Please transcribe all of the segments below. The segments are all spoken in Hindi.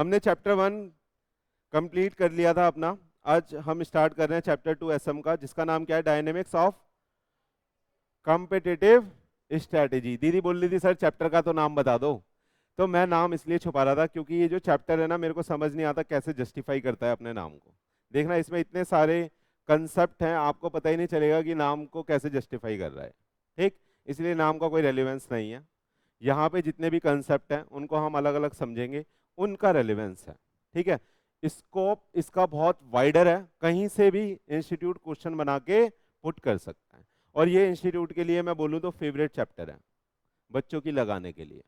हमने चैप्टर 1 कंप्लीट कर लिया था अपना। आज हम स्टार्ट कर रहे हैं चैप्टर 2 एसएम का, जिसका नाम क्या है, डायनेमिक्स ऑफ कॉम्पिटिटिव स्ट्रेटेजी। दीदी बोल रही थी सर चैप्टर का तो नाम बता दो, तो मैं नाम इसलिए छुपा रहा था क्योंकि ये जो चैप्टर है ना, मेरे को समझ नहीं आता कैसे जस्टिफाई करता है अपने नाम को। देखना इसमें इतने सारे कंसेप्ट हैं, आपको पता ही नहीं चलेगा कि नाम को कैसे जस्टिफाई कर रहा है। ठीक, इसलिए नाम का कोई रेलिवेंस नहीं है। यहाँ पे जितने भी कंसेप्ट हैं उनको हम अलग अलग समझेंगे, उनका रेलिवेंस है। ठीक है, स्कोप इसका बहुत वाइडर है, कहीं से भी इंस्टीट्यूट क्वेश्चन बना के पुट कर सकता है। और ये इंस्टीट्यूट के लिए मैं बोलूँ तो फेवरेट चैप्टर है बच्चों की लगाने के लिए।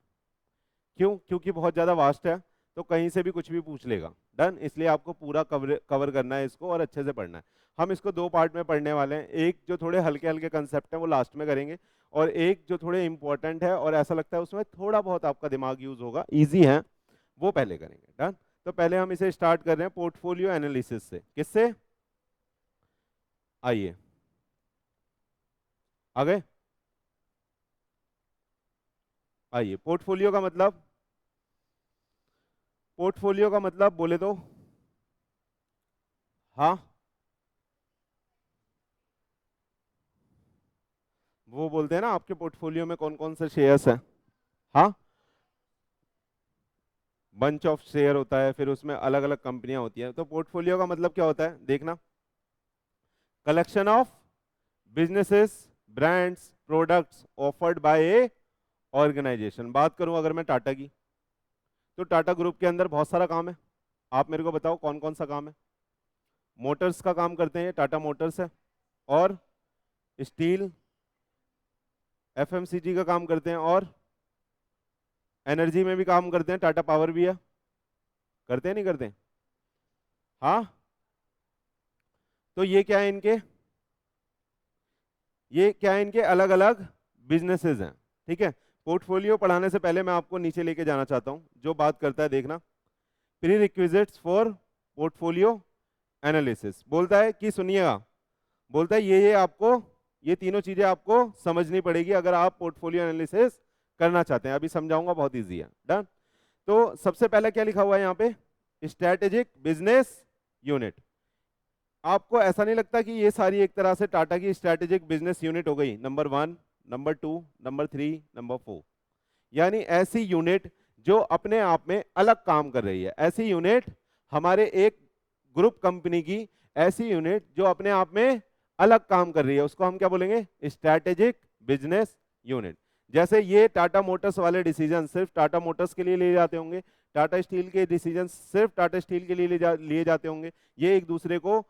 क्यों? क्योंकि बहुत ज़्यादा वास्ट है, तो कहीं से भी कुछ भी पूछ लेगा। डन, इसलिए आपको पूरा कवर करना है इसको और अच्छे से पढ़ना है। हम इसको 2 पार्ट में पढ़ने वाले हैं, एक जो थोड़े हल्के हल्के कंसेप्ट हैं वो लास्ट में करेंगे, और एक जो थोड़े इंपॉर्टेंट है और ऐसा लगता है उसमें थोड़ा बहुत आपका दिमाग यूज होगा, इजी है, वो पहले करेंगे। डन, तो पहले हम इसे स्टार्ट कर रहे हैं पोर्टफोलियो एनालिसिस से। किससे? आइए आगे आइए। पोर्टफोलियो का मतलब बोले तो, हाँ, वो बोलते हैं ना आपके पोर्टफोलियो में कौन कौन से शेयर्स हैं। हाँ, बंच ऑफ शेयर होता है, फिर उसमें अलग अलग कंपनियां होती हैं। तो पोर्टफोलियो का मतलब क्या होता है, देखना, collection of businesses, brands, products offered by a organization. बात करूं अगर मैं टाटा की, तो टाटा ग्रुप के अंदर बहुत सारा काम है। आप मेरे को बताओ कौन कौन सा काम है। मोटर्स का काम करते हैं, टाटा मोटर्स है, और स्टील, एफएमसीजी का काम करते हैं, और एनर्जी में भी काम करते हैं, टाटा पावर भी है। करते हैं नहीं करते? हाँ, तो ये क्या है, इनके अलग अलग बिजनेसेस हैं। ठीक है, पोर्टफोलियो पढ़ाने से पहले मैं आपको नीचे लेके जाना चाहता हूं, जो बात करता है, देखना, pre requisites for portfolio analysis. बोलता है कि सुनिएगा, बोलता है ये आपको, ये तीनों चीजें आपको समझनी पड़ेगी अगर आप पोर्टफोलियो एनालिसिस करना चाहते हैं। अभी समझाऊंगा, बहुत इजी है। डन, तो सबसे पहले क्या लिखा हुआ है यहाँ पे, स्ट्रेटेजिक बिजनेस यूनिट। आपको ऐसा नहीं लगता कि ये सारी एक तरह से टाटा की स्ट्रेटेजिक बिजनेस यूनिट हो गई, नंबर 1, नंबर 2, नंबर 3, नंबर 4? यानी ऐसी यूनिट जो अपने आप में अलग काम कर रही है, ऐसी यूनिट हमारे एक ग्रुप कंपनी की, ऐसी यूनिट जो अपने आप में अलग काम कर रही है, उसको हम क्या बोलेंगे, स्ट्रेटेजिक बिजनेस यूनिट। जैसे ये टाटा मोटर्स वाले डिसीजन सिर्फ टाटा मोटर्स के लिए लिए जाते होंगे, टाटा स्टील के डिसीजन सिर्फ टाटा स्टील के लिए लिए जाते होंगे, ये एक दूसरे को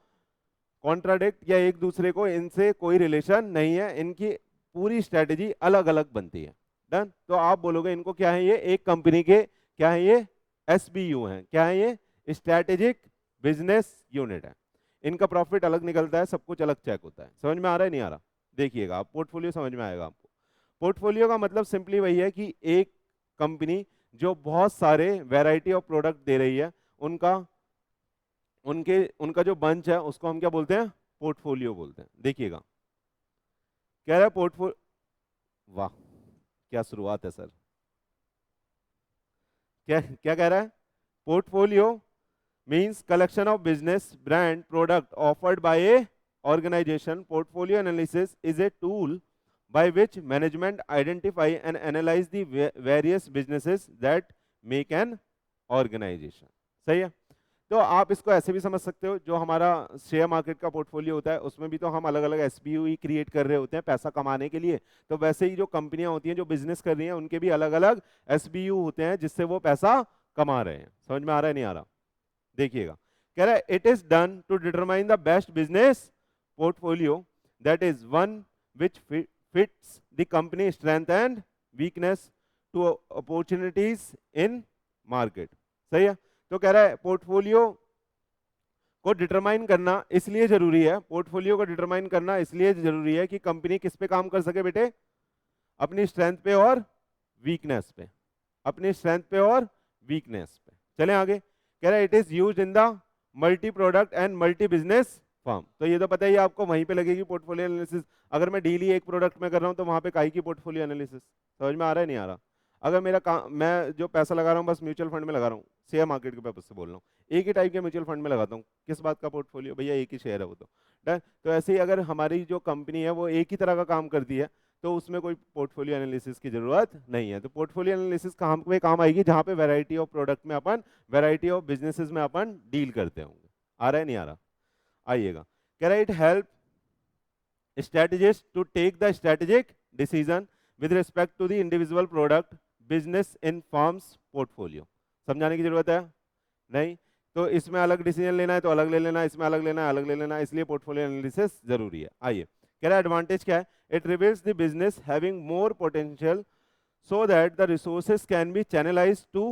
कॉन्ट्राडिक्ट या एक दूसरे को, इनसे कोई रिलेशन नहीं है, इनकी पूरी स्ट्रेटेजी अलग अलग बनती है। डन, तो आप बोलोगे इनको क्या है, ये एक कंपनी के क्या है, ये एसबीयू हैं। क्या है ये? स्ट्रेटेजिक बिजनेस यूनिट है। इनका प्रॉफिट अलग निकलता है, सब कुछ अलग चेक होता है। समझ में आ रहा है, नहीं आ रहा? देखिएगा आप, पोर्टफोलियो समझ में आएगा आपको। पोर्टफोलियो का मतलब सिंपली वही है कि एक कंपनी जो बहुत सारे वैरायटी ऑफ प्रोडक्ट दे रही है, उनका उनका जो बंच है उसको हम क्या बोलते हैं, पोर्टफोलियो बोलते हैं। देखिएगा, कह रहा है पोर्टफोलियो, वाह क्या शुरुआत है सर, क्या क्या कह रहा है, portfolio means collection of business, brand, product offered by A organization. Portfolio analysis is a tool by which management identify and analyze the various businesses that make an organization. सही है? तो आप इसको ऐसे भी समझ सकते हो, जो हमारा शेयर मार्केट का पोर्टफोलियो होता है उसमें भी तो हम अलग अलग एसबीयू ही क्रिएट कर रहे होते हैं पैसा कमाने के लिए। तो वैसे ही जो कंपनियां होती हैं जो बिजनेस कर रही हैं, उनके भी अलग अलग एसबीयू होते हैं जिससे वो पैसा कमा रहे हैं। समझ में आ रहा है, नहीं आ रहा? देखिएगा, कह रहा है it is done to determine the best business portfolio that is one which fits the company strength and weakness to opportunities in market. सही है? तो कह रहा है पोर्टफोलियो को डिटरमाइन करना इसलिए जरूरी है, पोर्टफोलियो को डिटरमाइन करना इसलिए जरूरी है कि कंपनी किस पे काम कर सके बेटे, अपनी स्ट्रेंथ पे और वीकनेस पे, अपनी स्ट्रेंथ पे और वीकनेस पे। चलें आगे, कह रहा है it is used in the multi product and multi business firm. तो ये तो पता ही है आपको, वहीं पे लगेगी पोर्टफोलियो एनालिसिस। अगर मैं डेली एक प्रोडक्ट में कर रहा हूं तो वहां पे काई की पोर्टफोलियो एनालिसिस। समझ में आ रहा है, नहीं आ रहा? अगर मेरा काम, मैं जो पैसा लगा रहा हूँ बस म्यूचुअल फंड में लगा रहा हूँ, शेयर मार्केट के पर्पज से बोल रहा हूँ, एक ही टाइप के म्यूचुअल फंड में लगाता हूँ, किस बात का पोर्टफोलियो, भैया एक ही शेयर है वो तो डन। तो ऐसे ही अगर हमारी जो कंपनी है वो एक ही तरह का काम करती है तो उसमें कोई पोर्टफोलियो एनालिसिस की जरूरत नहीं है। तो पोर्टफोलियो एनालिसिस काम पे काम आएगी जहां पे वैरायटी ऑफ प्रोडक्ट में अपन, वैरायटी ऑफ बिजनेसेस में अपन डील करते होंगे। आ रहा है नहीं आ रहा? आइएगा, कह रहा है it help strategists to take the strategic decision with respect to the individual product business in firm's portfolio। समझाने की जरूरत है नहीं? तो इसमें अलग डिसीजन लेना है तो अलग ले लेना, इसमें अलग लेना है अलग ले लेना, इसलिए पोर्टफोलियो एनालिसिस जरूरी है। आइए, कह रहा है एडवांटेज क्या है, it reveals the business having more potential so that the resources can be channelize to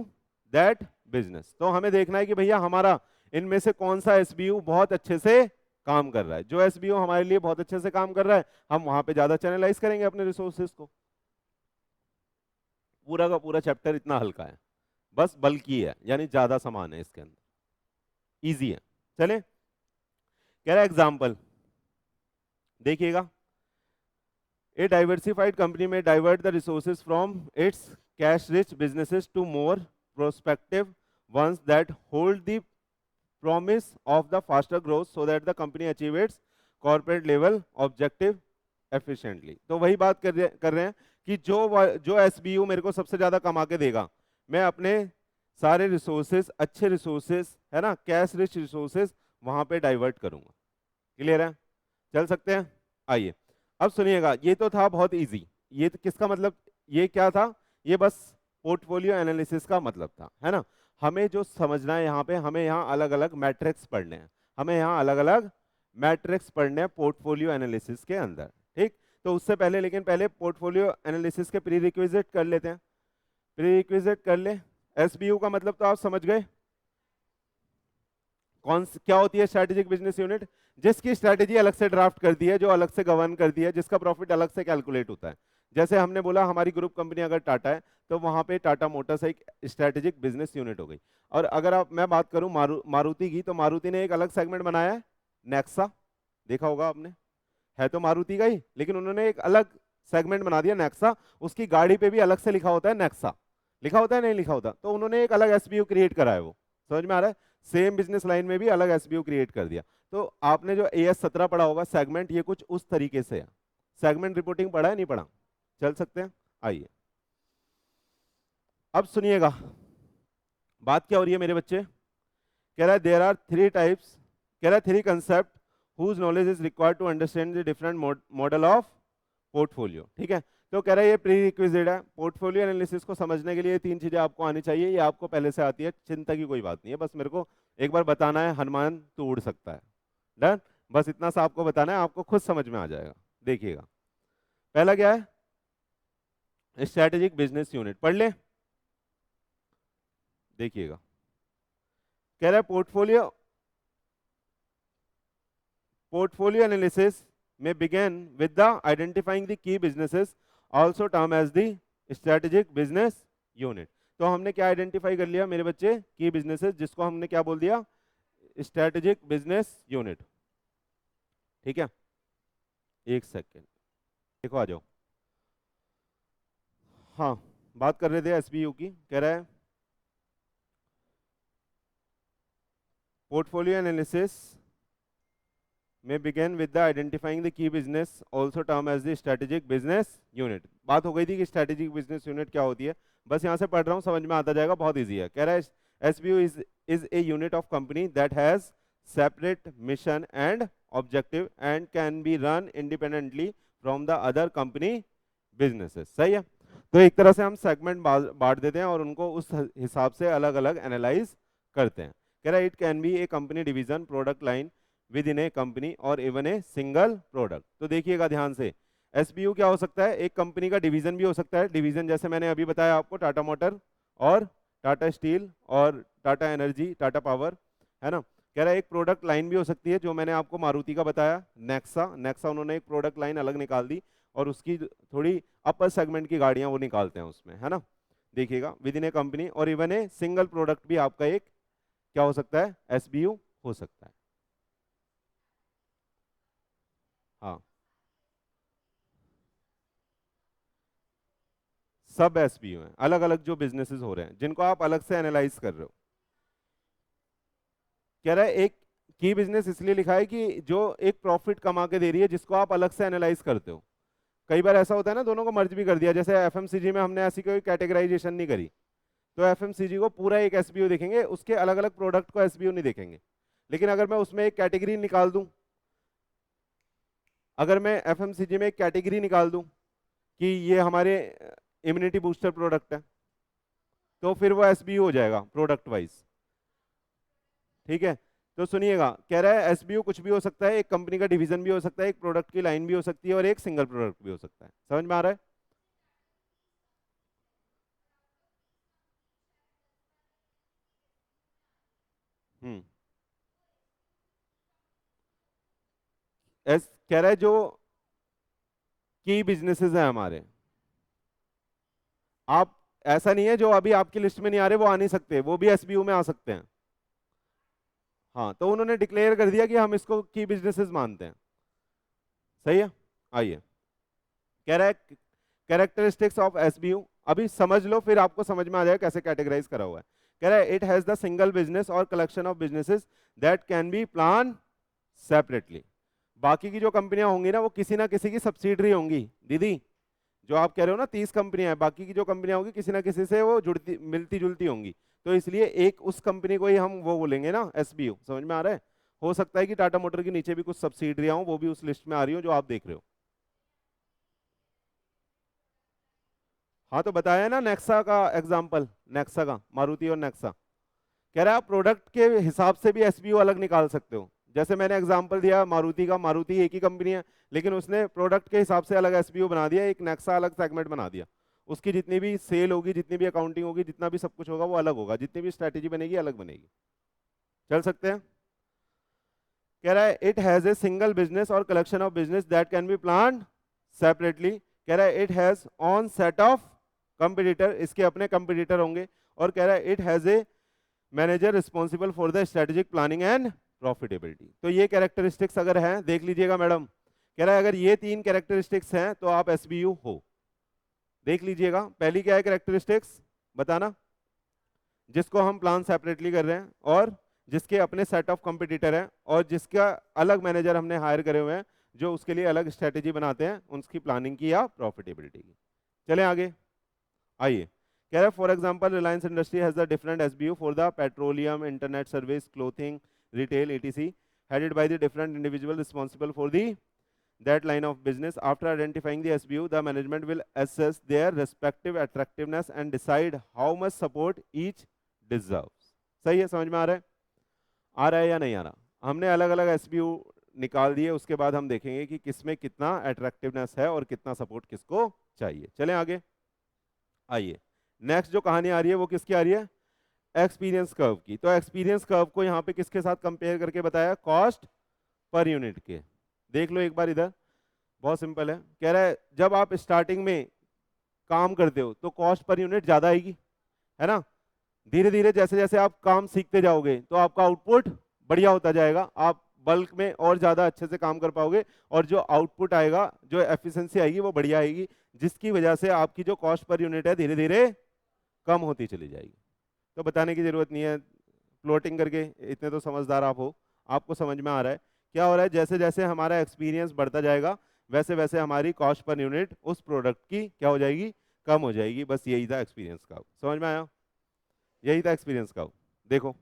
that business. तो हमें देखना है कि भैया हमारा इनमें से कौन सा एसबीयू बहुत अच्छे से काम कर रहा है। जो एसबीओ हमारे लिए बहुत अच्छे से काम कर रहा है हम वहां पे ज्यादा चैनलाइज करेंगे अपने रिसोर्सेज को। पूरा का पूरा चैप्टर इतना हल्का है, बस बल्कि है यानी ज्यादा सामान है इसके अंदर, इजी है। चले, कह रहा है एग्जाम्पल देखिएगा, ए डाइवर्सिफाइड कंपनी में divert the resources from its cash rich businesses to more prospective ones that hold the promise of the faster growth so that the company achieve its corporate level objective efficiently। तो वही बात कर रहे हैं कि जो एसबीयू मेरे को सबसे ज्यादा कमा के देगा, मैं अपने सारे रिसोर्सेज, अच्छे रिसोर्सेज है ना, कैश रिच रिसोर्सेज वहां पे डाइवर्ट करूंगा। क्लियर है? चल सकते हैं? आइए अब सुनिएगा, ये तो था बहुत इजी। ये तो किसका मतलब, ये क्या था, ये बस पोर्टफोलियो एनालिसिस का मतलब था, है ना। हमें जो समझना है यहाँ पे, हमें यहाँ अलग अलग मैट्रिक्स पढ़ने हैं, हमें यहाँ अलग अलग मैट्रिक्स पढ़ने हैं पोर्टफोलियो एनालिसिस के अंदर। ठीक, तो उससे पहले, लेकिन पहले पोर्टफोलियो एनालिसिस के प्री रिक्विजिट कर लेते हैं। प्री रिक्विजिट कर ले। एसबीयू का मतलब तो आप समझ गए, क्या होती है स्ट्रैटेजिक बिजनेस यूनिट, जिसकी स्ट्रैटेजी अलग से ड्राफ्ट कर दी है, जो अलग से गवर्न कर दी है, जिसका प्रॉफिट अलग से कैलकुलेट होता है। जैसे हमने बोला हमारी ग्रुप कंपनी अगर टाटा है तो वहां पे टाटा मोटर्स एक स्ट्रैटेजिक बिजनेस यूनिट हो गई। और अगर मैं बात करूं मारुति की, तो मारुति ने एक अलग सेगमेंट बनाया है नेक्सा, देखा होगा आपने, है तो मारुति का ही लेकिन उन्होंने एक अलग सेगमेंट बना दिया नेक्सा। उसकी गाड़ी पे भी अलग से लिखा होता है नेक्सा, लिखा होता है नहीं लिखा होता, तो उन्होंने एक अलग एसबीयू क्रिएट करा है। वो समझ में आ रहा है? सेम बिजनेस लाइन में भी अलग एसबीयू क्रिएट कर दिया। तो आपने जो AS17 पढ़ा होगा सेगमेंट, ये कुछ उस तरीके से है। सेगमेंट रिपोर्टिंग पढ़ा है नहीं पढ़ा? चल सकते हैं, आइए अब सुनिएगा बात क्या हो रही है मेरे बच्चे। कह रहा है देयर आर 3 टाइप्स, कह रहा है 3 concept whose knowledge is required to understand the different model of portfolio. ठीक है, तो कह रहा है ये प्री रिक्विजिट है, पोर्टफोलियो एनालिसिस को समझने के लिए 3 चीजें आपको आनी चाहिए। ये आपको पहले से आती है, चिंता की कोई बात नहीं है, बस मेरे को एक बार बताना है, हनुमान तो उड़ सकता है। डन, बस इतना सा आपको बताना है, आपको खुद समझ में आ जाएगा। देखिएगा, पहला क्या है, स्ट्रैटेजिक बिजनेस यूनिट, पढ़ ले। देखिएगा, कह रहा है पोर्टफोलियो एनालिसिस में begin with the identifying the key businesses also term as the strategic business unit. तो हमने क्या आइडेंटिफाई कर लिया मेरे बच्चे, की बिजनेसेस, जिसको हमने क्या बोल दिया, स्ट्रैटेजिक बिजनेस यूनिट। ठीक है, एक सेकेंड देखो, आ जाओ। हाँ, बात कर रहे थे एसबीयू की। कह रहा है पोर्टफोलियो एनालिसिस में begin with the identifying the key business also term as the strategic business unit. बात हो गई थी कि स्ट्रैटेजिक बिजनेस यूनिट क्या होती है, बस यहाँ से पढ़ रहा हूँ, समझ में आता जाएगा, बहुत इजी है। कह रहा है SBU is a unit of company that has separate mission and objective and can be run independently from the other company businesses. सही है, तो एक तरह से हम सेगमेंट बांट देते हैं और उनको उस हिसाब से अलग अलग एनालाइज करते हैं। कह रहा है it can be A company division, product line with in A company और इवन ए सिंगल प्रोडक्ट। तो देखिएगा ध्यान से, एसबीयू क्या हो सकता है, एक कंपनी का डिवीजन भी हो सकता है। डिवीजन जैसे मैंने अभी बताया आपको, टाटा मोटर और टाटा स्टील और टाटा एनर्जी, टाटा पावर, है ना। कह रहा है एक प्रोडक्ट लाइन भी हो सकती है, जो मैंने आपको मारुति का बताया नेक्सा उन्होंने एक प्रोडक्ट लाइन अलग निकाल दी और उसकी थोड़ी अपर सेगमेंट की गाड़ियां वो निकालते हैं उसमें, है ना। देखिएगा विद इन ए कंपनी और इवन ए सिंगल प्रोडक्ट भी आपका एक क्या हो सकता है, एसबीयू हो सकता है। हाँ, सब एसबीओ हैं, अलग अलग जो बिजनेसेस हो रहे हैं जिनको आप अलग से एनालाइज कर रहे हो। कह रहा है एक की बिजनेस इसलिए लिखा है कि जो एक प्रॉफिट कमा के दे रही है जिसको आप अलग से एनालाइज करते हो। कई बार ऐसा होता है ना, दोनों को मर्ज भी कर दिया, जैसे एफएमसीजी में हमने ऐसी कोई कैटेगराइजेशन नहीं करी, तो एफएमसीजी को पूरा एक एसबीओ देखेंगे, उसके अलग अलग प्रोडक्ट को एसबीओ नहीं देखेंगे। लेकिन अगर मैं उसमें एक कैटेगरी निकाल दूं, अगर मैं एफएमसीजी में एक कैटेगरी निकाल दूं कि ये हमारे इम्यूनिटी बूस्टर प्रोडक्ट है, तो फिर वो एसबीओ हो जाएगा प्रोडक्ट वाइज। ठीक है, तो सुनिएगा, कह रहा है एसबीओ कुछ भी हो सकता है, एक कंपनी का डिवीजन भी हो सकता है, एक प्रोडक्ट की लाइन भी हो सकती है, और एक सिंगल प्रोडक्ट भी हो सकता है। समझ में आ रहा है? हम्म। कह रहा है जो की बिजनेसेस हैं हमारे, आप ऐसा नहीं है जो अभी आपकी लिस्ट में नहीं आ रहे वो आ नहीं सकते, वो भी एसबीओ में आ सकते हैं। हाँ, तो उन्होंने डिक्लेयर कर दिया कि हम इसको की बिजनेसेस मानते हैं। सही है, आइए। कह रहा है कैरेक्टरिस्टिक्स ऑफ एसबीयू, अभी समझ लो फिर आपको समझ में आ जाएगा कैसे कैटेगराइज करा हुआ है। कह रहा है it has the single business और collection of businesses that can be plan separately. बाकी की जो कंपनियां होंगी ना वो किसी ना किसी की सब्सिडरी होंगी। दीदी जो आप कह रहे हो ना 30 कंपनियां हैं, बाकी की जो कंपनियां होंगी किसी ना किसी से वो जुड़ती मिलती जुलती होंगी, तो इसलिए एक उस कंपनी को ही हम वो बोलेंगे ना एसबीयू। समझ में आ रहा है? हो सकता है कि टाटा मोटर के नीचे भी कुछ सब्सिडरियां हो, वो भी उस लिस्ट में आ रही हो जो आप देख रहे हो। हाँ, तो बताया ना नेक्सा का एग्जांपल, नेक्सा का, मारुति और नेक्सा। कह रहा है आप प्रोडक्ट के हिसाब से भी एसबीओ अलग निकाल सकते हो। जैसे मैंने एग्जांपल दिया मारुति का, मारुति एक ही कंपनी है लेकिन उसने प्रोडक्ट के हिसाब से अलग एसबीओ बना दिया, एक नेक्सा अलग सेगमेंट बना दिया। उसकी जितनी भी सेल होगी, जितनी भी अकाउंटिंग होगी, जितना भी सब कुछ होगा वो अलग होगा, जितनी भी स्ट्रैटेजी बनेगी अलग बनेगी। चल सकते हैं? कह रहा है it has a single business और collection of business that can be plan separately. कह रहा है it has on set of competitor, इसके अपने कंपटीटर होंगे। और कह रहा है it has a manager responsible for the strategic planning and profitability. तो ये कैरेक्टरिस्टिक्स अगर हैं, देख लीजिएगा मैडम। कह रहा है अगर ये 3 कैरेक्टरिस्टिक्स हैं तो आप एसबीयू हो। देख लीजिएगा, पहली क्या है कैरेक्टरिस्टिक्स बताना, जिसको हम प्लान सेपरेटली कर रहे हैं, और जिसके अपने सेट ऑफ कंपटीटर हैं, और जिसका अलग मैनेजर हमने हायर करे हुए हैं जो उसके लिए अलग स्ट्रेटेजी बनाते हैं उनकी प्लानिंग की या प्रॉफिटेबिलिटी की। चलें आगे, आइए। कह रहा है for example Reliance industry has the different SBU for the petroleum, internet service, clothing, retail, etc, headed by the different individual responsible for the that line of business. After identifying the SBU, the management will assess their respective attractiveness and decide how much support each deserves. सही है? समझ में आ रहा है? आ रहा है या नहीं आ रहा? हमने अलग अलग एसबीयू निकाल दिए, उसके बाद हम देखेंगे कि किसमें कितना अट्रैक्टिवनेस है और कितना सपोर्ट किसको चाहिए। चलें आगे, आइए। नेक्स्ट जो कहानी आ रही है वो किसकी आ रही है? एक्सपीरियंस कर्व की। तो एक्सपीरियंस कर्व को यहाँ पे किसके साथ कंपेयर करके बताया? कॉस्ट पर यूनिट के। देख लो एक बार इधर, बहुत सिंपल है। कह रहा है जब आप स्टार्टिंग में काम करते हो तो कॉस्ट पर यूनिट ज्यादा आएगी, है ना? धीरे धीरे जैसे जैसे आप काम सीखते जाओगे तो आपका आउटपुट बढ़िया होता जाएगा, आप बल्क में और ज्यादा अच्छे से काम कर पाओगे, और जो आउटपुट आएगा, जो एफिशिएंसी आएगी वो बढ़िया आएगी, जिसकी वजह से आपकी जो कॉस्ट पर यूनिट है धीरे धीरे कम होती चली जाएगी। तो बताने की जरूरत नहीं है, प्लॉटिंग करके इतने तो समझदार आप हो, आपको समझ में आ रहा है क्या हो रहा है। जैसे जैसे हमारा एक्सपीरियंस बढ़ता जाएगा वैसे वैसे हमारी कॉस्ट पर यूनिट उस प्रोडक्ट की क्या हो जाएगी? कम हो जाएगी। बस यही था एक्सपीरियंस का। समझ में आया? यही था एक्सपीरियंस का। देखो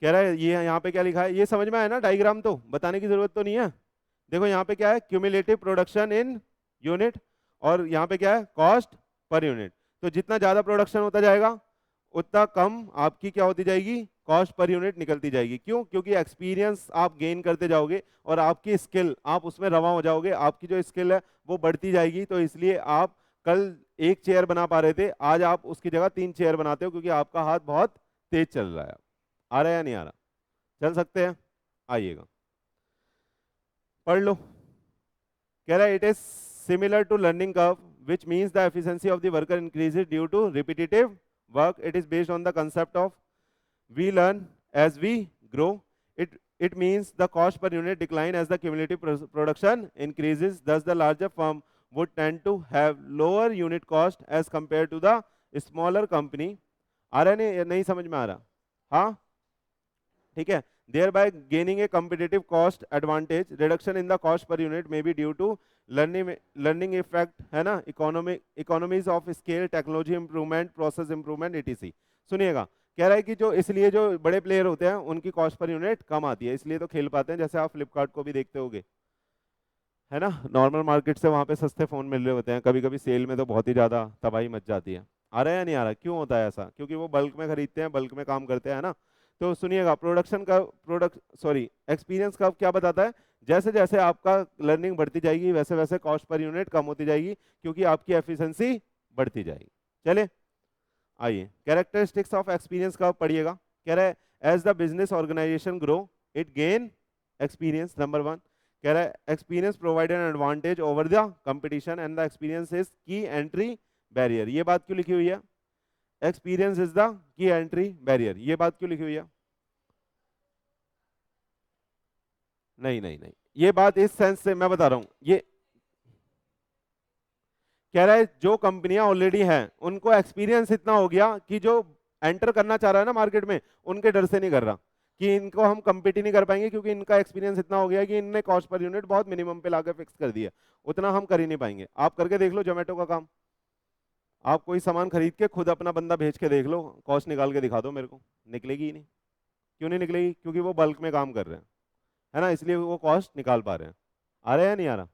कह रहा है ये यहाँ पे क्या लिखा है, ये समझ में आया ना? डायग्राम तो बताने की जरूरत तो नहीं है। देखो यहाँ पे क्या है? क्यूमुलेटिव प्रोडक्शन इन यूनिट, और यहाँ पे क्या है? Cost per unit. तो जितना ज्यादा प्रोडक्शन होता जाएगा उतना कम आपकी क्या होती जाएगी? कॉस्ट पर यूनिट निकलती जाएगी। क्यों? क्योंकि एक्सपीरियंस आप गेन करते जाओगे और आपकी स्किल, आप उसमें रवा हो जाओगे, आपकी जो स्किल है वो बढ़ती जाएगी। तो इसलिए आप कल एक चेयर बना पा रहे थे, आज आप उसकी जगह 3 चेयर बनाते हो, क्योंकि आपका हाथ बहुत तेज चल रहा है। आ रहा है या नहीं आ रहा? चल सकते हैं? आइएगा, पढ़ लो। कह रहा है it is similar to learning curve which means the efficiency of the worker increases due to repetitive work. It is based on the concept of we learn as we grow. It means the cost per unit decline as the cumulative production increases. Thus the larger firm would tend to have lower unit cost as compared to the smaller company. आ रहा है नहीं, नहीं समझ में आ रहा? हाँ, ठीक है. Thereby gaining a competitive cost advantage. Reduction in the cost per unit may be due to learning effect, है ना, economies of scale, technology improvement, process improvement, etc. सुनिएगा, कह रहा है कि जो इसलिए जो बड़े प्लेयर होते हैं उनकी कॉस्ट पर यूनिट कम आती है, इसलिए तो खेल पाते हैं. जैसे आप फ्लिपकार्ट को भी देखते होगे, है ना, नॉर्मल मार्केट से वहां पे सस्ते फोन मिल रहे होते हैं, कभी कभी सेल में तो बहुत ही ज्यादा तबाही मच जाती है. आ रहा है या नहीं आ रहा? क्यों होता है ऐसा? क्योंकि वो बल्क में खरीदते हैं, बल्क में काम करते हैं ना. तो सुनिएगा, एक्सपीरियंस कर्व क्या बताता है? जैसे जैसे आपका लर्निंग बढ़ती जाएगी वैसे वैसे कॉस्ट पर यूनिट कम होती जाएगी, क्योंकि आपकी एफिशिएंसी बढ़ती जाएगी. चले आइए, कैरेक्टरिस्टिक्स ऑफ एक्सपीरियंस कर्व पढ़िएगा. कह रहा है as the business organization grow it gain experience. Number 1 कह रहा है experience provide an advantage over the competition and the experience is key entry barrier. ये बात क्यों लिखी हुई है? Experience is the key entry barrier, ये बात क्यों लिखी हुई है? नहीं नहीं नहीं, ये बात इस सेंस से मैं बता रहा हूं. ये कह रहा है जो कंपनियां ऑलरेडी हैं उनको एक्सपीरियंस इतना हो गया कि जो एंटर करना चाह रहा है ना मार्केट में, उनके डर से नहीं कर रहा कि इनको हम कम्पीट ही नहीं कर पाएंगे, क्योंकि इनका एक्सपीरियंस इतना हो गया कि इनने कॉस्ट पर यूनिट बहुत मिनिमम पे लाकर फिक्स कर दिया, उतना हम कर ही नहीं पाएंगे. आप करके देख लो जोमेटो का काम, आप कोई सामान खरीद के खुद अपना बंदा भेज के देख लो, कॉस्ट निकाल के दिखा दो मेरे को, निकलेगी ही नहीं. क्यों नहीं निकलेगी? क्योंकि वो बल्क में काम कर रहे हैं, है ना, इसलिए वो कॉस्ट निकाल पा रहे हैं. आ रहा है या नहीं आ रहा?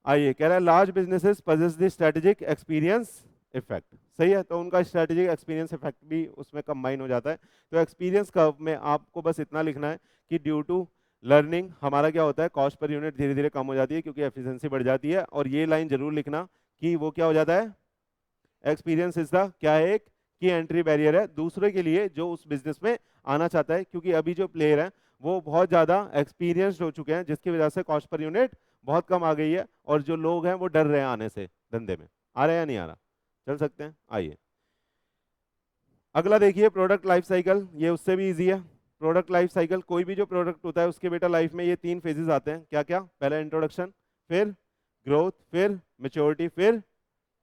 आइए, कह रहा है large businesses possess the strategic experience effect. सही है, तो उनका स्ट्रेटेजिक एक्सपीरियंस इफेक्ट भी उसमें कंबाइन हो जाता है. तो एक्सपीरियंस कर्व में आपको बस इतना लिखना है कि ड्यू टू लर्निंग हमारा क्या होता है, कॉस्ट पर यूनिट धीरे धीरे कम हो जाती है क्योंकि एफिशिएंसी बढ़ जाती है. और ये लाइन जरूर लिखना कि वो क्या हो जाता है, एक्सपीरियंस इज द क्या है, एक की एंट्री बैरियर है दूसरे के लिए जो उस बिजनेस में आना चाहता है, क्योंकि अभी जो प्लेयर है वो बहुत ज्यादा एक्सपीरियंस्ड हो चुके हैं, जिसकी वजह से कॉस्ट पर यूनिट बहुत कम आ गई है, और जो लोग हैं वो डर रहे हैं आने से धंधे में. आ रहा है या नहीं आ रहा? चल सकते हैं. आइए अगला देखिए, प्रोडक्ट लाइफ साइकिल. ये उससे भी इजी है. प्रोडक्ट लाइफ साइकिल, कोई भी जो प्रोडक्ट होता है उसके बेटा लाइफ में ये 3 फेजेस आते हैं. क्या क्या? पहला इंट्रोडक्शन, फिर ग्रोथ, फिर मेच्योरिटी, फिर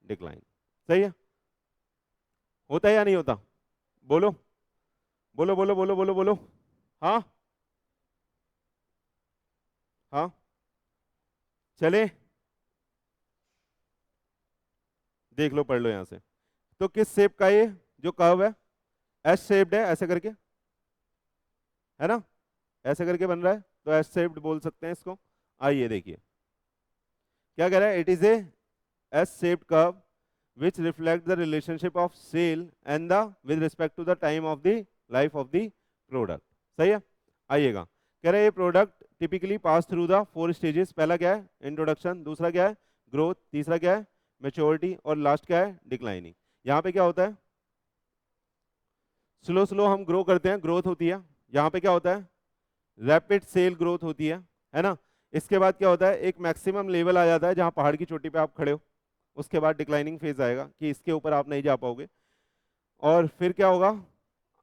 डिक्लाइन. सही है? होता है या नहीं होता? बोलो बोलो बोलो बोलो बोलो बोलो. हाँ हाँ, चले देख लो, पढ़ लो यहां से. तो किस शेप का ये जो कर्व है, एस शेप्ड है, ऐसे करके, है ना, ऐसे करके बन रहा है, तो एस शेप्ड बोल सकते हैं इसको. आइए देखिए क्या कह रहा है, it is A S shaped curve which reflect the relationship of sale and the with respect to the time of the life of the product. सही है? आइएगा, कह रहे हैं ये product typically pass through the 4 stages. पहला क्या है? इंट्रोडक्शन. दूसरा क्या है? ग्रोथ. तीसरा क्या है? मैच्योरिटी. और लास्ट क्या है? डिक्लाइनिंग. यहाँ पे क्या होता है, स्लो स्लो हम ग्रो करते हैं, ग्रोथ होती है. यहाँ पे क्या होता है? रैपिड सेल ग्रोथ होती है ना. इसके बाद क्या होता है, एक मैक्सिमम लेवल आ जाता है जहाँ पहाड़ की चोटी पे आप खड़े हो, उसके बाद डिक्लाइनिंग फेज आएगा कि इसके ऊपर आप नहीं जा पाओगे, और फिर क्या होगा,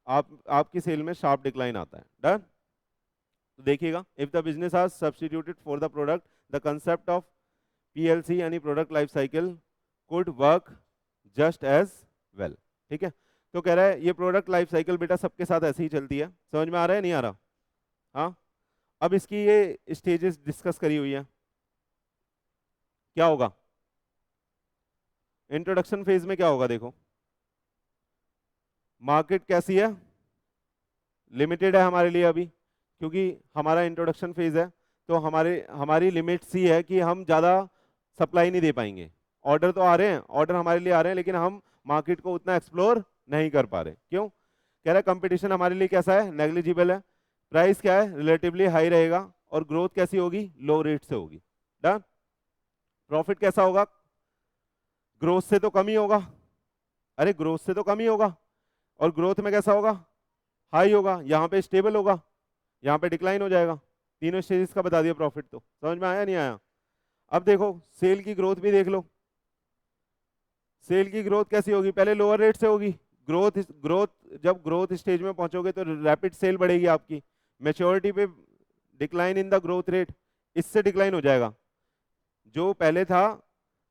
आपकी सेल में शार्प डिक्लाइन आता है. डन? तो देखिएगा, if the business has substituted for the product the concept of PLC यानी product life cycle could work just as well. ठीक है, तो कह रहा है ये प्रोडक्ट लाइफ साइकिल बेटा सबके साथ ऐसे ही चलती है. समझ में आ रहा है नहीं आ रहा? हाँ, अब इसकी ये स्टेजेस डिस्कस करी हुई है. क्या होगा इंट्रोडक्शन फेज में? क्या होगा देखो, मार्केट कैसी है, लिमिटेड है हमारे लिए अभी, क्योंकि हमारा इंट्रोडक्शन फेज है, तो हमारी लिमिट सी है कि हम ज़्यादा सप्लाई नहीं दे पाएंगे. ऑर्डर तो आ रहे हैं, ऑर्डर हमारे लिए आ रहे हैं, लेकिन हम मार्केट को उतना एक्सप्लोर नहीं कर पा रहे. क्यों? कह रहा है कंपटीशन हमारे लिए कैसा है, नेग्लिजिबल है. प्राइस क्या है, रिलेटिवली हाई रहेगा. और ग्रोथ कैसी होगी, लो रेट से होगी. डन? प्रॉफिट कैसा होगा, ग्रोथ से तो कम ही होगा. अरे ग्रोथ से तो कम ही होगा. और ग्रोथ में कैसा होगा, हाई होगा. यहाँ पे स्टेबल होगा, यहाँ पे डिक्लाइन हो जाएगा. तीनों स्टेजेस का बता दिया प्रॉफिट. तो समझ में आया नहीं आया? अब देखो सेल की ग्रोथ भी देख लो. सेल की ग्रोथ कैसी होगी, पहले लोअर रेट से होगी. ग्रोथ जब ग्रोथ स्टेज में पहुंचोगे तो रैपिड सेल बढ़ेगी आपकी. मैच्योरिटी पे decline in the growth rate, इससे डिक्लाइन हो जाएगा. जो पहले था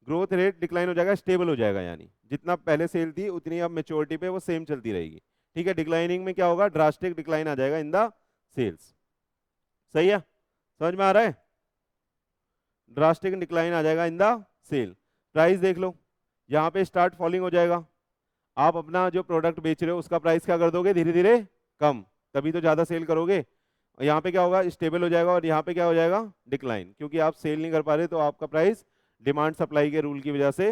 ग्रोथ रेट डिक्लाइन हो जाएगा, स्टेबल हो जाएगा, यानी जितना पहले सेल थी उतनी अब मेच्योरिटी पे वो सेम चलती रहेगी। ठीक है, डिक्लाइनिंग में क्या होगा, ड्रास्टिक डिक्लाइन आ जाएगा इन द सेल्स। सही है, समझ में आ रहा है, ड्रास्टिक डिक्लाइन आ जाएगा इन द सेल। प्राइस देख लो, यहाँ पे स्टार्ट फॉलिंग हो जाएगा, आप अपना जो प्रोडक्ट बेच रहे हो उसका प्राइस क्या कर दोगे, धीरे धीरे कम, तभी तो ज्यादा सेल करोगे। और यहाँ पे क्या होगा, स्टेबल हो जाएगा, और यहाँ पे क्या हो जाएगा, डिक्लाइन, क्योंकि आप सेल नहीं कर पा रहे तो आपका प्राइस डिमांड सप्लाई के रूल की वजह से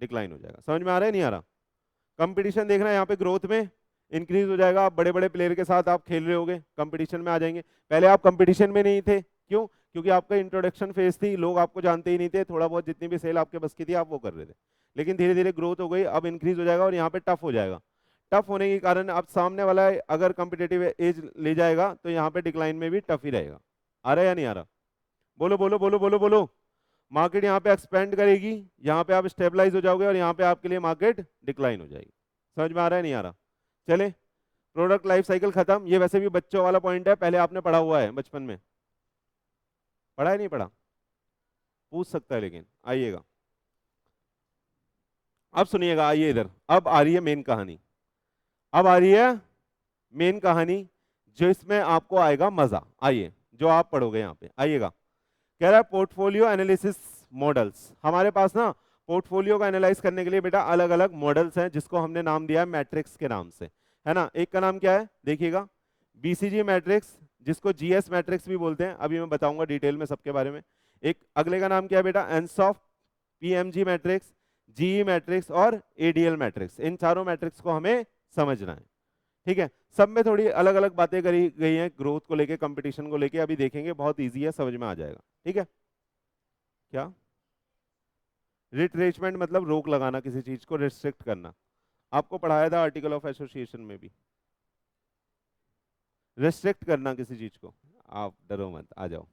डिक्लाइन हो जाएगा। समझ में आ रहा है, नहीं आ रहा। कंपटीशन देखना है, यहाँ पे ग्रोथ में इंक्रीज हो जाएगा, आप बड़े बड़े प्लेयर के साथ आप खेल रहे होगे, कंपटीशन में आ जाएंगे। पहले आप कंपटीशन में नहीं थे, क्यों, क्योंकि आपका इंट्रोडक्शन फेज थी, लोग आपको जानते ही नहीं थे, थोड़ा बहुत जितनी भी सेल आपके बस की थी आप वो कर रहे थे। लेकिन धीरे धीरे ग्रोथ हो गई, अब इंक्रीज हो जाएगा, और यहाँ पे टफ हो जाएगा। टफ होने के कारण अब सामने वाला अगर कंपिटेटिव एज ले जाएगा तो यहाँ पे डिक्लाइन में भी टफ ही रहेगा। आ रहा है या नहीं आ रहा, बोलो बोलो बोलो बोलो बोलो। मार्केट यहाँ पे एक्सपेंड करेगी, यहाँ पे आप स्टेबलाइज हो जाओगे, और यहाँ पे आपके लिए मार्केट डिक्लाइन हो जाएगी। समझ में आ रहा है, नहीं आ रहा। चले, प्रोडक्ट लाइफ साइकिल खत्म, ये वैसे भी बच्चों वाला पॉइंट है, पहले आपने पढ़ा हुआ है बचपन में, पढ़ा है नहीं पढ़ा, पूछ सकता है, लेकिन आइएगा अब सुनिएगा, आइए इधर, अब आ रही है मेन कहानी, अब आ रही है मेन कहानी, जो इसमें आपको आएगा मजा। आइए, जो आप पढ़ोगे यहाँ पे, आइएगा। कह रहा है पोर्टफोलियो एनालिसिस मॉडल्स। हमारे पास ना पोर्टफोलियो का एनालाइज करने के लिए बेटा अलग अलग मॉडल्स हैं, जिसको हमने नाम दिया है मैट्रिक्स के नाम से, है ना। एक का नाम क्या है, देखिएगा, बीसीजी मैट्रिक्स, जिसको जीएस मैट्रिक्स भी बोलते हैं, अभी मैं बताऊंगा डिटेल में सबके बारे में। एक अगले का नाम क्या है बेटा, Ansoff, PMG matrix, GE matrix और एडीएल मैट्रिक्स। इन चारों मैट्रिक्स को हमें समझना है, ठीक है। सब में थोड़ी अलग अलग बातें करी गई हैं, ग्रोथ को लेके, कंपटीशन को लेके, अभी देखेंगे, बहुत इजी है, समझ में आ जाएगा, ठीक है। क्या रिट्रेचमेंट मतलब रोक लगाना, किसी चीज को रिस्ट्रिक्ट करना, आपको पढ़ाया था आर्टिकल ऑफ एसोसिएशन में भी, रिस्ट्रिक्ट करना किसी चीज को। आप डरो मत, आ जाओ,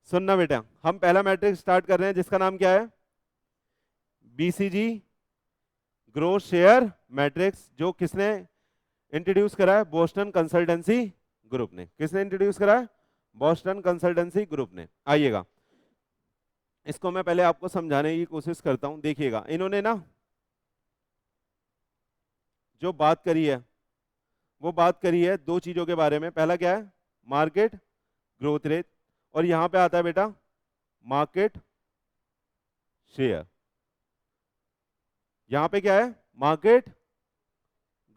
सुनना बेटा, हम पहला मैट्रिक्स स्टार्ट कर रहे हैं, जिसका नाम क्या है, बीसीजी ग्रोथ शेयर मैट्रिक्स, जो किसने इंट्रोड्यूस करा है, बोस्टन कंसल्टेंसी ग्रुप ने। किसने इंट्रोड्यूस करा है, बोस्टन कंसल्टेंसी ग्रुप ने। आइएगा, इसको मैं पहले आपको समझाने की कोशिश करता हूं, देखिएगा, इन्होंने ना जो बात करी है, वो बात करी है दो चीजों के बारे में। पहला क्या है, मार्केट ग्रोथ रेट, और यहां पे आता है बेटा मार्केट शेयर। यहां पे क्या है, मार्केट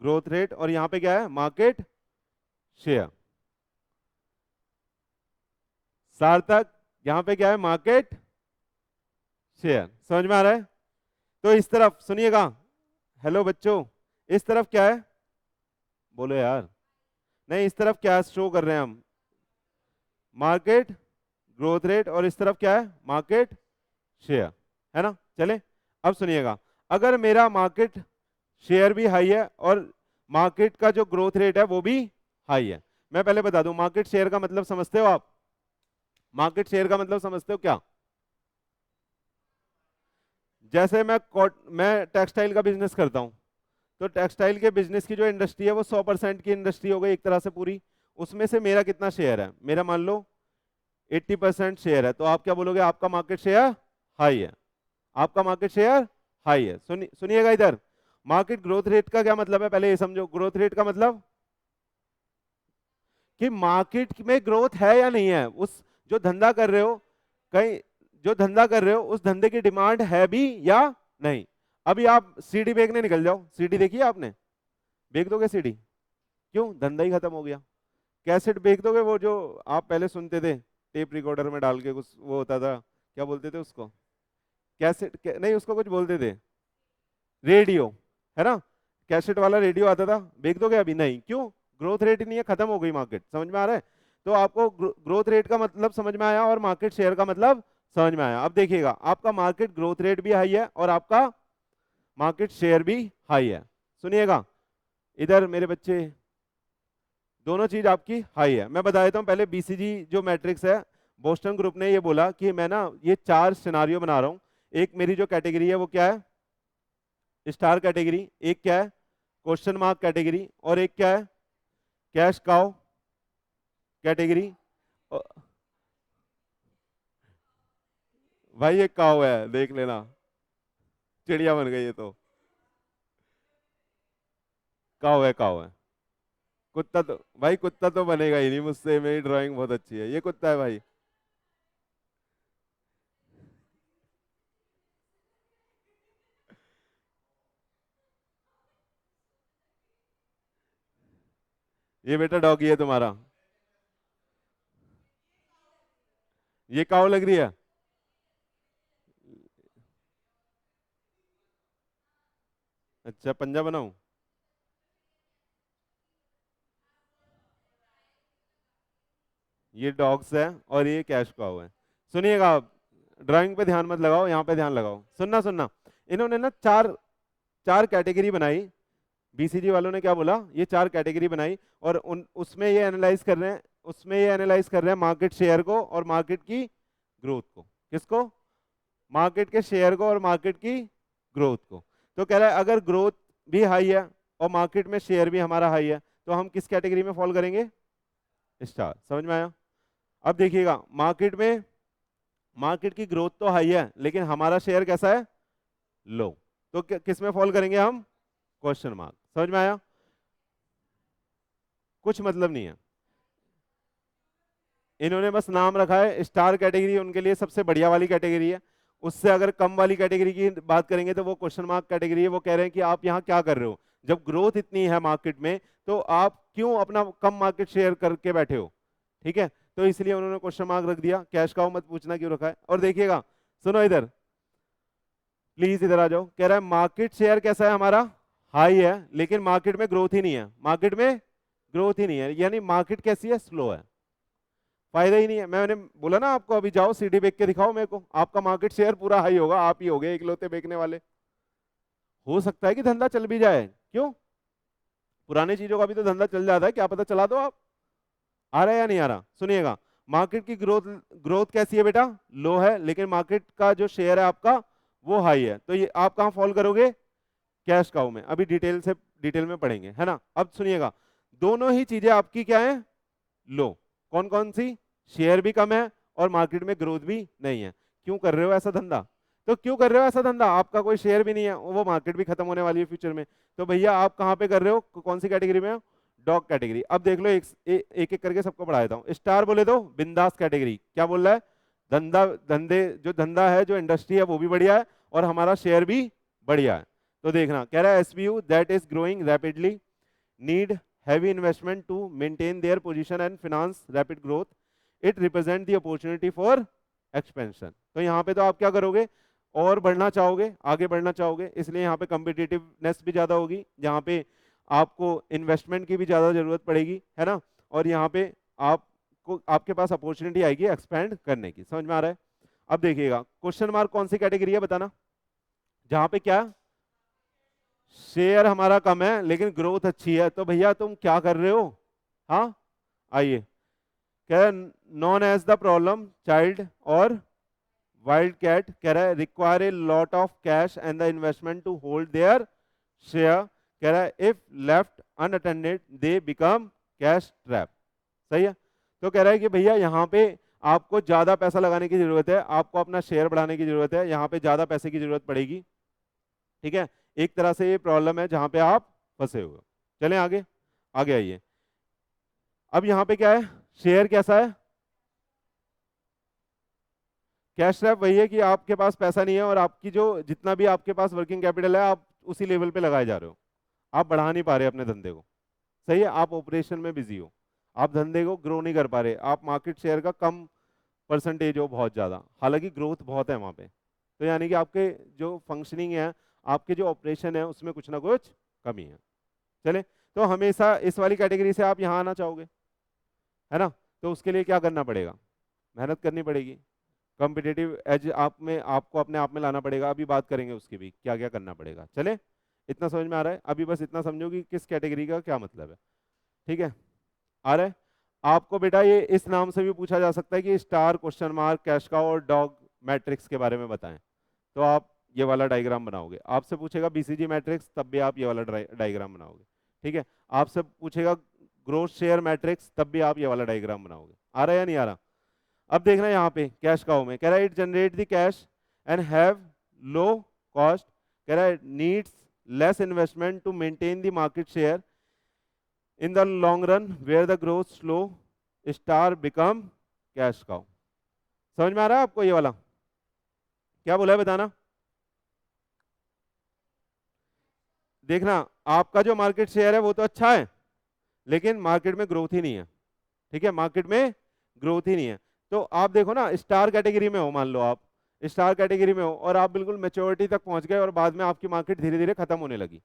ग्रोथ रेट, और यहां पे क्या है, मार्केट शेयर। सार्थक, यहां पे क्या है, मार्केट शेयर। समझ में आ रहा है। तो इस तरफ सुनिएगा, हेलो बच्चों, इस तरफ क्या है, बोलो यार, नहीं, इस तरफ क्या शो कर रहे हैं हम, मार्केट ग्रोथ रेट, और इस तरफ क्या है, मार्केट शेयर, है ना। चले, अब सुनिएगा, अगर मेरा मार्केट शेयर भी हाई है और मार्केट का जो ग्रोथ रेट है वो भी हाई है, मैं पहले बता दूं मार्केट शेयर का मतलब समझते हो आप, मार्केट शेयर का मतलब समझते हो क्या, जैसे मैं टेक्सटाइल का बिजनेस करता हूं, तो टेक्सटाइल के बिजनेस की जो इंडस्ट्री है वो 100% की इंडस्ट्री हो गई एक तरह से पूरी, उसमें से मेरा कितना शेयर है, मेरा मान लो 80% शेयर है, तो आप क्या बोलोगे, आपका मार्केट शेयर हाई है, आपका मार्केट शेयर हाई है। सुनिएगा इधर, मार्केट ग्रोथ रेट का क्या मतलब है, पहले ये समझो, ग्रोथ रेट का मतलब कि मार्केट में ग्रोथ है या नहीं है, उस जो धंधा कर रहे हो, कहीं जो धंधा कर रहे हो उस धंधे की डिमांड है भी या नहीं। अभी आप सीडी बेचने निकल जाओ, सीडी देखी है आपने, बेच दोगे सीडी, क्यों, धंधा ही खत्म हो गया। कैसेट बेच दोगे, वो जो आप पहले सुनते थे टेप रिकॉर्डर में डाल के, कुछ वो होता था, क्या बोलते थे उसको, कैसेट नहीं, उसको कुछ बोलते थे, रेडियो, है ना, कैसेट वाला रेडियो आता था, बेच दोगे अभी, नहीं, क्यों, ग्रोथ रेट ही नहीं है, खत्म हो गई मार्केट। समझ में आ रहा है। तो आपको ग्रोथ रेट का मतलब समझ में आया, और मार्केट शेयर का मतलब समझ में आया। अब देखिएगा, आपका मार्केट ग्रोथ रेट भी हाई है और आपका मार्केट शेयर भी हाई है। सुनिएगा इधर मेरे बच्चे, दोनों चीज आपकी हाई है। मैं बता देता हूं पहले, बीसीजी जो मैट्रिक्स है, बोस्टन ग्रुप ने ये बोला कि मैं ना ये 4 सिनारियो बना रहा हूं। एक मेरी जो कैटेगरी है वो क्या है, स्टार कैटेगरी, एक क्या है, क्वेश्चन मार्क कैटेगरी, और एक क्या है, कैश काउ कैटेगरी। भाई ये काऊ है, देख लेना, चिड़िया बन गई ये तो। काऊ है, काऊ है। कुत्ता तो भाई, कुत्ता तो बनेगा ही नहीं मुझसे, मेरी ड्राइंग बहुत अच्छी है, ये कुत्ता है भाई। ये बेटा डॉगी है तुम्हारा। ये काऊ लग रही है। अच्छा, पंजा बनाऊं? ये डॉग्स है और ये कैश काऊ है। सुनिएगा आप, ड्राइंग पे ध्यान मत लगाओ, यहाँ पे ध्यान लगाओ, सुनना सुनना। इन्होंने ना चार चार कैटेगरी बनाई। बीसीजी वालों ने क्या बोला, ये चार कैटेगरी बनाई और उन उसमें ये एनालाइज कर रहे हैं, उसमें ये एनालाइज कर रहे हैं मार्केट शेयर को और मार्केट की ग्रोथ को। किसको? मार्केट के शेयर को और मार्केट की ग्रोथ को। तो कह रहा है अगर ग्रोथ भी हाई है और मार्केट में शेयर भी हमारा हाई है, तो हम किस कैटेगरी में फॉल करेंगे? स्टार। समझ में आया? अब देखिएगा, मार्केट की ग्रोथ तो हाई है लेकिन हमारा शेयर कैसा है? लो। तो किस में फॉल करेंगे हम? Question mark. समझ में आया? कुछ मतलब नहीं है, इन्होंने बस नाम रखा है स्टार कैटेगरी, उनके लिए सबसे बढ़िया वाली कैटेगरी है। उससे अगर कम वाली कैटेगरी की बात करेंगे तो वो क्वेश्चन मार्क कैटेगरी है। वो कह रहे हैं कि आप यहाँ क्या कर रहे हो, जब ग्रोथ इतनी है मार्केट में तो आप क्यों अपना कम मार्केट शेयर करके बैठे हो? ठीक है, तो इसलिए उन्होंने क्वेश्चन मार्क रख दिया। कैश काउ मत पूछना क्यों रखा है। और देखिएगा, सुनो इधर, प्लीज इधर आ जाओ। कह रहा है मार्केट शेयर कैसा है हमारा? हाई है, लेकिन मार्केट में ग्रोथ ही नहीं है, मार्केट में ग्रोथ ही नहीं है, यानी मार्केट कैसी है? स्लो है, फायदा ही नहीं है। मैंने बोला ना आपको, अभी जाओ सीडी बेच के दिखाओ मेरे को, आपका मार्केट शेयर पूरा हाई होगा, आप ही होगे इकलौते बेचने वाले। हो सकता है कि धंधा चल भी जाए, क्यों? पुरानी चीजों का भी तो धंधा चल जाता है, क्या पता चला दो आप। आ रहा है या नहीं आ रहा? सुनिएगा, मार्केट की ग्रोथ ग्रोथ कैसी है बेटा? लो है, लेकिन मार्केट का जो शेयर है आपका वो हाई है। तो ये आप कहाँ फॉल करोगे? कैश काउ में। अभी डिटेल में पढ़ेंगे, है ना। अब सुनिएगा, दोनों ही चीजें आपकी क्या है? लो। कौन कौन सी? शेयर भी कम है और मार्केट में ग्रोथ भी नहीं है। क्यों कर रहे हो ऐसा धंधा? तो क्यों कर रहे हो ऐसा धंधा? आपका कोई शेयर भी नहीं है, वो मार्केट भी खत्म होने वाली है फ्यूचर में। तो भैया आप कहाँ पे कर रहे हो, कौन सी कैटेगरी में हो? Dog category. अब देख लो, एक एक करके सबको बढ़ा देता हूँ। स्टार बोले तो बिंदास कैटेगरी। क्या बोल रहा है? धंधा है, जो इंडस्ट्री है वो भी बढ़िया है और हमारा शेयर भी बढ़िया है। तो देखना, कह रहा है SBU that is growing rapidly need heavy investment to maintain their position and finance rapid growth. It represent the opportunity for expansion. तो यहाँ पे तो आप क्या करोगे? और बढ़ना चाहोगे, आगे बढ़ना चाहोगे, इसलिए यहाँ पे कम्पिटिटिवनेस भी ज्यादा होगी, जहाँ पे आपको इन्वेस्टमेंट की भी ज्यादा जरूरत पड़ेगी, है ना। और यहाँ पे आपको, आपके पास अपॉर्चुनिटी आएगी एक्सपैंड करने की। समझ में आ रहा है? अब देखिएगा, क्वेश्चन मार्क कौन सी कैटेगरी है बताना, जहाँ पे क्या शेयर हमारा कम है लेकिन ग्रोथ अच्छी है। तो भैया तुम क्या कर रहे हो? हाँ, आइए। कह known as the problem child और वाइल्ड कैट, कह रहा है require a lot of cash and the investment to hold their share. कह रहा है if left unattended they become cash trap. सही है। तो कह रहा है कि भैया यहाँ पे आपको ज्यादा पैसा लगाने की जरूरत है, आपको अपना शेयर बढ़ाने की जरूरत है, यहाँ पे ज्यादा पैसे की जरूरत पड़ेगी। ठीक है, एक तरह से ये प्रॉब्लम है जहां पे आप फंसे हुए हो। चलें आगे, आगे आइए। अब यहाँ पे क्या है? शेयर कैसा है? कैश ट्रैप वही है कि आपके पास पैसा नहीं है और आपकी जो जितना भी आपके पास वर्किंग कैपिटल है आप उसी लेवल पे लगाए जा रहे हो, आप बढ़ा नहीं पा रहे अपने धंधे को। सही है, आप ऑपरेशन में बिजी हो, आप धंधे को ग्रो नहीं कर पा रहे, आप मार्केट शेयर का कम परसेंटेज हो बहुत ज्यादा, हालांकि ग्रोथ बहुत है वहां पे। तो यानी कि आपके जो फंक्शनिंग है, आपके जो ऑपरेशन है उसमें कुछ ना कुछ कमी है। चले, तो हमेशा इस वाली कैटेगरी से आप यहाँ आना चाहोगे, है ना। तो उसके लिए क्या करना पड़ेगा? मेहनत करनी पड़ेगी, कॉम्पिटिटिव एज आप में आपको अपने आप में लाना पड़ेगा। अभी बात करेंगे उसकी भी, क्या क्या करना पड़ेगा। चले, इतना समझ में आ रहा है? अभी बस इतना समझो कि किस कैटेगरी का क्या मतलब है। ठीक है, आ रहा है आपको बेटा? ये इस नाम से भी पूछा जा सकता है कि star, question mark, cash cow और डॉग मैट्रिक्स के बारे में बताएं। तो आप ये वाला डायग्राम बनाओगे। आपसे पूछेगा बीसीजी मैट्रिक्स, तब भी आप ये वाला डायग्राम बनाओगे। ठीक है, आपसे पूछेगा ग्रोथ शेयर मैट्रिक्स, तब भी आप ये वाला डायग्राम बनाओगे। आ रहा है या नहीं आ रहा? अब देखना यहाँ पे कैश काउ में कह रहा है it generate the cash and have low cost, कह रहा है needs less investment to maintain the market share in the long run where the growth slow star become cash cow. समझ में आ रहा है आपको ये वाला क्या बोला है बताना। देखना आपका जो मार्केट शेयर है वो तो अच्छा है लेकिन मार्केट में ग्रोथ ही नहीं है, ठीक है, मार्केट में ग्रोथ ही नहीं है। तो आप देखो ना स्टार कैटेगरी में हो, मान लो आप स्टार कैटेगरी में हो और आप बिल्कुल मैच्योरिटी तक पहुंच गए और बाद में आपकी मार्केट धीरे धीरे खत्म होने लगी।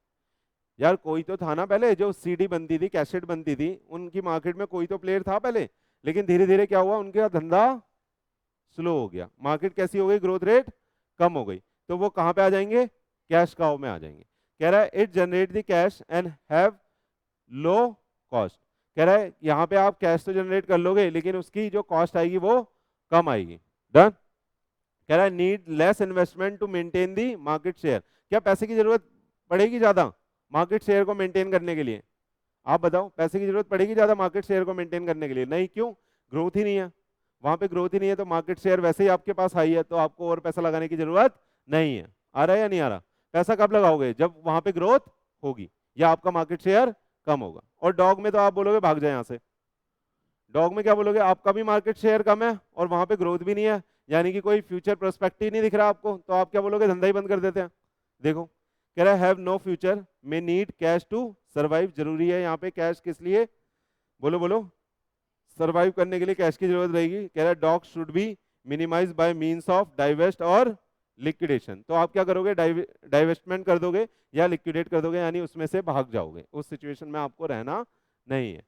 यार कोई तो था ना पहले जो सीडी बनती थी, कैसेट बनती थी, उनकी मार्केट में कोई तो प्लेयर था पहले, लेकिन धीरे धीरे क्या हुआ उनका धंधा स्लो हो गया, मार्केट कैसी हो गई, ग्रोथ रेट कम हो गई, तो वो कहां पे आ जाएंगे, कैश काउ में आ जाएंगे। कह रहा है it generate the cash and have low cost, कह रहा है यहाँ पे आप कैश तो जनरेट कर लोगे लेकिन उसकी जो कॉस्ट आएगी वो कम आएगी। डन। कह रहा है need less investment to maintain the market share, क्या पैसे की जरूरत पड़ेगी ज्यादा मार्केट शेयर को मेंटेन करने के लिए, आप बताओ पैसे की जरूरत पड़ेगी ज्यादा मार्केट शेयर को मेंटेन करने के लिए, नहीं, क्यों, ग्रोथ ही नहीं है, वहां पे ग्रोथ ही नहीं है तो मार्केट शेयर वैसे ही आपके पास हाई है तो आपको और पैसा लगाने की जरूरत नहीं है। आ रहा है या नहीं आ रहा, पैसा कब लगाओगे जब वहां पे ग्रोथ होगी या आपका मार्केट शेयर कम होगा। और डॉग में तो आप बोलोगे भाग जाए यहाँ से, डॉग में क्या बोलोगे आपका भी मार्केट शेयर कम है और वहां पे ग्रोथ भी नहीं है, यानी कि कोई फ्यूचर प्रोस्पेक्ट ही नहीं दिख रहा आपको, तो आप क्या बोलोगे धंधा ही बंद कर देते हैं। देखो कह रहा है have no future may need cash to survive, जरूरी है यहाँ पे कैश किस लिए, बोलो बोलो, सर्वाइव करने के लिए कैश की जरूरत रहेगी। कह रहा है dog should be minimize by means of divest और लिक्विडेशन, तो आप क्या करोगे डाइवेस्टमेंट कर दोगे या लिक्विडेट कर दोगे, यानी उसमें से भाग जाओगे, उस सिचुएशन में आपको रहना नहीं है।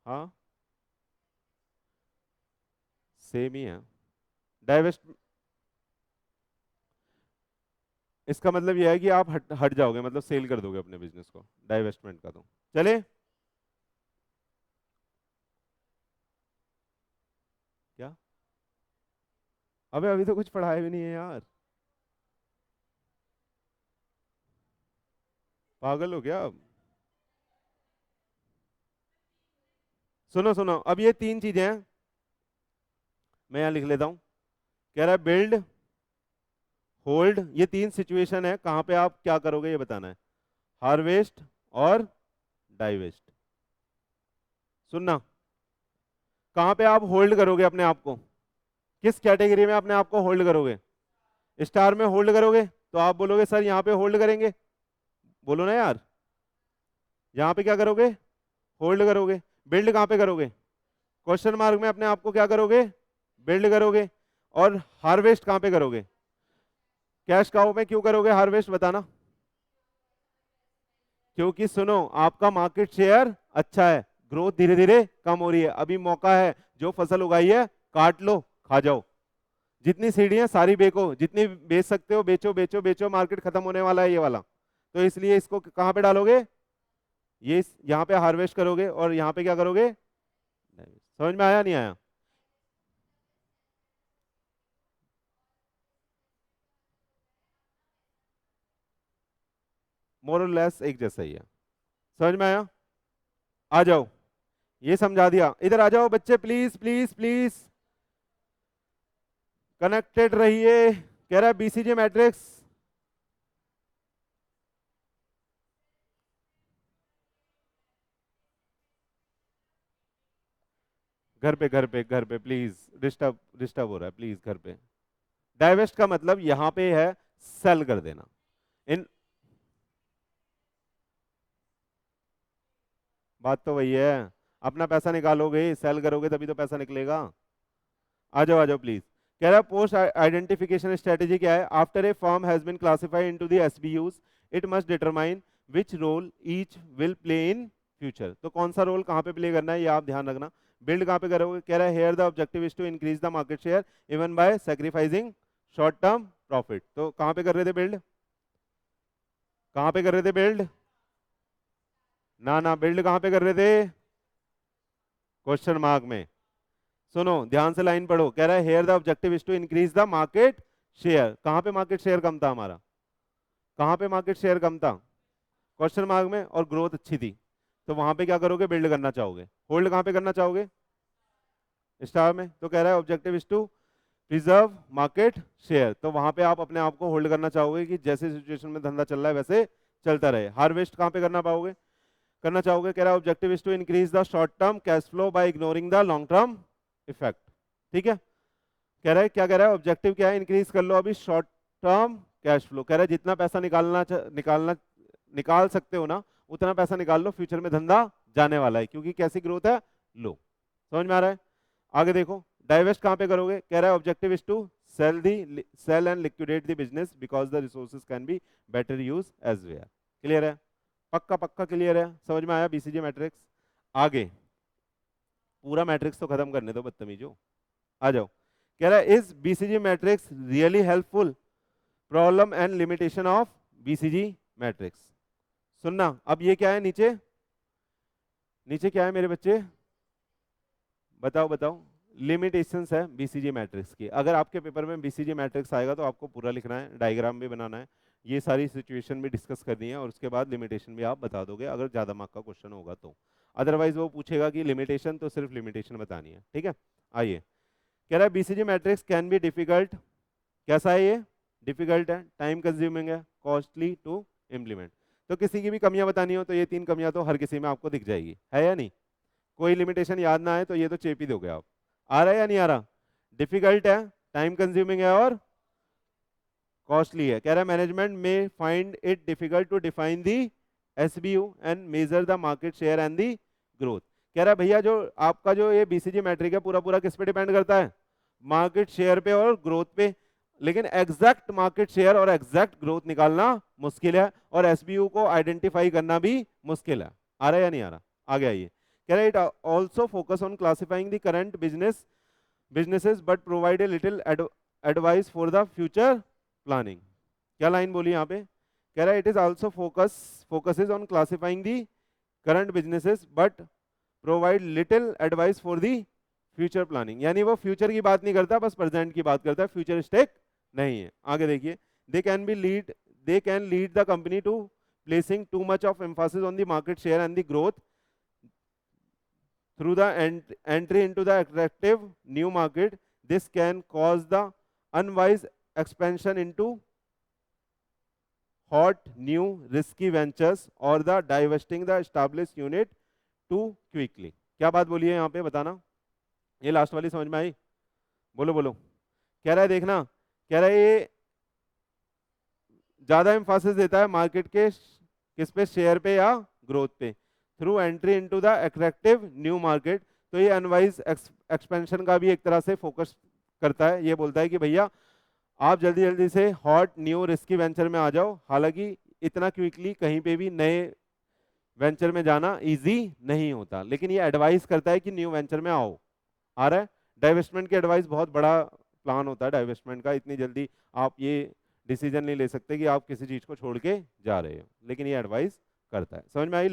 हाँ सेम ही है डाइवेस्ट, इसका मतलब यह है कि आप हट हट जाओगे, मतलब सेल कर दोगे अपने बिजनेस को, डाइवेस्टमेंट का तो चले। क्या अबे अभी तो कुछ पढ़ाया भी नहीं है यार, पागल हो गया अब। सुनो सुनो अब ये तीन चीजें हैं, मैं यहाँ लिख लेता हूँ। कह रहा है बिल्ड होल्ड, ये तीन सिचुएशन है कहाँ पे आप क्या करोगे ये बताना है, हार्वेस्ट और डाइवेस्ट। सुनना कहाँ पे आप होल्ड करोगे अपने आप को, किस कैटेगरी में अपने आप को होल्ड करोगे, स्टार में होल्ड करोगे तो आप बोलोगे सर यहाँ पे होल्ड करेंगे, बोलो ना यार, यहाँ पे क्या करोगे, होल्ड करोगे। बिल्ड कहाँ पे करोगे, क्वेश्चन मार्क में अपने आप को क्या करोगे, बिल्ड करोगे। और हार्वेस्ट कहाँ पे करोगे, कैश काउ में क्यों करोगे हार्वेस्ट बताना, क्योंकि सुनो आपका मार्केट शेयर अच्छा है, ग्रोथ धीरे धीरे कम हो रही है, अभी मौका है, जो फसल उगाई है काट लो खा जाओ, जितनी सीढ़ियां सारी बेचो, जितनी बेच सकते हो बेचो बेचो बेचो, मार्केट खत्म होने वाला है ये वाला, तो इसलिए इसको कहां पे डालोगे, ये यहाँ पे हार्वेस्ट करोगे और यहाँ पे क्या करोगे, समझ में आया नहीं आया। मोर और लेस एक जैसा ही है, समझ में आया। आ जाओ ये समझा दिया, इधर आ जाओ बच्चे प्लीज प्लीज प्लीज, कनेक्टेड रहिए। कह रहा है बीसीजी मैट्रिक्स, घर पे प्लीज, डिस्टर्ब डिस्टर्ब हो रहा है प्लीज घर पे। डाइवेस्ट का मतलब यहां पे है सेल कर देना, इन बात तो वही है, अपना पैसा निकालोगे सेल करोगे तभी तो पैसा निकलेगा। आ जाओ प्लीज। कह रहा है पोस्ट आइडेंटिफिकेशन स्ट्रेटेजी क्या है, after a firm has been classified into the SBUs it must determine which role each will play in future, तो कौन सा रोल कहाँ पे प्ले करना है ये आप ध्यान रखना। बिल्ड कहाँ पे करोगे, कह रहा है here the objective is to increase the market share even by sacrificing short term profit, तो कहाँ पे कर रहे थे बिल्ड, कहाँ पे कर रहे थे बिल्ड, ना ना बिल्ड कहाँ पे कर रहे थे, क्वेश्चन मार्क में। सुनो ध्यान से लाइन पढ़ो, कह रहा है here the objective is to increase the market share, कहां पे मार्केट शेयर कम था हमारा, कहां पे मार्केट शेयर कम था, क्वेश्चन मार्क में, और ग्रोथ अच्छी थी, तो वहां पे क्या करोगे बिल्ड करना चाहोगे, होल्ड कहां पे करना चाहोगे, स्टार में, तो कह रहा है objective is to preserve market share, तो वहां पे आप अपने आप को होल्ड करना चाहोगे कि जैसे सिचुएशन में धंधा चल रहा है वैसे चलता रहे। हार्वेस्ट कहाँ पे करना चाहोगे, कह रहा है objective is to increase the short term cash flow by ignoring the long term effect. ठीक है, कह रहा है क्या कह रहा है, ऑब्जेक्टिव क्या है, इंक्रीज कर लो अभी शॉर्ट टर्म कैश फ्लो। कह रहा है जितना पैसा निकाल सकते हो ना उतना पैसा निकाल लो, फ्यूचर में धंधा जाने वाला है, क्योंकि कैसी ग्रोथ है, लो। समझ में आ रहा है? आगे देखो, डाइवेस्ट कहां पे करोगे, कह रहा है objective is to sell and liquidate the business because the resources can be better use elsewhere. Clear है? पक्का पक्का क्लियर है? समझ में आया बीसीजी मैट्रिक्स? आगे पूरा मैट्रिक्स तो खत्म करने दो बदतमीजो, आ जाओ। कह रहा है is BCG matrix really helpful, problem and limitation of BCG matrix. सुनना, अब ये क्या है नीचे, नीचे क्या है मेरे बच्चे, बताओ बताओ। लिमिटेशंस है बीसीजी मैट्रिक्स की। अगर आपके पेपर में बीसीजी मैट्रिक्स आएगा तो आपको पूरा लिखना है, डायग्राम भी बनाना है, ये सारी सिचुएशन भी डिस्कस करनी है, और उसके बाद लिमिटेशन भी आप बता दोगे अगर ज़्यादा मार्क का क्वेश्चन होगा तो। अदरवाइज वो पूछेगा कि लिमिटेशन, तो सिर्फ लिमिटेशन बतानी है। ठीक है, आइए। कह रहा है BCG matrix can be difficult, कैसा है ये, डिफिकल्ट है, टाइम कंज्यूमिंग है, कॉस्टली टू इम्प्लीमेंट। तो किसी की भी कमियां बतानी हो तो ये 3 कमियां तो हर किसी में आपको दिख जाएगी, है या नहीं? कोई लिमिटेशन याद ना आए तो ये तो चेप ही दोगे आप। आ रहा है या नहीं आ रहा? डिफिकल्ट है, टाइम कंज्यूमिंग है और कॉस्टली है। कह रहा है मैनेजमेंट में find it difficult to define the SBU and measure the market share and the growth. कह रहा है भैया जो आपका जो ये बीसीजी मैट्रिक है पूरा पूरा किस पे डिपेंड करता है, मार्केट शेयर पे और ग्रोथ पे, लेकिन एग्जैक्ट मार्केट शेयर और एग्जैक्ट ग्रोथ निकालना मुश्किल है, और एसबीयू को आइडेंटिफाई करना भी मुश्किल है। आ रहा है या नहीं आ रहा? आगे आइए। कह रहा है it also focus on classifying the current businesses but provide a little advice for the future planning. क्या लाइन बोली यहाँ पे, कह रहा है it is also focuses on classifying the current businesses but provide little advice for the future planning, यानी वो फ्यूचर की बात नहीं करता, बस प्रेजेंट की बात करता है, फ्यूचर स्टेक नहीं है। आगे देखिए, they can lead the company to placing too much of emphasis on the market share and the growth through the entry into the attractive new market. This can cause the unwise expansion into hot new risky ventures or the divesting the established unit too quickly. क्या बात बोली है यहाँ पे बताना, ये लास्ट वाली समझ में आई? बोलो बोलो। कह रहा है देखना, कह रहा है ये ज्यादा एम्फासिस देता है मार्केट के किस पे, शेयर पे या ग्रोथ पे, through entry into the attractive new market. तो ये अनवाइज एक्सपेंशन का भी एक तरह से फोकस करता है, ये बोलता है कि भैया आप जल्दी जल्दी से हॉट न्यू रिस्की वेंचर में आ जाओ, हालांकि इतना क्विकली कहीं पे भी नए वेंचर में जाना इजी नहीं होता, लेकिन ये एडवाइस करता है कि न्यू वेंचर में आओ। आ रहा है? डाइवेस्टमेंट की एडवाइस बहुत बड़ा प्लान होता है डाइवेस्टमेंट का, इतनी जल्दी आप ये डिसीजन नहीं ले सकते कि आप किसी चीज को छोड़ के जा रहे हो, लेकिन ये एडवाइस करता है। समझ में आई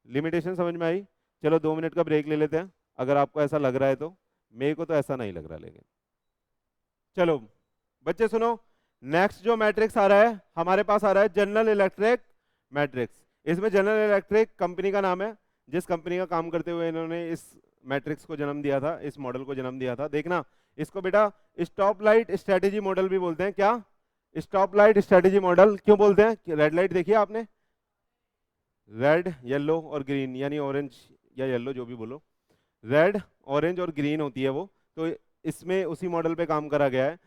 लिमिटेशन समझ में आई? चलो 2 मिनट का ब्रेक ले लेते हैं, अगर आपको ऐसा लग रहा है तो, मेरे को तो ऐसा नहीं लग रहा। लेकिन चलो बच्चे सुनो, नेक्स्ट जो मैट्रिक्स आ रहा है हमारे पास आ रहा है जनरल इलेक्ट्रिक मैट्रिक्स। इसमें जनरल इलेक्ट्रिक कंपनी का नाम है, जिस कंपनी का काम करते हुए इन्होंने इस मैट्रिक्स को जन्म दिया था, इस मॉडल को जन्म दिया था। देखना इसको बेटा स्टॉप लाइट स्ट्रेटेजी मॉडल भी बोलते हैं। क्या स्टॉप लाइट स्ट्रेटेजी मॉडल क्यों बोलते हैं? रेड लाइट देखिए आपने, रेड येलो और ग्रीन, यानी ऑरेंज या येलो जो भी बोलो, रेड ऑरेंज और ग्रीन होती है वो, तो इसमें उसी मॉडल पे काम करा गया है।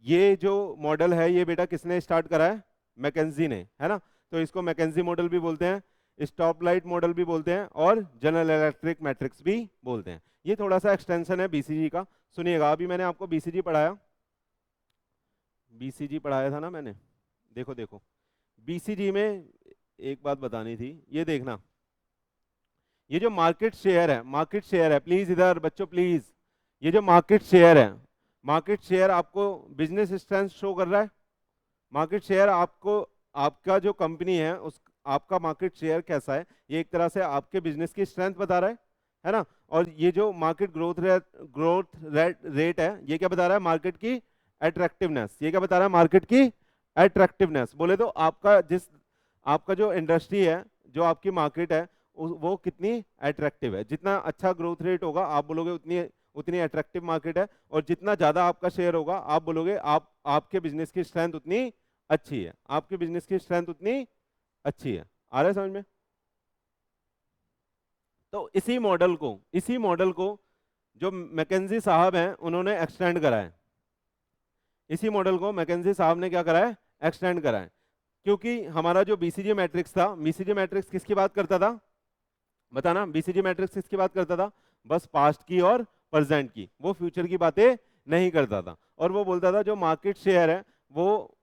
ये जो मॉडल है ये बेटा किसने स्टार्ट करा है? मैकेंजी ने, है ना? तो इसको मैकेंजी मॉडल भी बोलते हैं, स्टॉप लाइट मॉडल भी बोलते हैं, और जनरल इलेक्ट्रिक मैट्रिक्स भी बोलते हैं। ये थोड़ा सा एक्सटेंशन है बीसीजी का। सुनिएगा, अभी मैंने आपको बीसीजी पढ़ाया था ना मैंने, देखो देखो बीसीजी में एक बात बतानी थी, ये देखना, ये जो मार्केट शेयर है, प्लीज इधर बच्चों प्लीज, ये जो मार्केट शेयर है, मार्केट शेयर आपको बिजनेस स्ट्रेंथ शो कर रहा है। मार्केट शेयर आपको, आपका जो कंपनी है उस आपका मार्केट शेयर कैसा है, ये एक तरह से आपके बिजनेस की स्ट्रेंथ बता रहा है ना? और ये जो मार्केट ग्रोथ रेट है, ये क्या बता रहा है? मार्केट की अट्रैक्टिवनेस। ये क्या बता रहा है? मार्केट की अट्रैक्टिवनेस। बोले तो आपका जो इंडस्ट्री है, जो आपकी मार्केट है, वो कितनी अट्रैक्टिव है। जितना अच्छा ग्रोथ रेट होगा आप बोलोगे उतनी उतनी अट्रैक्टिव मार्केट है, और जितना ज्यादा आपका शेयर होगा आप बोलोगे आपके बिजनेस की स्ट्रेंथ उतनी अच्छी है, आपके बिजनेस की स्ट्रेंथ उतनी अच्छी है। आ रहा है समझ में? तो इसी मॉडल को जो मैकेंजी साहब हैं उन्होंने एक्सटेंड करा है। इसी मॉडल को मैकेंजी साहब ने क्या करा है, एक्सटेंड करा है। क्योंकि हमारा जो बीसीजी मैट्रिक्स था, बीसीजी मैट्रिक्स किसकी बात करता था बताना, बीसीजी मैट्रिक्स किसकी बात करता था, बस पास्ट की और प्रेजेंट की, वो फ्यूचर की बातें नहीं करता था। और वो बोलता था जो मार्केट शेयर है वो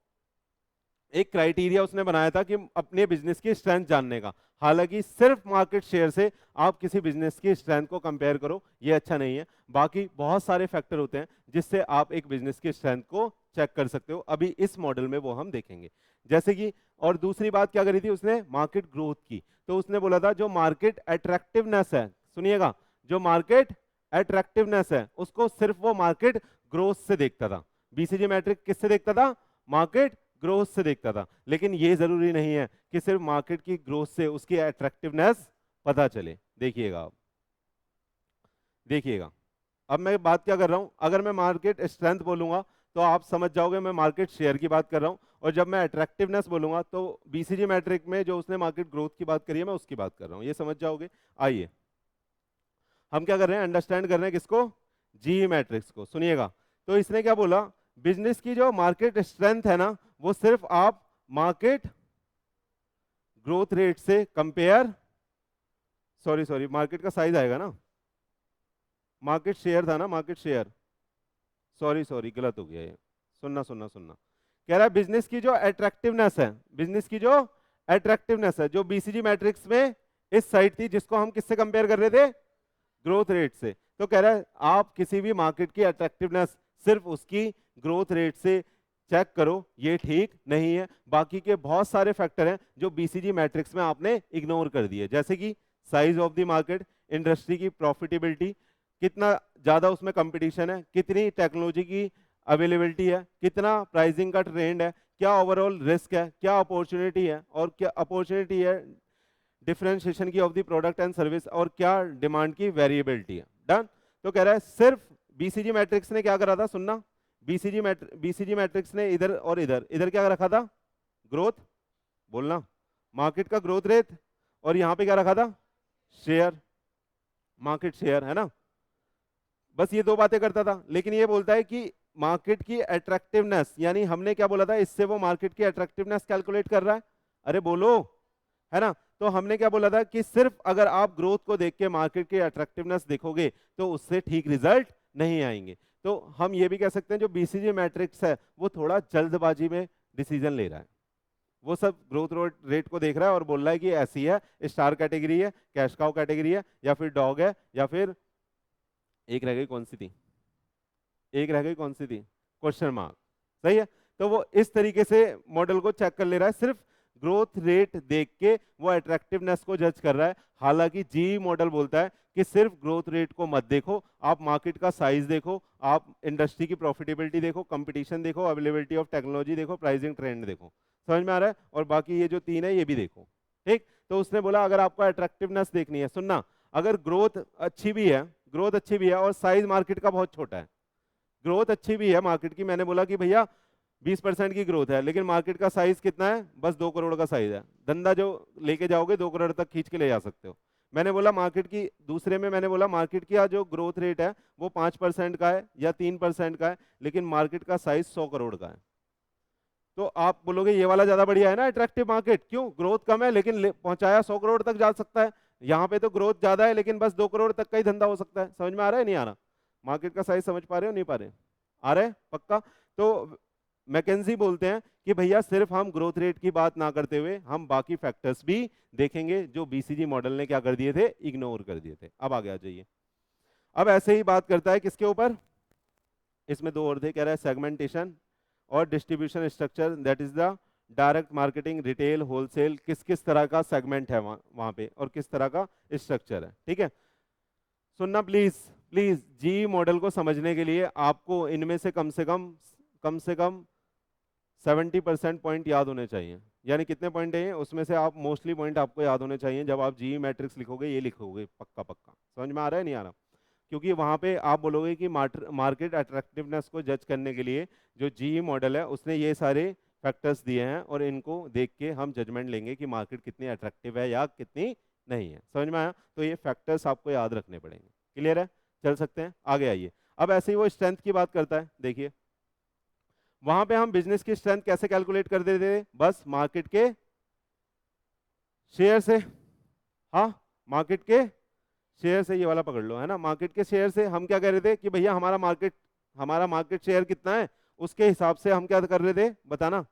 एक क्राइटेरिया उसने बनाया था कि अपने बिजनेस की स्ट्रेंथ जानने का। हालांकि सिर्फ मार्केट शेयर से आप किसी बिजनेस की स्ट्रेंथ को कंपेयर करो ये अच्छा नहीं है, बाकी बहुत सारे फैक्टर होते हैं जिससे आप एक बिजनेस की स्ट्रेंथ को चेक कर सकते हो। अभी इस मॉडल में वो हम देखेंगे। जैसे कि और दूसरी बात क्या करी थी उसने, मार्केट ग्रोथ की। तो उसने बोला था जो मार्केट अट्रैक्टिवनेस है, सुनिएगा, जो मार्केट अट्रैक्टिवनेस है उसको सिर्फ वो मार्केट ग्रोथ से देखता था। बीसीजी मैट्रिक किससे देखता था, मार्केट ग्रोथ से देखता था। लेकिन ये जरूरी नहीं है कि सिर्फ मार्केट की ग्रोथ से उसकी अट्रैक्टिवनेस पता चले। देखिएगा आप, देखिएगा अब मैं बात क्या कर रहा हूं, अगर मैं मार्केट स्ट्रेंथ बोलूंगा तो आप समझ जाओगे मैं मार्केट शेयर की बात कर रहा हूं, और जब मैं अट्रैक्टिवनेस बोलूंगा तो बीसीजी मैट्रिक में जो उसने मार्केट ग्रोथ की बात करी है मैं उसकी बात कर रहा हूं, ये समझ जाओगे। आइए हम क्या कर रहे हैं, अंडरस्टैंड कर रहे हैं किसको, जीई मैट्रिक्स को। सुनिएगा, तो इसने क्या बोला, बिजनेस की जो मार्केट स्ट्रेंथ है ना वो सिर्फ आप मार्केट ग्रोथ रेट से कंपेयर, सॉरी मार्केट का साइज आएगा ना, मार्केट शेयर था ना, मार्केट शेयर, सॉरी गलत हो गया ये, सुनना कह रहा है बिजनेस की जो अट्रैक्टिवनेस है, बिजनेस की जो अट्रैक्टिवनेस है जो बीसीजी मैट्रिक्स में इस साइड थी जिसको हम किससे कंपेयर कर रहे थे, ग्रोथ रेट से। तो कह रहा है आप किसी भी मार्केट की अट्रैक्टिवनेस सिर्फ उसकी ग्रोथ रेट से चेक करो, ये ठीक नहीं है। बाकी के बहुत सारे फैक्टर हैं जो बीसीजी मैट्रिक्स में आपने इग्नोर कर दिए, जैसे कि size of the market, industry की प्रॉफिटेबिलिटी, कितना ज्यादा उसमें कंपटीशन है, कितनी टेक्नोलॉजी की अवेलेबिलिटी है, कितना प्राइसिंग का ट्रेंड है, क्या ओवरऑल रिस्क है, क्या अपॉर्चुनिटी है, और क्या अपॉर्चुनिटी है डिफरेंशिएशन की of the product and service, और क्या डिमांड की वेरिएबिलिटी है। डन। तो कह रहा है सिर्फ बीसीजी मैट्रिक्स ने क्या करा था, सुनना, बीसीजी मैट्रिक्स ने इधर और इधर इधर क्या रखा था, ग्रोथ, बोलना, मार्केट का ग्रोथ रेट, और यहां पे क्या रखा था, शेयर, मार्केट शेयर, है ना, बस ये दो बातें करता था। लेकिन ये बोलता है कि मार्केट की अट्रैक्टिवनेस, यानी हमने क्या बोला था, इससे वो मार्केट की अट्रैक्टिवनेस कैलकुलेट कर रहा है, अरे बोलो, है ना। तो हमने क्या बोला था कि सिर्फ अगर आप ग्रोथ को देख के मार्केट की अट्रैक्टिवनेस देखोगे तो उससे ठीक रिजल्ट नहीं आएंगे। तो हम ये भी कह सकते हैं जो बीसीजी मैट्रिक्स है वो थोड़ा जल्दबाजी में डिसीजन ले रहा है, वो सब ग्रोथ रेट को देख रहा है और बोल रहा है कि ऐसी है, स्टार कैटेगरी है, कैश काउ कैटेगरी है, या फिर डॉग है, या फिर एक रह गई कौन सी थी, एक रह गई कौन सी थी, क्वेश्चन मार्क, सही है। तो वो इस तरीके से मॉडल को चेक कर ले रहा है, सिर्फ ग्रोथ रेट देख के वो अट्रैक्टिवनेस को जज कर रहा है। हालांकि जी मॉडल बोलता है कि सिर्फ ग्रोथ रेट को मत देखो, आप मार्केट का साइज देखो, आप इंडस्ट्री की प्रॉफिटेबिलिटी देखो, कंपटीशन देखो, अवेलेबिलिटी ऑफ टेक्नोलॉजी देखो, प्राइसिंग ट्रेंड देखो, समझ में आ रहा है, और बाकी ये जो तीन है ये भी देखो, ठीक। तो उसने बोला अगर आपको अट्रैक्टिवनेस देखनी है, सुनना, अगर ग्रोथ अच्छी भी है, ग्रोथ अच्छी भी है और साइज मार्केट का बहुत छोटा है, ग्रोथ अच्छी भी है मार्केट की, मैंने बोला कि भैया 20% की ग्रोथ है, लेकिन मार्केट का साइज कितना है, बस 2 करोड़ का साइज है, धंधा जो लेके जाओगे 2 करोड़ तक खींच के ले जा सकते हो। मैंने बोला मार्केट की, दूसरे में मैंने बोला मार्केट की जो ग्रोथ रेट है वो 5% का है या 3% का है, लेकिन मार्केट का साइज 100 करोड़ का है। तो आप बोलोगे ये वाला ज्यादा बढ़िया है ना अट्रैक्टिव मार्केट, क्यों, ग्रोथ कम है लेकिन पहुंचाया 100 करोड़ तक जा सकता है। यहाँ पे तो ग्रोथ ज्यादा है लेकिन बस 2 करोड़ तक का ही धंधा हो सकता है। समझ में आ रहा है नहीं आ रहा, मार्केट का साइज समझ पा रहे हो नहीं पा रहे, आ रहा है पक्का। तो मैकेंजी बोलते हैं कि भैया सिर्फ हम ग्रोथ रेट की बात ना करते हुए हम बाकी फैक्टर्स भी देखेंगे जो बीसीजी मॉडल ने क्या कर दिए थे, इग्नोर कर दिए थे। अब आगे आ जाइए, अब ऐसे ही बात करता है किसके ऊपर, इसमें दो और थे, कह रहा है सेगमेंटेशन और distribution structure, that is the direct marketing, retail, wholesale, किस किस तरह का सेगमेंट है वहां पे और किस तरह का स्ट्रक्चर है, ठीक है। सुनना प्लीज प्लीज, जी मॉडल को समझने के लिए आपको इनमें से कम 70% पॉइंट याद होने चाहिए, यानी कितने पॉइंट है, उसमें से आप मोस्टली पॉइंट आपको याद होने चाहिए जब आप जी मैट्रिक्स लिखोगे, ये लिखोगे पक्का पक्का। समझ में आ रहा है नहीं आ रहा? क्योंकि वहां पे आप बोलोगे कि मार्केट अट्रैक्टिवनेस को जज करने के लिए जो जी मॉडल है उसने ये सारे फैक्टर्स दिए हैं, और इनको देख के हम जजमेंट लेंगे कि मार्केट कितनी अट्रैक्टिव है या कितनी नहीं है। समझ में आया? तो ये फैक्टर्स आपको याद रखने पड़ेंगे। क्लियर है? चल सकते हैं आगे, आइए। अब ऐसे ही वो स्ट्रेंथ की बात करता है, देखिए वहां पे हम बिजनेस की स्ट्रेंथ कैसे कैलकुलेट कर देते थे, बस मार्केट के शेयर से। हाँ, मार्केट के शेयर से, ये वाला पकड़ लो, है ना, मार्केट के शेयर से हम क्या कह रहे थे कि भैया हमारा मार्केट शेयर कितना है, उसके हिसाब से हम क्या कर रहे थे बताना।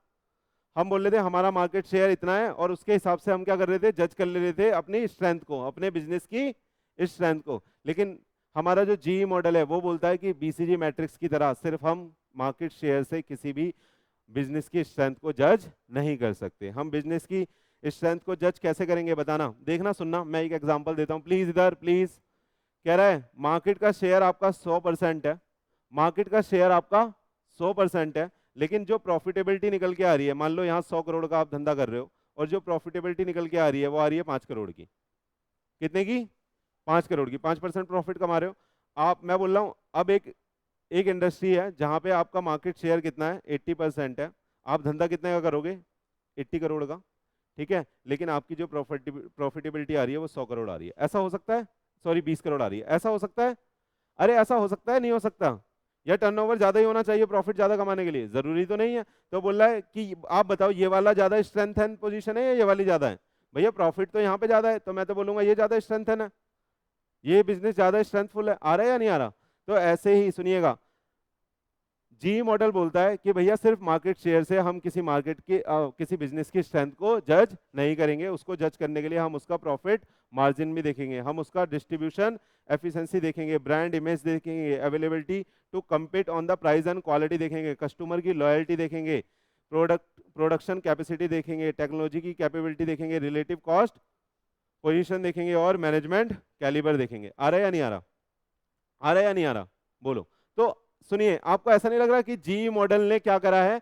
हम बोल रहे थे हमारा मार्केट शेयर इतना है, और उसके हिसाब से हम क्या कर रहे थे, जज कर ले रहे थे अपनी स्ट्रेंथ को, अपने बिजनेस की स्ट्रेंथ को। लेकिन हमारा जो जी मॉडल है वो बोलता है कि बीसीजी मैट्रिक्स की तरह सिर्फ हम मार्केट शेयर से किसी भी बिजनेस की स्ट्रेंथ को जज नहीं कर सकते। हम बिजनेस की स्ट्रेंथ को जज कैसे करेंगे बताना, देखना सुनना, मैं एक एग्जांपल देता हूं प्लीज, इधर प्लीज। कह रहा है मार्केट का शेयर आपका 100% है, मार्केट का शेयर आपका 100% है, लेकिन जो प्रॉफिटेबिलिटी निकल के आ रही है, मान लो यहाँ 100 करोड़ का आप धंधा कर रहे हो, और जो प्रॉफिटेबिलिटी निकल के आ रही है वो आ रही है 5 करोड़ की। कितने की? 5 करोड़ की। 5% प्रॉफिट कमा रहे हो आप। मैं बोल रहा हूँ अब एक इंडस्ट्री है जहां पे आपका मार्केट शेयर कितना है, 80% है, आप धंधा कितने का करोगे, 80 करोड़ का, ठीक है, लेकिन आपकी जो प्रॉफिटेबिलिटी आ रही है वो 100 करोड़ आ रही है। ऐसा हो सकता है? सॉरी 20 करोड़ आ रही है, ऐसा हो सकता है? अरे ऐसा हो सकता है, नहीं हो सकता? या टर्नओवर ज्यादा ही होना चाहिए प्रॉफिट ज्यादा कमाने के लिए? जरूरी तो नहीं है। तो बोल रहा है कि आप बताओ ये वाला ज्यादा स्ट्रेंथ है पोजीशन है या ये वाली ज्यादा है? भैया प्रॉफिट तो यहाँ पे ज्यादा है, तो मैं तो बोलूंगा ये ज्यादा स्ट्रेंथ है ना, ये बिजनेस ज्यादा स्ट्रेंथफुल है। आ रहा है या नहीं आ रहा? तो ऐसे ही सुनिएगा, जी मॉडल बोलता है कि भैया सिर्फ मार्केट शेयर से हम किसी मार्केट की किसी बिजनेस की स्ट्रेंथ को जज नहीं करेंगे। उसको जज करने के लिए हम उसका प्रॉफिट मार्जिन भी देखेंगे, हम उसका डिस्ट्रीब्यूशन एफिशिएंसी देखेंगे, ब्रांड इमेज देखेंगे, availability to compete on the price and quality देखेंगे, कस्टमर की लॉयल्टी देखेंगे, प्रोडक्शन कैपेसिटी देखेंगे, टेक्नोलॉजी की कैपेबिलिटी देखेंगे, रिलेटिव कॉस्ट पोजीशन देखेंगे, और मैनेजमेंट कैलिबर देखेंगे। आ रहा है या नहीं आ रहा? आ रहा है या नहीं आ रहा? बोलो। तो सुनिए, आपको ऐसा नहीं लग रहा कि जी मॉडल ने क्या करा है,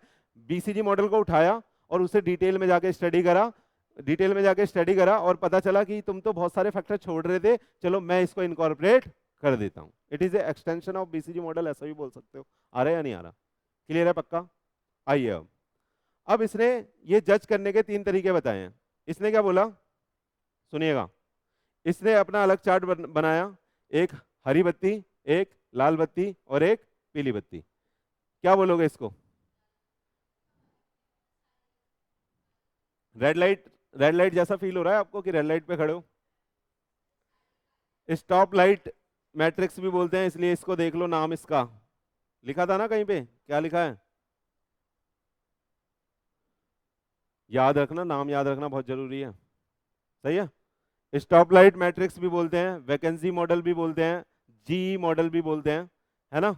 बीसीजी मॉडल को उठाया और उसे डिटेल में जाके स्टडी करा, डिटेल में जाके स्टडी करा, और पता चला कि तुम तो बहुत सारे फैक्टर छोड़ रहे थे, चलो मैं इसको इनकॉर्पोरेट कर देता हूं। It is A extension of BCG model, ऐसा भी बोल सकते हो। आ रहा है या नहीं आ रहा? क्लियर है पक्का? आइए अब इसने ये जज करने के 3 तरीके बताए हैं। इसने क्या बोला सुनिएगा, इसने अपना अलग चार्ट बनाया, एक हरी बत्ती, एक लाल बत्ती और एक पीली बत्ती। क्या बोलोगे इसको? रेड लाइट, रेड लाइट जैसा फील हो रहा है आपको कि रेड लाइट पे खड़े हो? स्टॉप लाइट मैट्रिक्स भी बोलते हैं, इसलिए इसको देख लो, नाम इसका लिखा था ना कहीं पे, क्या लिखा है याद रखना, नाम याद रखना बहुत जरूरी है। सही है? स्टॉप लाइट मैट्रिक्स भी बोलते हैं, वैकेंसी मॉडल भी बोलते हैं, जी मॉडल भी बोलते हैं, है ना?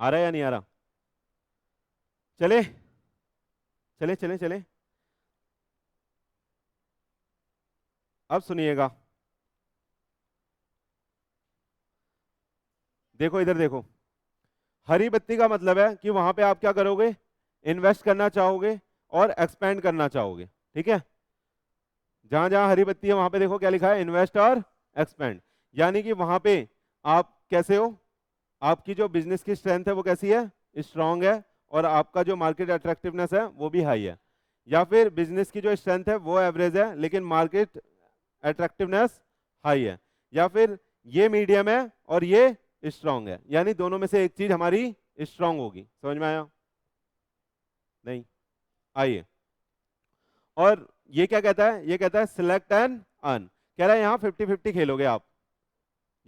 आ रहा है या नहीं आ रहा? चले चले चले चले। अब सुनिएगा, देखो इधर देखो, हरी बत्ती का मतलब है कि वहां पे आप क्या करोगे, इन्वेस्ट करना चाहोगे और एक्सपेंड करना चाहोगे, ठीक है? जहां जहां हरी बत्ती है वहां पे देखो क्या लिखा है, इन्वेस्ट और एक्सपेंड। यानी कि वहां पे आप कैसे हो, आपकी जो बिजनेस की स्ट्रेंथ है वो कैसी है, स्ट्रांग है, और आपका जो मार्केट अट्रैक्टिवनेस है वो भी हाई है। या फिर बिजनेस की जो स्ट्रेंथ है वो एवरेज है लेकिन मार्केट अट्रैक्टिवनेस हाई है। या फिर ये मीडियम है और ये स्ट्रांग है, यानी दोनों में से एक चीज हमारी स्ट्रांग होगी। समझ में आया? नहीं? आइए, और ये क्या कहता है, ये कहता है सिलेक्ट एंड अर्न। कह रहा है यहाँ 50-50 खेलोगे आप।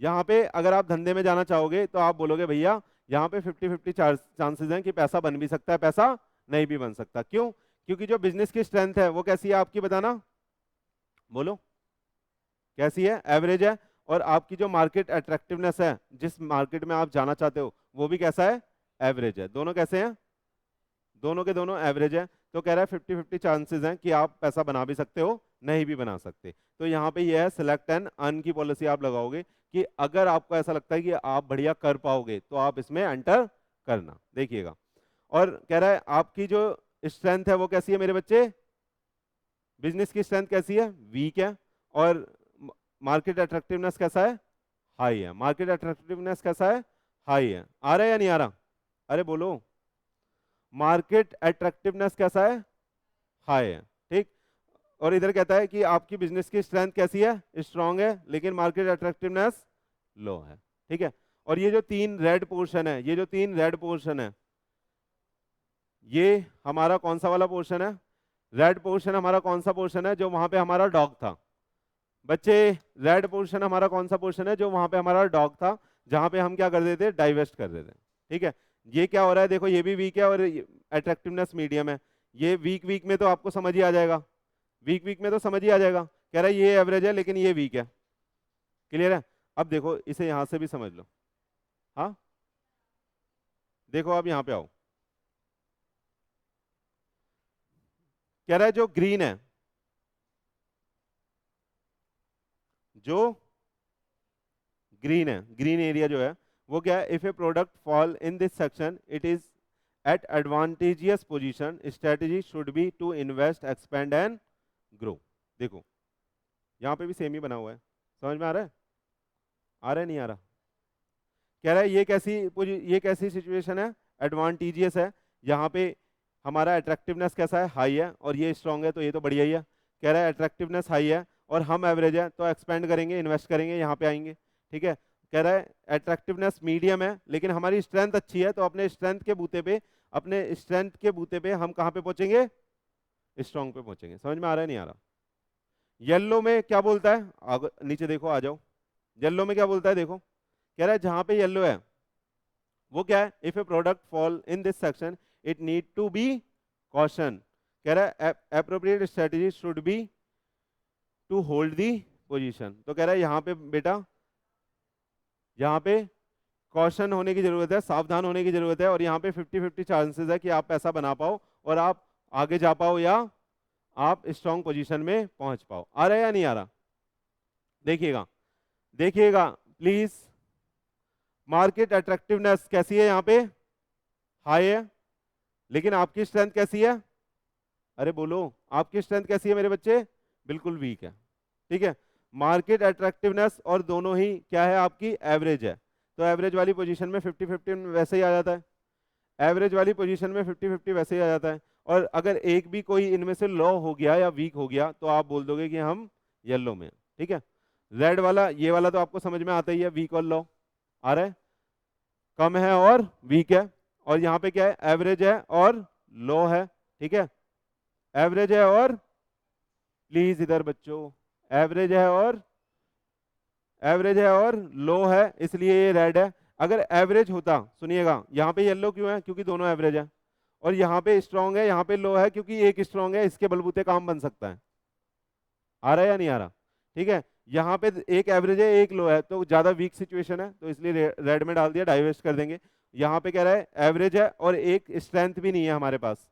यहाँ पे अगर आप धंधे में जाना चाहोगे तो आप बोलोगे भैया यहाँ पे 50-50 चांसेस हैं कि पैसा बन भी सकता है, पैसा नहीं भी बन सकता। क्यों? क्योंकि जो बिजनेस की स्ट्रेंथ है वो कैसी है आपकी, बताना, बोलो कैसी है, एवरेज है। और आपकी जो मार्केट अट्रैक्टिवनेस है, जिस मार्केट में आप जाना चाहते हो, वो भी कैसा है, एवरेज है। दोनों कैसे हैं, दोनों के दोनों एवरेज है। तो कह रहा है 50-50 चांसेस हैं कि आप पैसा बना भी सकते हो, नहीं भी बना सकते। तो यहाँ पे ये है सिलेक्ट एंड अर्न की पॉलिसी आप लगाओगे कि अगर आपको ऐसा लगता है कि आप बढ़िया कर पाओगे तो आप इसमें एंटर करना। देखिएगा, और कह रहा है आपकी जो स्ट्रेंथ है वो कैसी है मेरे बच्चे, बिजनेस की स्ट्रेंथ कैसी है, वीक है, और मार्केट अट्रैक्टिवनेस कैसा है, हाई है। मार्केट अट्रैक्टिवनेस कैसा है, हाई है। आ रहा है या नहीं आ रहा, अरे बोलो। मार्केट अट्रैक्टिवनेस कैसा है, हाई है, ठीक। और इधर कहता है कि आपकी बिजनेस की स्ट्रेंथ कैसी है, स्ट्रांग है, लेकिन मार्केट अट्रैक्टिवनेस लो है, ठीक है। और ये जो तीन रेड पोर्शन है, ये जो तीन रेड पोर्शन है, ये हमारा कौन सा वाला पोर्शन है, रेड पोर्शन हमारा कौन सा पोर्शन है, जो वहां पे हमारा डॉग था बच्चे। रेड पोर्शन हमारा कौन सा पोर्शन है, जो वहां पे हमारा डॉग था, जहां पे हम क्या कर देते, डाइवेस्ट कर देते, ठीक है। ये क्या हो रहा है, देखो ये भी वीक है और अट्रैक्टिवनेस मीडियम है। ये वीक वीक में तो आपको समझ ही आ जाएगा, वीक वीक में तो समझ ही आ जाएगा, कह रहा है ये एवरेज है लेकिन ये वीक है। क्लियर है। अब देखो इसे यहां से भी समझ लो। हाँ देखो आप यहां पे आओ, कह रहा है जो ग्रीन है, जो ग्रीन है, ग्रीन एरिया जो है वो क्या है, if a product fall in this section it is at advantageous position, strategy should be to invest expand and grow. देखो यहाँ पे भी सेम ही बना हुआ है, समझ में आ रहा है, आ रहा है नहीं आ रहा। कह रहा है ये कैसी सिचुएशन है, एडवांटेजियस है, यहाँ पे हमारा अट्रैक्टिवनेस कैसा है, हाई है, और ये स्ट्रांग है, तो ये तो बढ़िया ही है। कह रहा है अट्रैक्टिवनेस हाई है और हम एवरेज है, तो एक्सपेंड करेंगे, इन्वेस्ट करेंगे, यहाँ पे आएंगे, ठीक है। कह रहा है अट्रैक्टिवनेस मीडियम है लेकिन हमारी स्ट्रेंथ अच्छी है, तो अपने स्ट्रेंथ के बूते पे, अपने स्ट्रेंथ के बूते पे हम कहाँ पे पहुंचेंगे, स्ट्रांग पे पहुंचेंगे। समझ में आ रहा है नहीं आ रहा। येलो में क्या बोलता है, नीचे देखो आ जाओ, येलो में क्या बोलता है देखो, कह रहा है जहां पे येलो है वो क्या है, if a product fall in this section it need to be caution. कह रहा है appropriate strategy should be to hold the position. तो कह रहा है यहाँ पे बेटा, यहाँ पे कॉशन होने की जरूरत है, सावधान होने की जरूरत है, और यहाँ पे 50-50 चांसेस है कि आप पैसा बना पाओ और आप आगे जा पाओ या आप स्ट्रॉन्ग पोजीशन में पहुंच पाओ। आ रहा है या नहीं आ रहा, देखिएगा देखिएगा प्लीज। मार्केट अट्रैक्टिवनेस कैसी है, यहाँ पे हाई है, लेकिन आपकी स्ट्रेंथ कैसी है, अरे बोलो आपकी स्ट्रेंथ कैसी है मेरे बच्चे, बिल्कुल वीक है, ठीक है। मार्केट अट्रैक्टिवनेस और दोनों ही क्या है, आपकी एवरेज है, तो एवरेज वाली पोजीशन में 50-50 वैसे ही आ जाता है, एवरेज वाली पोजीशन में 50-50 वैसे ही आ जाता है। और अगर एक भी कोई इनमें से लो हो गया या वीक हो गया तो आप बोल दोगे कि हम येलो में, ठीक है। रेड वाला, ये वाला तो आपको समझ में आता ही है, वीक और लो आ रहा है, कम है और वीक है, और यहाँ पे क्या है, एवरेज है और लो है, ठीक है। एवरेज है और, प्लीज इधर बच्चों, एवरेज है और, एवरेज है और लो है, इसलिए ये रेड है। अगर एवरेज होता, सुनिएगा, यहाँ पे येलो क्यों है, क्योंकि दोनों एवरेज है, और यहाँ पे स्ट्रांग है, यहाँ पे लो है, क्योंकि एक स्ट्रांग है, इसके बलबूते काम बन सकता है। आ रहा है या नहीं आ रहा, ठीक है। यहाँ पे एक एवरेज है एक लो है, तो ज्यादा वीक सिचुएशन है, तो इसलिए रेड में डाल दिया, डाइवर्स्ट कर देंगे। यहाँ पे कह रहा है एवरेज है और एक स्ट्रेंथ भी नहीं है हमारे पास,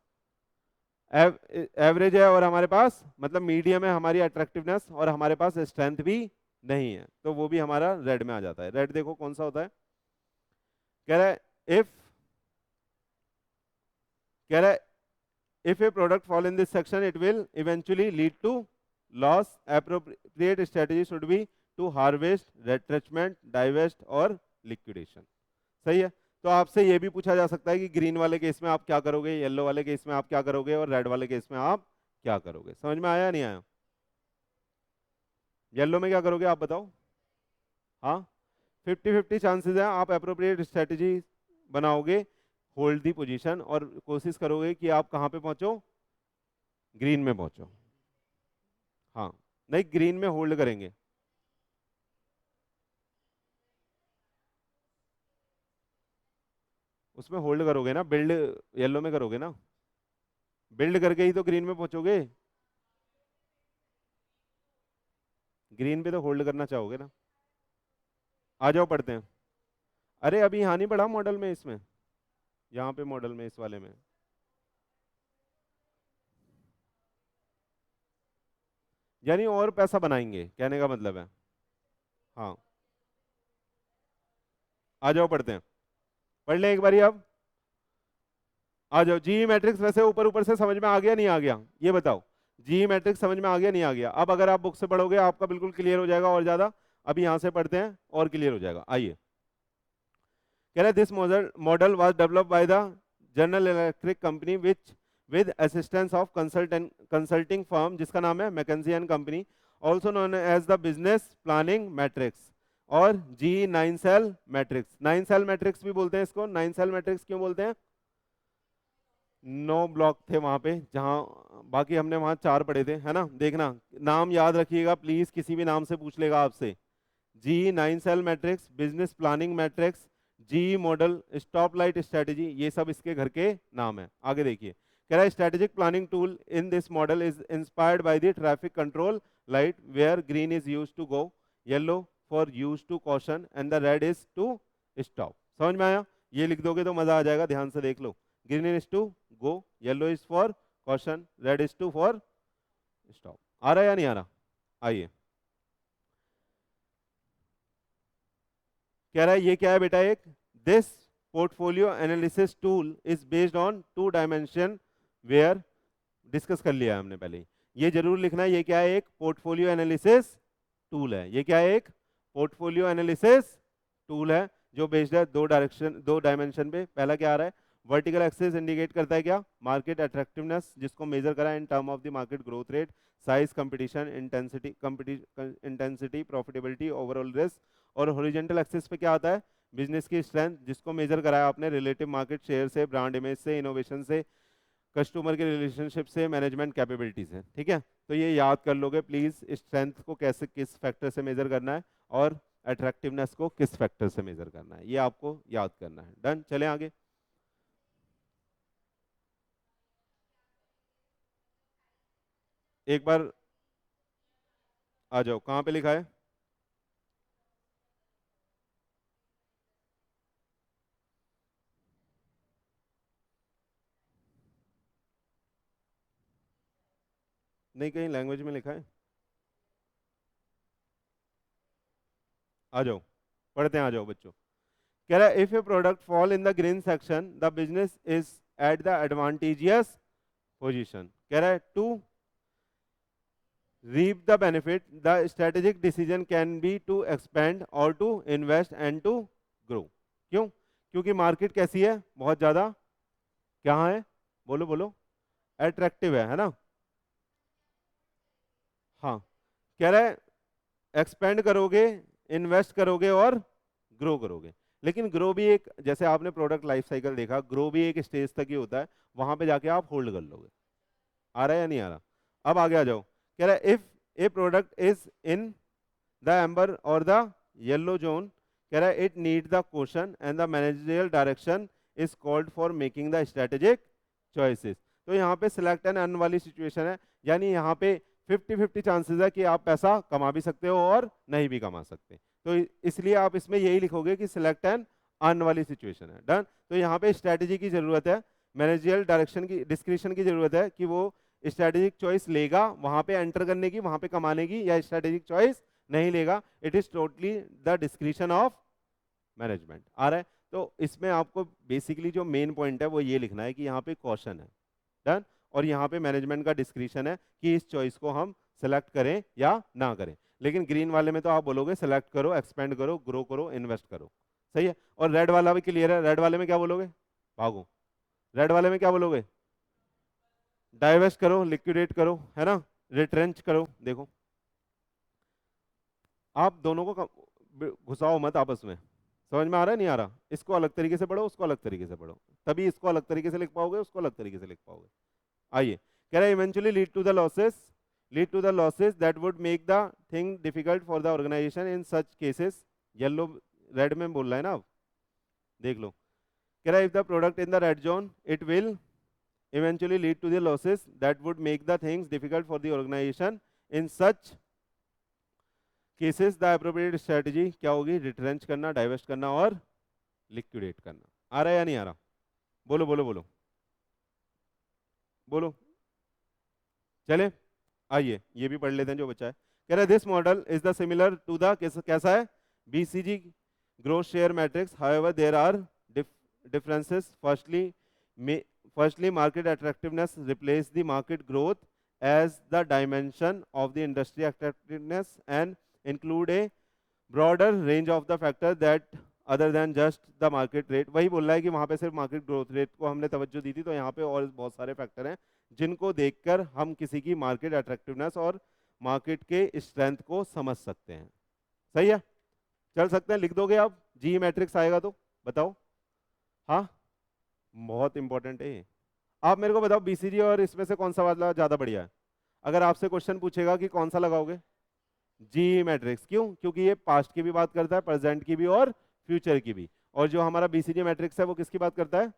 एवरेज है और हमारे पास मतलब मीडियम है हमारी अट्रैक्टिवनेस, और हमारे पास स्ट्रेंथ भी नहीं है, तो वो भी हमारा रेड में आ जाता है। रेड देखो कौन सा होता है, कह रहा है इफ, कह रहा है if a product fall in this section it will eventually lead to loss, appropriate strategy should be to harvest, retrenchment, divest और liquidation। सही है। तो आपसे ये भी पूछा जा सकता है कि ग्रीन वाले केस में आप क्या करोगे, येलो वाले केस में आप क्या करोगे, और रेड वाले केस में आप क्या करोगे। समझ में आया नहीं आया, येलो में क्या करोगे आप बताओ। हाँ 50-50 चांसेस है, आप अप्रोप्रिएट स्ट्रेटेजी बनाओगे, होल्ड दी पोजीशन, और कोशिश करोगे कि आप कहाँ पे पहुंचो, ग्रीन में पहुंचो। हाँ नहीं, ग्रीन में होल्ड करेंगे, उसमें होल्ड करोगे ना, बिल्ड येलो में करोगे ना, बिल्ड करके ही तो ग्रीन में पहुंचोगे, ग्रीन पे तो होल्ड करना चाहोगे ना। आ जाओ पढ़ते हैं। अरे अभी यहाँ नहीं पढ़ा मॉडल में, इसमें यहाँ पे मॉडल में इस वाले में, यानी और पैसा बनाएंगे कहने का मतलब है। हाँ आ जाओ पढ़ते हैं, पढ़ ले एक बारी अब। आ जाओ, जी मैट्रिक्स वैसे ऊपर ऊपर से समझ में आ गया नहीं आ गया, ये बताओ। जी मैट्रिक्स समझ में आ गया नहीं आ गया? अब अगर आप बुक से पढ़ोगे आपका बिल्कुल क्लियर हो जाएगा और ज्यादा। अभी यहां से पढ़ते हैं और क्लियर हो जाएगा। आइए, कह रहे this model was developed by the General Electric company which with assistance of consulting firm जिसका नाम है McKinsey and company, also known as the business planning matrix और G 9 cell matrix. 9 cell matrix भी बोलते हैं इसको। 9 सेल मैट्रिक्स क्यों बोलते हैं? 9 ब्लॉक थे वहां पे, जहां बाकी हमने वहां 4 पढ़े थे, है ना? देखना, नाम याद रखिएगा प्लीज, किसी भी नाम से पूछ लेगा आपसे। G 9 cell matrix, business planning matrix, G model, stop light strategy, ये सब इसके घर के नाम है। आगे देखिए, कह रहा है strategic planning tool in this model is inspired by the traffic control light where green is used to go, yellow for use to caution and the red is to stop. समझ में आया? ये लिख दोगे तो मजा आ जाएगा, ध्यान से देख लो। Green is to go, yellow is for caution, red is to for stop. आ रहा है या नहीं आ रहा? आइए, कह रहा है ये क्या है बेटा? एक this portfolio analysis tool is based on 2 dimension where, discuss कर लिया है हमने पहले ही। ये जरूर लिखना है, ये क्या है? एक पोर्टफोलियो एनालिसिस टूल है। ये क्या है? एक पोर्टफोलियो एनालिसिस टूल है जो बेस्ड है 2 डायमेंशन पे। पहला क्या आ रहा है? वर्टिकल एक्सिस इंडिकेट करता है क्या? मार्केट अट्रैक्टिवनेस, जिसको मेजर करा है in term of the market growth rate, size, competition, intensity, profitability, overall risk. और हॉरिजॉन्टल एक्सिस पे क्या आता है? बिजनेस की स्ट्रेंथ, जिसको मेजर करा है आपने रिलेटिव मार्केट शेयर से, ब्रांड इमेज से, इनोवेशन से, कस्टमर के रिलेशनशिप से, मैनेजमेंट कैपेबिलिटी से। ठीक है, तो ये याद कर लोगे प्लीज, स्ट्रेंथ को कैसे किस फैक्टर से मेजर करना है और अट्रैक्टिवनेस को किस फैक्टर से मेजर करना है, ये आपको याद करना है। डन, चले आगे। एक बार आ जाओ, कहाँ पे लिखा है? नहीं, कहीं लैंग्वेज में लिखा है? आ जाओ, पढ़ते हैं, आ जाओ बच्चों। कह रहा है if a product fall in the green section the business is at the advantageous position. कह रहा है to reap the benefit the strategic decision can be to expand or to invest and to grow। क्यों? क्योंकि मार्केट कैसी है? बहुत ज्यादा क्या है? बोलो बोलो। अट्रैक्टिव है ना? हाँ, कह रहा है एक्सपेंड करोगे, इन्वेस्ट करोगे और ग्रो करोगे। लेकिन ग्रो भी एक, जैसे आपने प्रोडक्ट लाइफ साइकिल देखा, ग्रो भी एक स्टेज तक ही होता है, वहां पे जाके आप होल्ड कर लोगे। आ रहा है या नहीं आ रहा? अब आगे आ जाओ। कह रहा है if a product is in the amber और द येलो जोन, कह रहा है it need the question and the managerial direction is called for making the strategic choices. तो यहाँ पे सिलेक्ट एंड अर्न वाली सिचुएशन है, यानी यहाँ पे 50-50 चांसेस है कि आप पैसा कमा भी सकते हो और नहीं भी कमा सकते। तो इसलिए आप इसमें यही लिखोगे कि सिलेक्ट एंड अर्न वाली सिचुएशन है। डन। तो यहाँ पे स्ट्रेटेजी की जरूरत है, मैनेजरियल डायरेक्शन की, डिस्क्रिप्शन की जरूरत है कि वो स्ट्रेटेजिक चॉइस लेगा वहां पे एंटर करने की, वहां पे कमाने की, या स्ट्रेटेजिक चॉइस नहीं लेगा। It is totally the description of management. आ रहा है? तो इसमें आपको बेसिकली जो मेन पॉइंट है वो ये लिखना है कि यहाँ पे कॉशन है। डन। और यहाँ पे मैनेजमेंट का डिस्क्रिप्शन है कि इस चॉइस को हम सेलेक्ट करें या ना करें। लेकिन ग्रीन वाले में तो आप बोलोगे सेलेक्ट करो, एक्सपेंड करो, ग्रो करो, इन्वेस्ट करो। सही है? और रेड वाला भी क्लियर है? रेड वाले में क्या बोलोगे? भागो। रेड वाले में क्या बोलोगे? डाइवेस्ट करो, लिक्विडेट करो, है ना? रिट्रेंच करो। देखो, आप दोनों को घुसाओ मत आपस में। समझ में आ रहा है नहीं आ रहा? इसको अलग तरीके से पढ़ो, उसको अलग तरीके से पढ़ो, तभी इसको अलग तरीके से लिख पाओगे, उसको अलग तरीके से लिख पाओगे। आइए, कह रहा है eventually lead to the losses, lead to the losses that would make the thing difficult for the organization in such cases. Yellow red में बोल रहा है ना? आप देख लो। कह रहा है if the product in the red zone it will eventually lead to the losses that would make the things difficult for the organization in such cases the appropriate strategy क्या होगी? रिट्रेंच करना, डाइवेस्ट करना और लिक्विडेट करना। आ रहा है या नहीं आ रहा? बोलो बोलो बोलो बोलो। चले, आइए ये भी पढ़ लेते हैं जो बच्चा है। कह रहा है this model is the similar to the, कैसा है? BCG growth share matrix, however there are differences. Firstly, market attractiveness replace the market growth as the dimension of the industry attractiveness and include a broader range of the factor that other than just the market rate। वही बोल रहा है कि वहाँ पे सिर्फ मार्केट ग्रोथ रेट को हमने तवज्जो दी थी, तो यहाँ पे और बहुत सारे फैक्टर हैं जिनको देखकर हम किसी की मार्केट अट्रैक्टिवनेस और मार्केट के स्ट्रेंथ को समझ सकते हैं। सही है, चल सकते हैं, लिख दोगे आप, जी मैट्रिक्स आएगा तो बताओ। हाँ, बहुत इंपॉर्टेंट है ये। आप मेरे को बताओ बीसीजी और इसमें से कौन सा वाला ज्यादा बढ़िया है? अगर आपसे क्वेश्चन पूछेगा कि कौन सा लगाओगे, जी मैट्रिक्स। क्यों? क्योंकि ये पास्ट की भी बात करता है, प्रेजेंट की भी और फ्यूचर की भी। और जो हमारा बीसीजी मैट्रिक्स है वो किसकी बात करता है?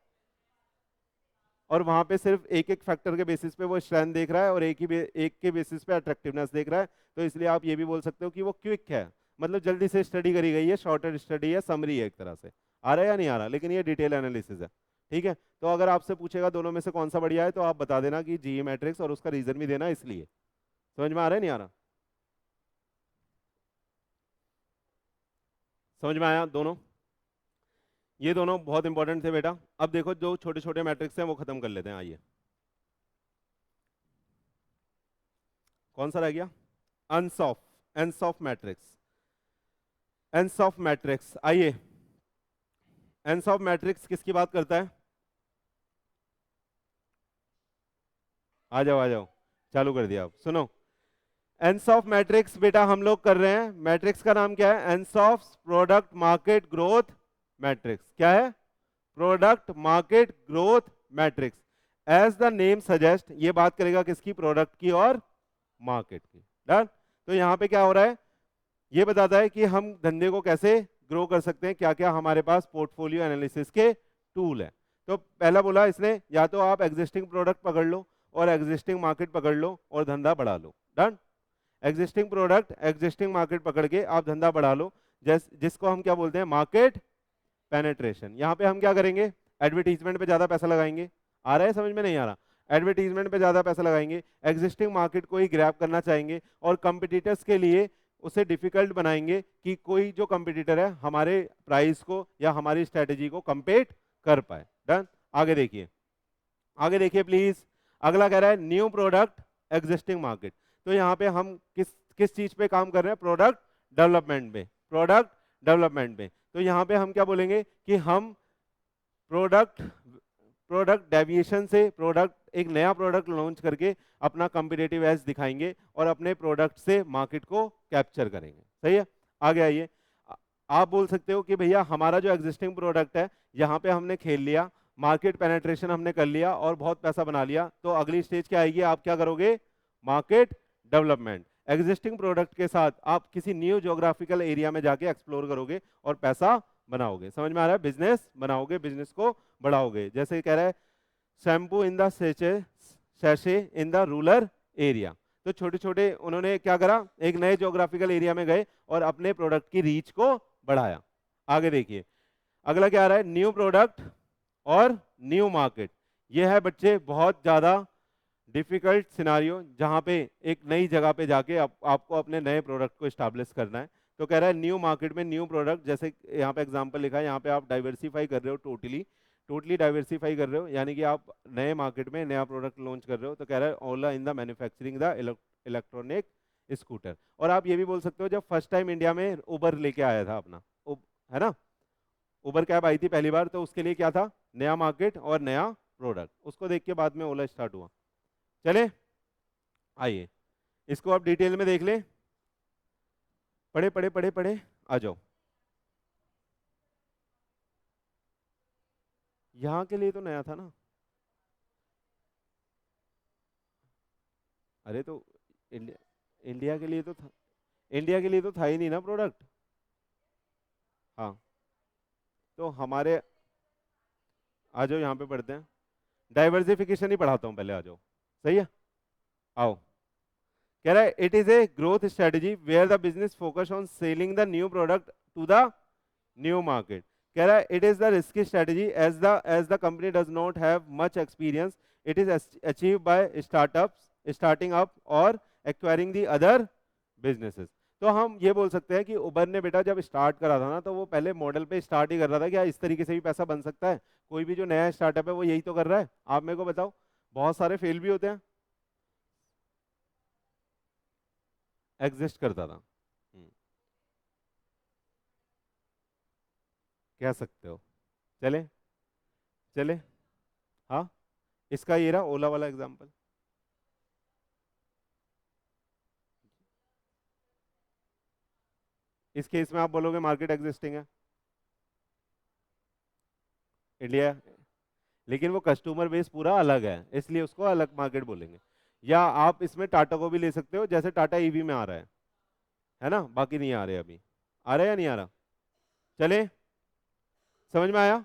और वहां पे सिर्फ एक एक फैक्टर के बेसिस पे वो स्ट्रेंथ देख रहा है और एक के बेसिस पे अट्रैक्टिवनेस देख रहा है। तो इसलिए आप ये भी बोल सकते हो कि वो क्विक है, मतलब जल्दी से स्टडी करी गई है, शॉर्टर स्टडी है, समरी है एक तरह से। आ रहा है या नहीं आ रहा? लेकिन ये डिटेल एनालिसिस है, ठीक है। तो अगर आपसे पूछेगा दोनों में से कौन सा बढ़िया है, तो आप बता देना कि जी मैट्रिक्स, और उसका रीजन भी देना। इसलिए समझ में आ रहा है नहीं आ रहा? समझ में आया दोनों? ये दोनों बहुत इंपॉर्टेंट थे बेटा। अब देखो जो छोटे छोटे मैट्रिक्स हैं वो खत्म कर लेते हैं। आइए, कौन सा रह गया? Ansoff, Ansoff matrix, Ansoff matrix. आइए, एनसॉफ मैट्रिक्स किसकी बात करता है? आ जाओ आ जाओ, चालू कर दिया। आप सुनो, एनसॉफ मैट्रिक्स बेटा हम लोग कर रहे हैं। मैट्रिक्स का नाम क्या है? Ansoff product market growth matrix. क्या है? Product market growth matrix. As the name suggest, ये बात करेगा किसकी? प्रोडक्ट की और मार्केट की। डन। तो यहाँ पे क्या हो रहा है? ये बताता है कि हम धंधे को कैसे ग्रो कर सकते हैं, क्या क्या हमारे पास पोर्टफोलियो एनालिसिस के टूल है। तो पहला बोला इसने, या तो आप एग्जिस्टिंग प्रोडक्ट पकड़ लो और एग्जिस्टिंग मार्केट पकड़ लो और धंधा बढ़ा लो। Done. Existing product, existing market पकड़ के आप धंधा बढ़ा लो, जिसको हम क्या बोलते हैं? Market penetration. यहाँ पे हम क्या करेंगे? एडवर्टीजमेंट पे ज्यादा पैसा लगाएंगे। आ रहा है समझ में? नहीं आ रहा? एडवर्टीजमेंट पे ज्यादा पैसा लगाएंगे, एग्जिस्टिंग मार्केट को ही ग्रैब करना चाहेंगे और कंपटीटर्स के लिए उसे डिफिकल्ट बनाएंगे कि कोई जो कंपटीटर है हमारे प्राइस को या हमारी स्ट्रेटेजी को कंपेट कर पाए। डन। आगे देखिए, आगे देखिए प्लीज। अगला कह रहा है न्यू प्रोडक्ट एग्जिस्टिंग मार्केट। तो यहाँ पे हम किस किस चीज पे काम कर रहे हैं? प्रोडक्ट डेवलपमेंट पे, प्रोडक्ट डेवलपमेंट पे। तो यहाँ पे हम क्या बोलेंगे कि हम प्रोडक्ट प्रोडक्ट डेविएशन से प्रोडक्ट, एक नया प्रोडक्ट लॉन्च करके अपना कंपटीटिव एज दिखाएंगे और अपने प्रोडक्ट से मार्केट को कैप्चर करेंगे। सही है? आगे आइए। आप बोल सकते हो कि भैया हमारा जो एग्जिस्टिंग प्रोडक्ट है यहाँ पे हमने खेल लिया, मार्केट पेनेट्रेशन हमने कर लिया और बहुत पैसा बना लिया, तो अगली स्टेज क्या आएगी? आप क्या करोगे? Market development. एग्जिस्टिंग प्रोडक्ट के साथ आप किसी न्यू ज्योग्राफिकल एरिया में जाके एक्सप्लोर करोगे और पैसा बनाओगे। समझ में आ रहा है? बिजनेस बनाओगे, बिजनेस को बढ़ाओगे। जैसे कह रहा है shampoo in the sachet in the rural area. तो छोटे छोटे उन्होंने क्या करा? एक नए ज्योग्राफिकल एरिया में गए और अपने प्रोडक्ट की रीच को बढ़ाया। आगे देखिए, अगला क्या आ रहा है? न्यू प्रोडक्ट और न्यू मार्केट। यह है बच्चे बहुत ज्यादा डिफिकल्ट सिनारियो, जहां पे एक नई जगह पे जाके आपको अपने नए प्रोडक्ट को स्टैब्लिश करना है। तो कह रहा है न्यू मार्केट में न्यू प्रोडक्ट, जैसे यहाँ पे एग्जांपल लिखा है, यहाँ पे आप डाइवर्सिफाई कर रहे हो, टोटली डाइवर्सिफाई कर रहे हो, यानी कि आप नए मार्केट में नया प्रोडक्ट लॉन्च कर रहे हो। तो कह रहा है Ola in the manufacturing the electronic scooter. और आप ये भी बोल सकते हो जब फर्स्ट टाइम इंडिया में उबर लेके आया था अपना, है ना, उबर कैब आई थी पहली बार, तो उसके लिए क्या था? नया मार्केट और नया प्रोडक्ट। उसको देख के बाद में ओला स्टार्ट हुआ। चले आइए, इसको आप डिटेल में देख लें। पढ़े पढ़े पढ़े पढ़े, आ जाओ। यहाँ के लिए तो नया था ना? अरे तो इंडिया इंडिया के लिए तो था, इंडिया के लिए तो था ही नहीं ना प्रोडक्ट। हाँ, तो हमारे, आ जाओ यहाँ पे पढ़ते हैं। डाइवर्सिफिकेशन ही पढ़ाता हूँ पहले, आ जाओ। सही है, आओ। कह रहा है it is a growth strategy where the business focus on selling the new product to the new market. कह रहा है it is the risky strategy as the company does not have much experience. It is achieve by starting up और एक्वायरिंग दी अदर बिजनेसेस। तो हम ये बोल सकते हैं कि उबर ने बेटा जब स्टार्ट करा था ना, तो वो पहले मॉडल पे स्टार्ट ही कर रहा था, क्या इस तरीके से भी पैसा बन सकता है? कोई भी जो नया स्टार्टअप है वो यही तो कर रहा है। आप मेरे को बताओ, बहुत सारे फेल भी होते हैं। एग्जिस्ट करता था। कह सकते हो। चले चले। हाँ, इसका ये रहा ओला वाला एग्जांपल। इस केस में आप बोलोगे मार्केट एग्जिस्टिंग है इंडिया, लेकिन वो कस्टमर बेस पूरा अलग है इसलिए उसको अलग मार्केट बोलेंगे। या आप इसमें टाटा को भी ले सकते हो, जैसे टाटा ईवी में आ रहा है ना, बाकी नहीं आ रहे अभी। आ रहा है या नहीं आ रहा? चले, समझ में आया?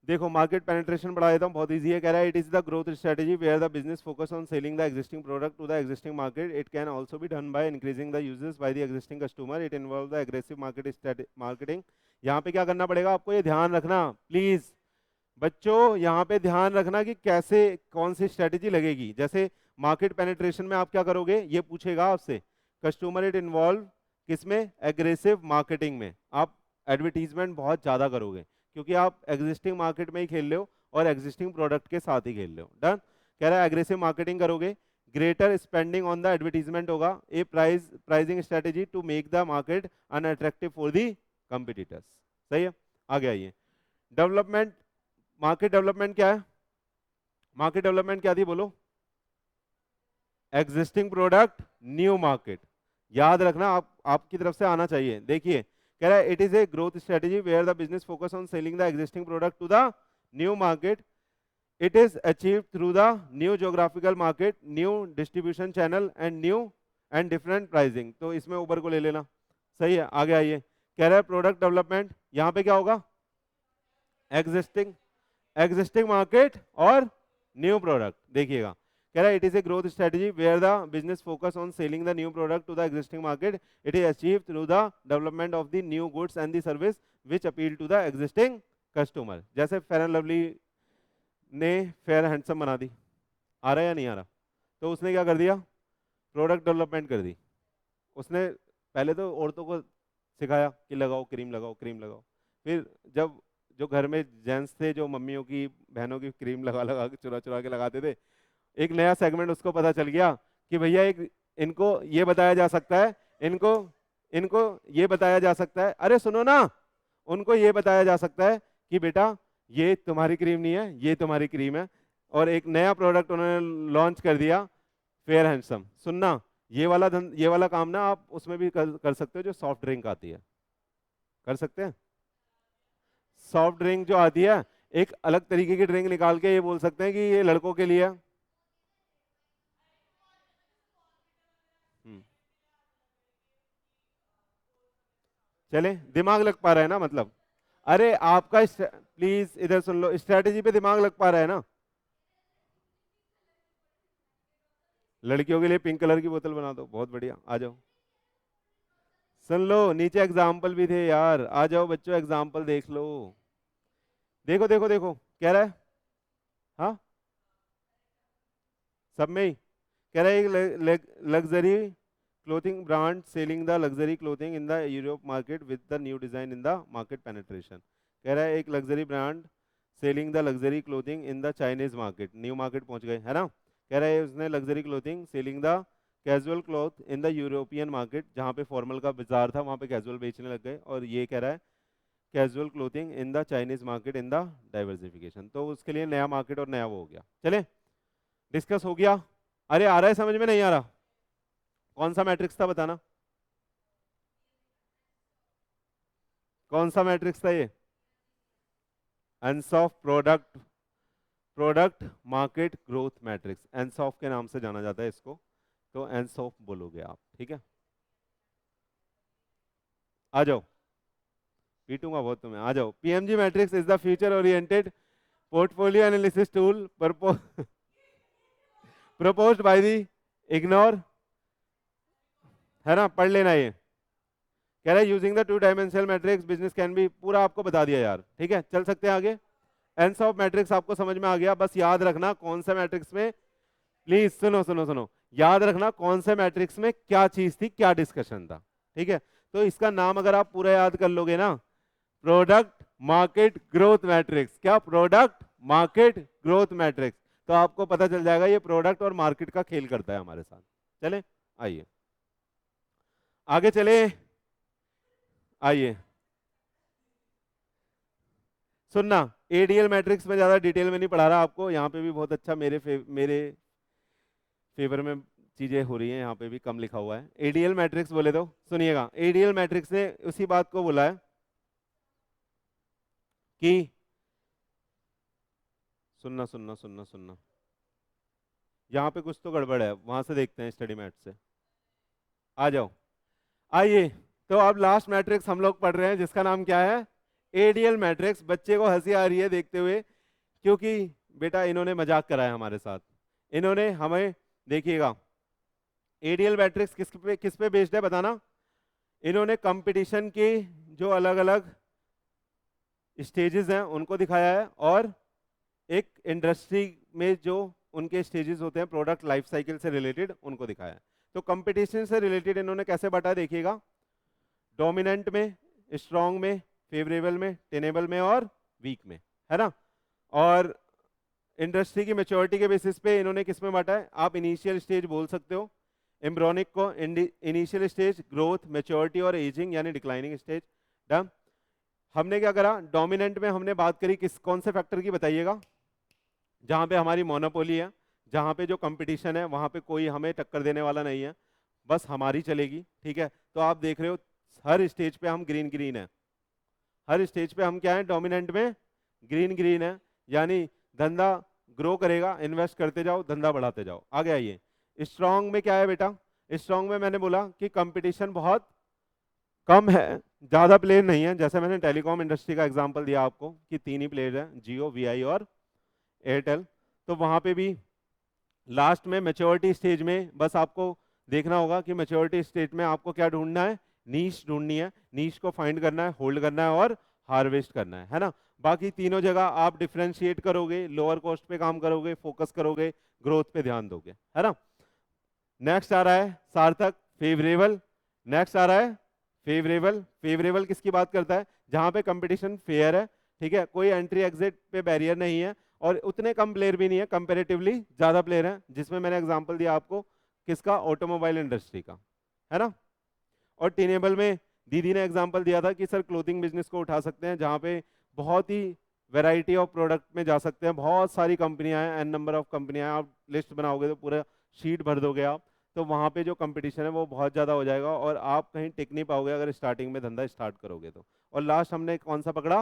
देखो मार्केट पेनिट्रेशन बढ़ा देता हूँ, बहुत इजी है। कह रहा है it is the growth strategy where the business focus on selling the existing product to the existing market. It can also be done by increasing the usages by the existing customer. It involve the aggressive marketing. यहाँ पे क्या करना पड़ेगा आपको, ये ध्यान रखना प्लीज बच्चों, यहाँ पे ध्यान रखना कि कैसे कौन सी स्ट्रेटेजी लगेगी। जैसे मार्केट पेनिट्रेशन में आप क्या करोगे, ये पूछेगा आपसे कस्टमर, इट इन्वॉल्व किसमें, एग्रेसिव मार्केटिंग में। आप एडवर्टीजमेंट बहुत ज्यादा करोगे क्योंकि आप एग्जिस्टिंग मार्केट में ही खेल रहे हो और एग्जिस्टिंग प्रोडक्ट के साथ ही खेल रहे हो। डन। कह रहा है एग्रेसिव मार्केटिंग करोगे, greater spending on the advertisement होगा, a pricing strategy to make the market unattractive for the competitors. सही है, आगे आइए। डेवलपमेंट, मार्केट डेवलपमेंट क्या है? मार्केट डेवलपमेंट क्या थी बोलो? Existing product new market. याद रखना, आपकी तरफ से आना चाहिए। देखिए कह रहा है it is a growth strategy where the business focus on selling the existing product to the new market. It is achieved through the new geographical market, new distribution channel and new and different pricing. तो इसमें ऊपर को ले लेना। सही है, आगे आइए। कह रहा है प्रोडक्ट डेवलपमेंट, यहां पे क्या होगा, एग्जिस्टिंग मार्केट और न्यू प्रोडक्ट। देखिएगा कह रहा है it is a growth strategy where the business focus on selling the new product to the existing market. It is achieve through the development of the new goods and the service which appeal to the existing customer. जैसे फेयर एंड लवली ने फेयर हैंडसम बना दी, आ रहा है या नहीं आ रहा? तो उसने क्या कर दिया, प्रोडक्ट डेवलपमेंट कर दी। उसने पहले तो औरतों को सिखाया कि लगाओ क्रीम, लगाओ क्रीम लगाओ। फिर जब जो घर में जेंट्स थे, जो मम्मियों की बहनों की क्रीम लगा लगा के चुरा चुरा के लगाते थे, एक नया सेगमेंट उसको पता चल गया कि भैया एक इनको ये बताया जा सकता है, इनको इनको ये बताया जा सकता है, अरे सुनो ना, उनको ये बताया जा सकता है कि बेटा ये तुम्हारी क्रीम नहीं है, ये तुम्हारी क्रीम है। और एक नया प्रोडक्ट उन्होंने लॉन्च कर दिया, फेयर हैंडसम। सुनना, ये वाला काम ना आप उसमें भी कर सकते हो, जो सॉफ्ट ड्रिंक आती है, कर सकते हैं। सॉफ्ट ड्रिंक जो आती है, एक अलग तरीके की ड्रिंक निकाल के ये बोल सकते हैं कि ये लड़कों के लिए है। चले, दिमाग लग पा रहा है ना मतलब? अरे आपका प्लीज इधर सुन लो, स्ट्रेटेजी पे दिमाग लग पा रहा है ना? लड़कियों के लिए पिंक कलर की बोतल बना दो, बहुत बढ़िया, आ जाओ। सुन लो, नीचे एग्जाम्पल भी थे यार, आ जाओ बच्चों, एग्जाम्पल देख लो। देखो देखो देखो, कह रहा है, हाँ सब में ही कह रहा है, एक luxury clothing brand selling the luxury clothing in the Europe market with the new design in the market penetration. कह रहा है एक luxury brand selling the luxury clothing in the Chinese market, new market पहुंच गए है ना। कह रहा है उसने luxury clothing selling the casual cloth in the European market, जहाँ पे फॉर्मल का बाजार था वहाँ पे कैजुअल बेचने लग गए। और ये कह रहा है casual clothing in the Chinese market in the diversification. तो उसके लिए नया मार्केट और नया वो हो गया। चले, डिस्कस हो गया। अरे आ रहा है समझ में, नहीं आ रहा? कौन सा मैट्रिक्स था बताना, कौन सा मैट्रिक्स था ये? Ansoff product market growth matrix, Ansoff के नाम से जाना जाता है इसको, तो एनसॉफ बोलोगे आप, ठीक है। आ जाओ, पीटूंगा बहुत तुम्हें, आ जाओ। PMG matrix is the future oriented portfolio analysis tool proposed by the ignore, है ना, पढ़ लेना ये। कह रहा है using the two dimensional matrix business can be, पूरा आपको बता दिया यार, ठीक है, चल सकते हैं आगे। एनसॉफ मैट्रिक्स आपको समझ में आ गया, बस याद रखना कौन सा मैट्रिक्स में, प्लीज सुनो सुनो सुनो, याद रखना कौन से मैट्रिक्स में क्या चीज थी, क्या डिस्कशन था, ठीक है। तो इसका नाम अगर आप पूरा याद कर लोगे ना, प्रोडक्ट मार्केट ग्रोथ मैट्रिक्स। क्या? Product market growth matrix. तो आपको पता चल जाएगा ये प्रोडक्ट और मार्केट का खेल करता है हमारे साथ। चले आइए आगे चले, आइए सुनना, एडीएल मैट्रिक्स में ज्यादा डिटेल में नहीं पढ़ा रहा आपको, यहाँ पे भी बहुत अच्छा मेरे फेवर में चीजें हो रही हैं, यहाँ पे भी कम लिखा हुआ है। एडीएल मैट्रिक्स बोले तो सुनिएगा, एडीएल मैट्रिक्स ने उसी बात को बोला है कि सुनना सुनना सुनना सुनना, यहाँ पे कुछ तो गड़बड़ है, वहां से देखते हैं स्टडी मैट से। आ जाओ, आइए, तो अब लास्ट मैट्रिक्स हम लोग पढ़ रहे हैं जिसका नाम क्या है, एडीएल मैट्रिक्स। बच्चे को हंसी आ रही है देखते हुए, क्योंकि बेटा इन्होंने मजाक कराया हमारे साथ, इन्होंने हमें, देखिएगा एडीएल मैट्रिक्स किस पे बेस्ड है बताना। इन्होंने कंपटीशन के जो अलग अलग स्टेजेस हैं उनको दिखाया है, और एक इंडस्ट्री में जो उनके स्टेजेस होते हैं प्रोडक्ट लाइफ साइकिल से रिलेटेड उनको दिखाया है। तो कंपटीशन से रिलेटेड इन्होंने कैसे बांटा देखिएगा, डोमिनेंट में, स्ट्रॉन्ग में, फेवरेबल में, टेनेबल में और वीक में, है ना। और इंडस्ट्री की मैच्योरिटी के बेसिस पे इन्होंने किस में बांटा है, आप इनिशियल स्टेज बोल सकते हो एम्ब्रॉनिक को, इनिशियल स्टेज, ग्रोथ, मैच्योरिटी और एजिंग यानी डिक्लाइनिंग स्टेज। डन। हमने क्या करा, डोमिनेंट में हमने बात करी कौन से फैक्टर की बताइएगा, जहां पे हमारी मोनोपोली है, जहां पे जो कंपटीशन है वहां पे कोई हमें टक्कर देने वाला नहीं है, बस हमारी चलेगी, ठीक है। तो आप देख रहे हो हर स्टेज पे हम ग्रीन ग्रीन है, हर स्टेज पे हम क्या है, डोमिनेंट में ग्रीन ग्रीन है, यानी धंधा ग्रो करेगा, इन्वेस्ट करते जाओ, धंधा बढ़ाते जाओ। आगे आइए, स्ट्रॉन्ग में क्या है बेटा, स्ट्रॉन्ग में मैंने बोला कि कंपटीशन बहुत कम है, ज्यादा प्लेयर नहीं है, जैसे मैंने टेलीकॉम इंडस्ट्री का एग्जांपल दिया आपको कि 3 ही प्लेयर हैं, जियो, वीआई और एयरटेल। तो वहां पे भी लास्ट में मैच्योरिटी स्टेज में बस आपको देखना होगा कि मैच्योरिटी स्टेज में आपको क्या ढूंढना है, नीश ढूंढनी है, नीश को फाइंड करना है, होल्ड करना है और हार्वेस्ट करना है ना। बाकी तीनों जगह आप डिफ्रेंशिएट करोगे, लोअर कॉस्ट पे काम करोगे, फोकस करोगे, ग्रोथ पे ध्यान दोगे, है ना। नेक्स्ट आ रहा है सार्थक, फेवरेबल। नेक्स्ट आ रहा है फेवरेबल, फेवरेबल किसकी बात करता है, जहां पे कंपटीशन फेयर है, ठीक है, कोई एंट्री एग्जिट पे बैरियर नहीं है, और उतने कम प्लेयर भी नहीं है, कंपैरेटिवली ज्यादा प्लेयर हैं, जिसमें मैंने एग्जांपल दिया आपको किसका, ऑटोमोबाइल इंडस्ट्री का, है ना। और टेनेबल में दीदी ने एग्जांपल दिया था कि सर क्लोथिंग बिजनेस को उठा सकते हैं, जहां पे बहुत ही वैरायटी ऑफ प्रोडक्ट में जा सकते हैं, बहुत सारी कंपनियां हैं, एन नंबर ऑफ कंपनियां हैं, आप लिस्ट बनाओगे तो पूरा शीट भर दोगे आप, तो वहां पे जो कंपटीशन है वो बहुत ज़्यादा हो जाएगा और आप कहीं टिक नहीं पाओगे अगर स्टार्टिंग में धंधा स्टार्ट करोगे तो। और लास्ट हमने कौन सा पकड़ा,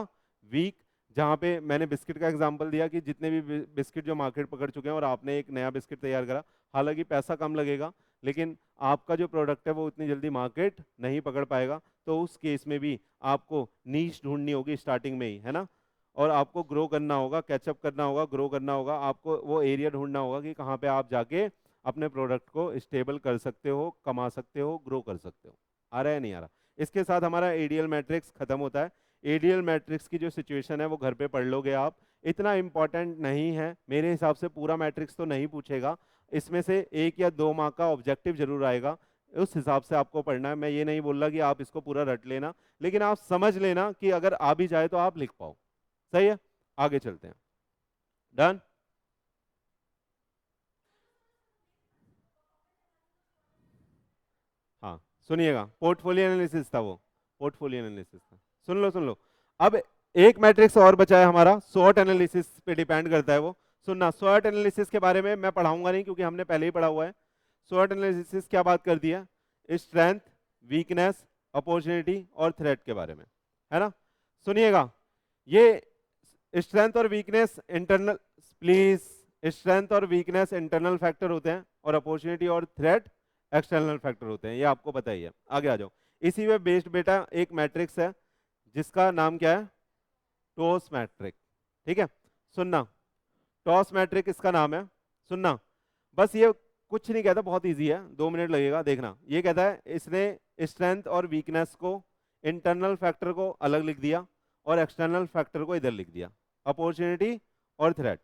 वीक, जहाँ पे मैंने बिस्किट का एग्जांपल दिया कि जितने भी बिस्किट जो मार्केट पकड़ चुके हैं और आपने एक नया बिस्किट तैयार करा, हालांकि पैसा कम लगेगा लेकिन आपका जो प्रोडक्ट है वो उतनी जल्दी मार्केट नहीं पकड़ पाएगा, तो उस केस में भी आपको नीश ढूंढनी होगी स्टार्टिंग में ही, है ना। और आपको ग्रो करना होगा, कैचअप करना होगा, ग्रो करना होगा, आपको वो एरिया ढूंढना होगा कि कहाँ पे आप जाके अपने प्रोडक्ट को स्टेबल कर सकते हो, कमा सकते हो, ग्रो कर सकते हो। आ रहा है नहीं आ रहा। इसके साथ हमारा एडीएल मैट्रिक्स खत्म होता है। एडीएल मैट्रिक्स की जो सिचुएशन है वो घर पे पढ़ लोगे आप, इतना इंपॉर्टेंट नहीं है मेरे हिसाब से, पूरा मैट्रिक्स तो नहीं पूछेगा, इसमें से 1 या 2 मार्क का ऑब्जेक्टिव जरूर आएगा, उस हिसाब से आपको पढ़ना है। मैं ये नहीं बोल रहा कि आप इसको पूरा रट लेना, लेकिन आप समझ लेना कि अगर आ भी जाए तो आप लिख पाओ। सही है, आगे चलते हैं। डन। हाँ सुनिएगा, पोर्टफोलियो एनालिसिस था वो, पोर्टफोलियो एनालिसिस था। सुन लो अब एक मैट्रिक्स और बचा है हमारा, स्वॉट एनालिसिस पे डिपेंड करता है वो। सुनना, स्वॉट एनालिसिस के बारे में मैं पढ़ाऊंगा नहीं क्योंकि हमने पहले ही पढ़ा हुआ है। स्वॉट एनालिसिस क्या बात कर दिया, स्ट्रेंथ, वीकनेस, अपॉर्चुनिटी और थ्रेट के बारे में, है ना। सुनिएगा, ये स्ट्रेंथ और वीकनेस इंटरनल, प्लीज, स्ट्रेंथ और वीकनेस इंटरनल फैक्टर होते हैं और अपॉर्चुनिटी और थ्रेट एक्सटर्नल फैक्टर होते हैं, ये आपको पता ही है। आगे आ जाओ, इसी में बेस्ड बेटा एक मैट्रिक्स है जिसका नाम क्या है, टॉस मैट्रिक, ठीक है। सुनना, टॉस मैट्रिक इसका नाम है। सुनना, बस ये कुछ नहीं कहता, बहुत इजी है, 2 मिनट लगेगा, देखना। ये कहता है इसने स्ट्रेंथ और वीकनेस को, इंटरनल फैक्टर को अलग लिख दिया और एक्सटर्नल फैक्टर को इधर लिख दिया, अपॉर्चुनिटी और थ्रेट।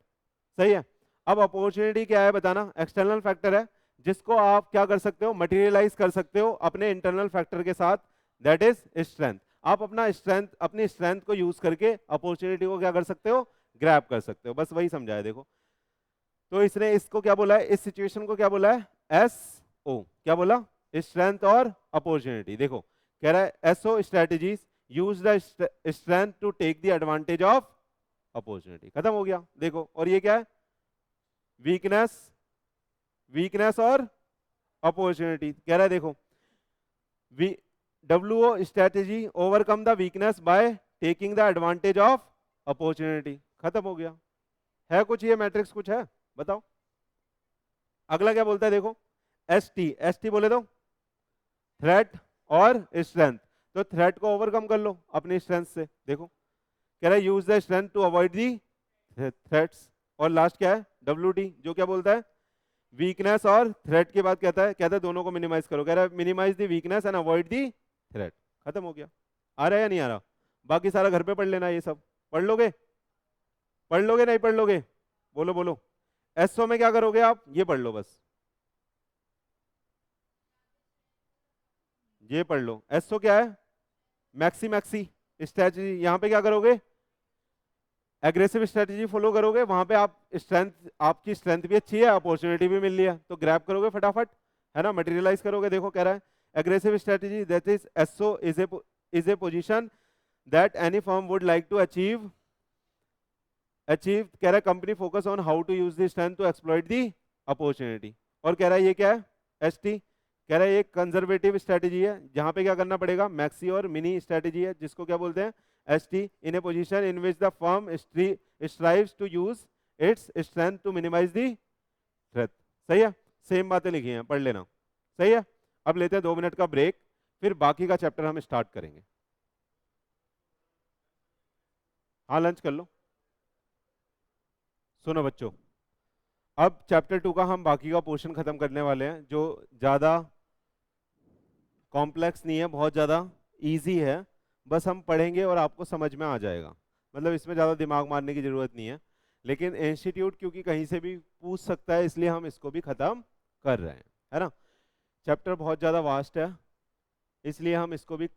सही है। अब अपॉर्चुनिटी क्या है बताना, एक्सटर्नल फैक्टर है जिसको आप क्या कर सकते हो, मटेरियलाइज कर सकते हो अपने इंटरनल फैक्टर के साथ, दैट इज स्ट्रेंथ। आप अपना स्ट्रेंथ, अपनी स्ट्रेंथ को यूज करके अपॉर्चुनिटी को क्या कर सकते हो, ग्रैब कर सकते हो, बस वही समझाया। देखो, तो इसने इसको क्या बोला है, इस सिचुएशन को क्या बोला है, एस ओ, क्या बोला? स्ट्रेंथ और अपॉर्चुनिटी। देखो कह रहा है SO strategies use the strength to take the advantage of opportunity. खत्म हो गया। देखो और ये क्या है? वीकनेस, वीकनेस और अपॉर्चुनिटी। कह रहा है देखो WO strategy overcome the weakness by taking the advantage of opportunity. खत्म हो गया। है कुछ ये मैट्रिक्स कुछ है? बताओ। अगला क्या बोलता है? देखो एसटी बोले तो थ्रेट और स्ट्रेंथ। तो थ्रेट को ओवरकम कर लो अपनी स्ट्रेंथ से। देखो कह रहा है use the strength to avoid the threats. और लास्ट क्या है? WD, जो क्या बोलता है? वीकनेस और थ्रेट के बाद कहता है दोनों को मिनिमाइज करो। कह रहा है minimise the weakness and avoid the threat. खत्म हो गया। आ रहा है या नहीं आ रहा? बाकी सारा घर पे पढ़ लेना। ये सब पढ़ लोगे? पढ़ लोगे नहीं पढ़ लोगे? बोलो बोलो। एसओ में क्या करोगे आप? ये पढ़ लो बस, ये पढ़ लो। एसओ क्या है? Maxi maxi strategy. यहां पे क्या करोगे? एग्रेसिव स्ट्रेटजी फॉलो करोगे। वहां पे आप स्ट्रेंथ, आपकी स्ट्रेंथ भी अच्छी है, अपॉर्चुनिटी भी मिल रही है, तो ग्रैब करोगे फटाफट, है ना, मटेरियलाइज करोगे। देखो कह रहा है aggressive strategy that is SO is a position that any firm would like to achieve. कह रहा है company focus on how to use the strength to exploit the opportunity. और कह रहा है ये क्या है? एसटी। कह रहा है ये कंजर्वेटिव स्ट्रेटजी है, जहां पे क्या करना पड़ेगा? मैक्सी और मिनी स्ट्रेटजी है, जिसको क्या बोलते हैं? ST. In a position in which the firm strives to use its strength to minimise the threat. सही है? सेम बातें लिखी हैं, पढ़ लेना। सही है? अब लेते हैं 2 मिनट का ब्रेक, फिर बाकी का चैप्टर हम स्टार्ट करेंगे। हाँ लंच कर लो। सुनो बच्चों, अब चैप्टर 2 का हम बाकी का पोर्शन खत्म करने वाले हैं, जो ज्यादा कॉम्प्लेक्स नहीं है, बहुत ज़्यादा इजी है। बस हम पढ़ेंगे और आपको समझ में आ जाएगा, मतलब इसमें ज़्यादा दिमाग मारने की ज़रूरत नहीं है। लेकिन इंस्टीट्यूट क्योंकि कहीं से भी पूछ सकता है, इसलिए हम इसको भी ख़त्म कर रहे हैं, है ना। चैप्टर बहुत ज़्यादा वास्ट है, इसलिए हम इसको भी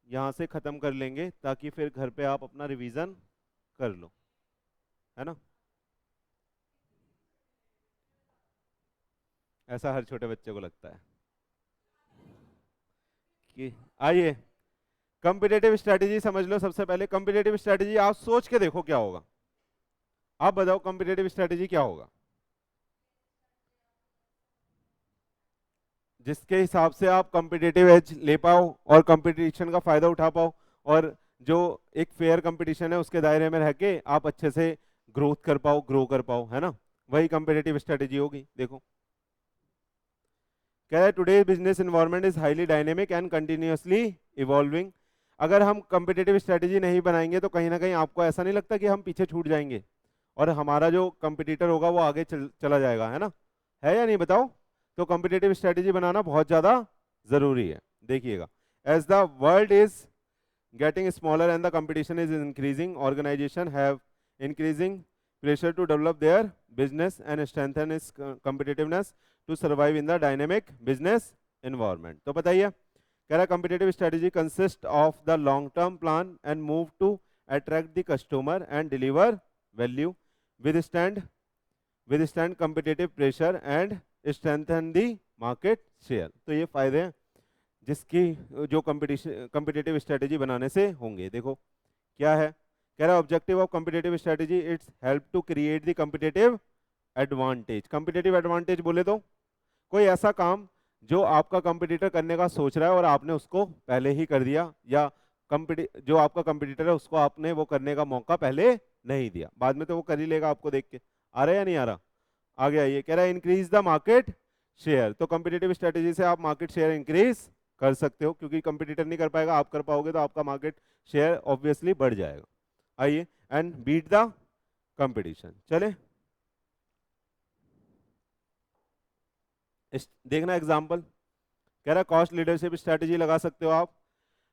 यहाँ से ख़त्म कर लेंगे, ताकि फिर घर पे आप अपना रिवीजन कर लो, है ना। ऐसा हर छोटे बच्चे को लगता है कि आइए कॉम्पिटिटिव स्ट्रेटजी समझ लो। सबसे पहले कॉम्पिटिटिव स्ट्रेटजी आप सोच के देखो क्या होगा। आप बताओ कॉम्पिटिटिव स्ट्रेटजी क्या होगा? जिसके हिसाब से आप कॉम्पिटिटिव एज ले पाओ और कंपटीशन का फायदा उठा पाओ, और जो एक फेयर कंपटीशन है उसके दायरे में रह के आप अच्छे से ग्रोथ कर पाओ, ग्रो कर पाओ, है ना। वही कॉम्पिटिटिव स्ट्रेटजी होगी। देखो कह रहा है today business environment is highly dynamic and continuously evolving. अगर हम कॉम्पिटिटिव स्ट्रेटजी नहीं बनाएंगे तो कहीं ना कहीं आपको ऐसा नहीं लगता कि हम पीछे छूट जाएंगे और हमारा जो कंपटीटर होगा वो आगे चला जाएगा, है ना। है या नहीं बताओ? तो कॉम्पिटिटिव स्ट्रेटजी बनाना बहुत ज़्यादा ज़रूरी है। देखिएगा, as the world is getting smaller and the competition is increasing, organization have increasing pressure to develop their business and strengthen its competitiveness to survive in the dynamic business environment। तो बताइए, कह रहा है competitive strategy consist of the long term plan and move to attract the customer and deliver value, withstand competitive pressure and strengthen the market share। तो ये फायदे हैं जिसकी जो कॉम्पिटिटिव स्ट्रेटजी बनाने से होंगे। देखो क्या है, कह रहा है objective of competitive strategy its help to create the competitive advantage. Competitive advantage बोले तो कोई ऐसा काम जो आपका कंपटीटर करने का सोच रहा है और आपने उसको पहले ही कर दिया, या जो आपका कंपटीटर है उसको आपने वो करने का मौका पहले नहीं दिया, बाद में तो वो कर ही लेगा आपको देख के। आ रहा है या नहीं आ रहा? आगे आइए, कह रहा है इंक्रीज द मार्केट शेयर। तो कॉम्पिटिटिव स्ट्रेटजी से आप मार्केट शेयर इंक्रीज कर सकते हो, क्योंकि कंपटीटर नहीं कर पाएगा, आप कर पाओगे तो आपका मार्केट शेयर ऑब्वियसली बढ़ जाएगा। आइए, एंड बीट द कंपटीशन। चले देखना एग्जांपल। कह रहा है कॉस्ट लीडरशिप स्ट्रेटजी लगा सकते हो आप,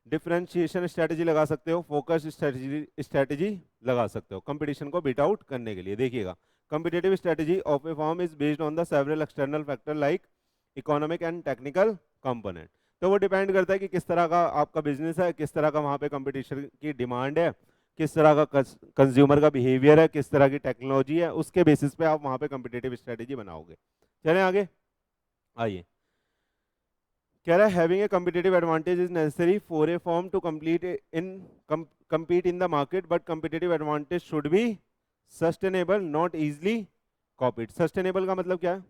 डिफरेंशिएशन स्ट्रेटजी लगा सकते हो, फोकस स्ट्रेटजी लगा सकते हो कंपटीशन को बीट आउट करने के लिए। देखिएगा, competitive strategy of a firm is based on the several external factor like economic and technical component। तो वो डिपेंड करता है कि किस तरह का आपका बिजनेस है, किस तरह का वहाँ पे कंपटीशन की डिमांड है, किस तरह का कंज्यूमर का बिहेवियर है, किस तरह की टेक्नोलॉजी है, उसके बेसिस पे आप वहाँ पे कॉम्पिटिटिव स्ट्रेटजी बनाओगे। चलें आगे, आइए कह रहा है having a competitive advantage is necessary for a firm to compete in the market, but competitive advantage should be sustainable, not easily copied. Sustainable का मतलब क्या है?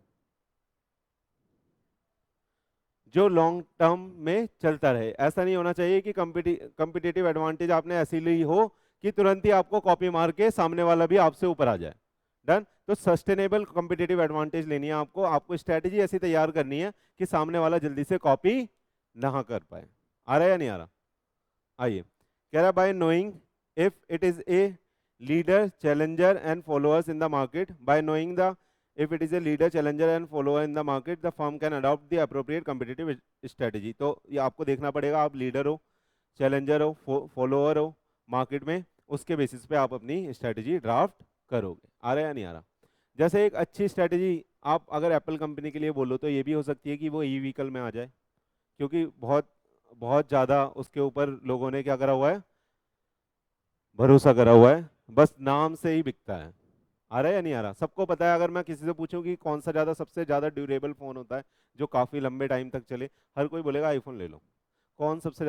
जो लॉन्ग टर्म में चलता रहे। ऐसा नहीं होना चाहिए कि कम्पिटेटिव एडवांटेज आपने ऐसी ली हो कि तुरंत ही आपको कॉपी मार के सामने वाला भी आपसे ऊपर आ जाए। डन। तो सस्टेनेबल कम्पिटेटिव एडवांटेज लेनी है आपको स्ट्रेटेजी ऐसी तैयार करनी है कि सामने वाला जल्दी से कॉपी ना कर पाए। आ रहा है या नहीं आ रहा? आइए, कह रहा bye knowing if it is a leader challenger and followers in the market, bye knowing the if it is a leader challenger and follower in the market, the firm can adopt the appropriate competitive strategy. तो ये आपको देखना पड़ेगा, आप लीडर हो, चैलेंजर हो, फॉलोअर हो मार्केट में, उसके बेसिस पे आप अपनी स्ट्रेटेजी ड्राफ्ट करोगे। आ रहा है या नहीं आ रहा? जैसे एक अच्छी स्ट्रेटेजी आप अगर एप्पल कंपनी के लिए बोलो तो ये भी हो सकती है कि वो ई व्हीकल में आ जाए, क्योंकि बहुत बहुत ज़्यादा उसके ऊपर लोगों ने क्या करा हुआ है, भरोसा करा हुआ है, बस नाम से ही बिकता है। आ रहा है या नहीं आ रहा? सबको पता है, अगर मैं किसी से पूछूं कि कौन सा सबसे ज़्यादा ड्यूरेबल फ़ोन होता है जो काफ़ी लंबे टाइम तक चले, हर कोई बोलेगा आईफोन ले लो। कौन सबसे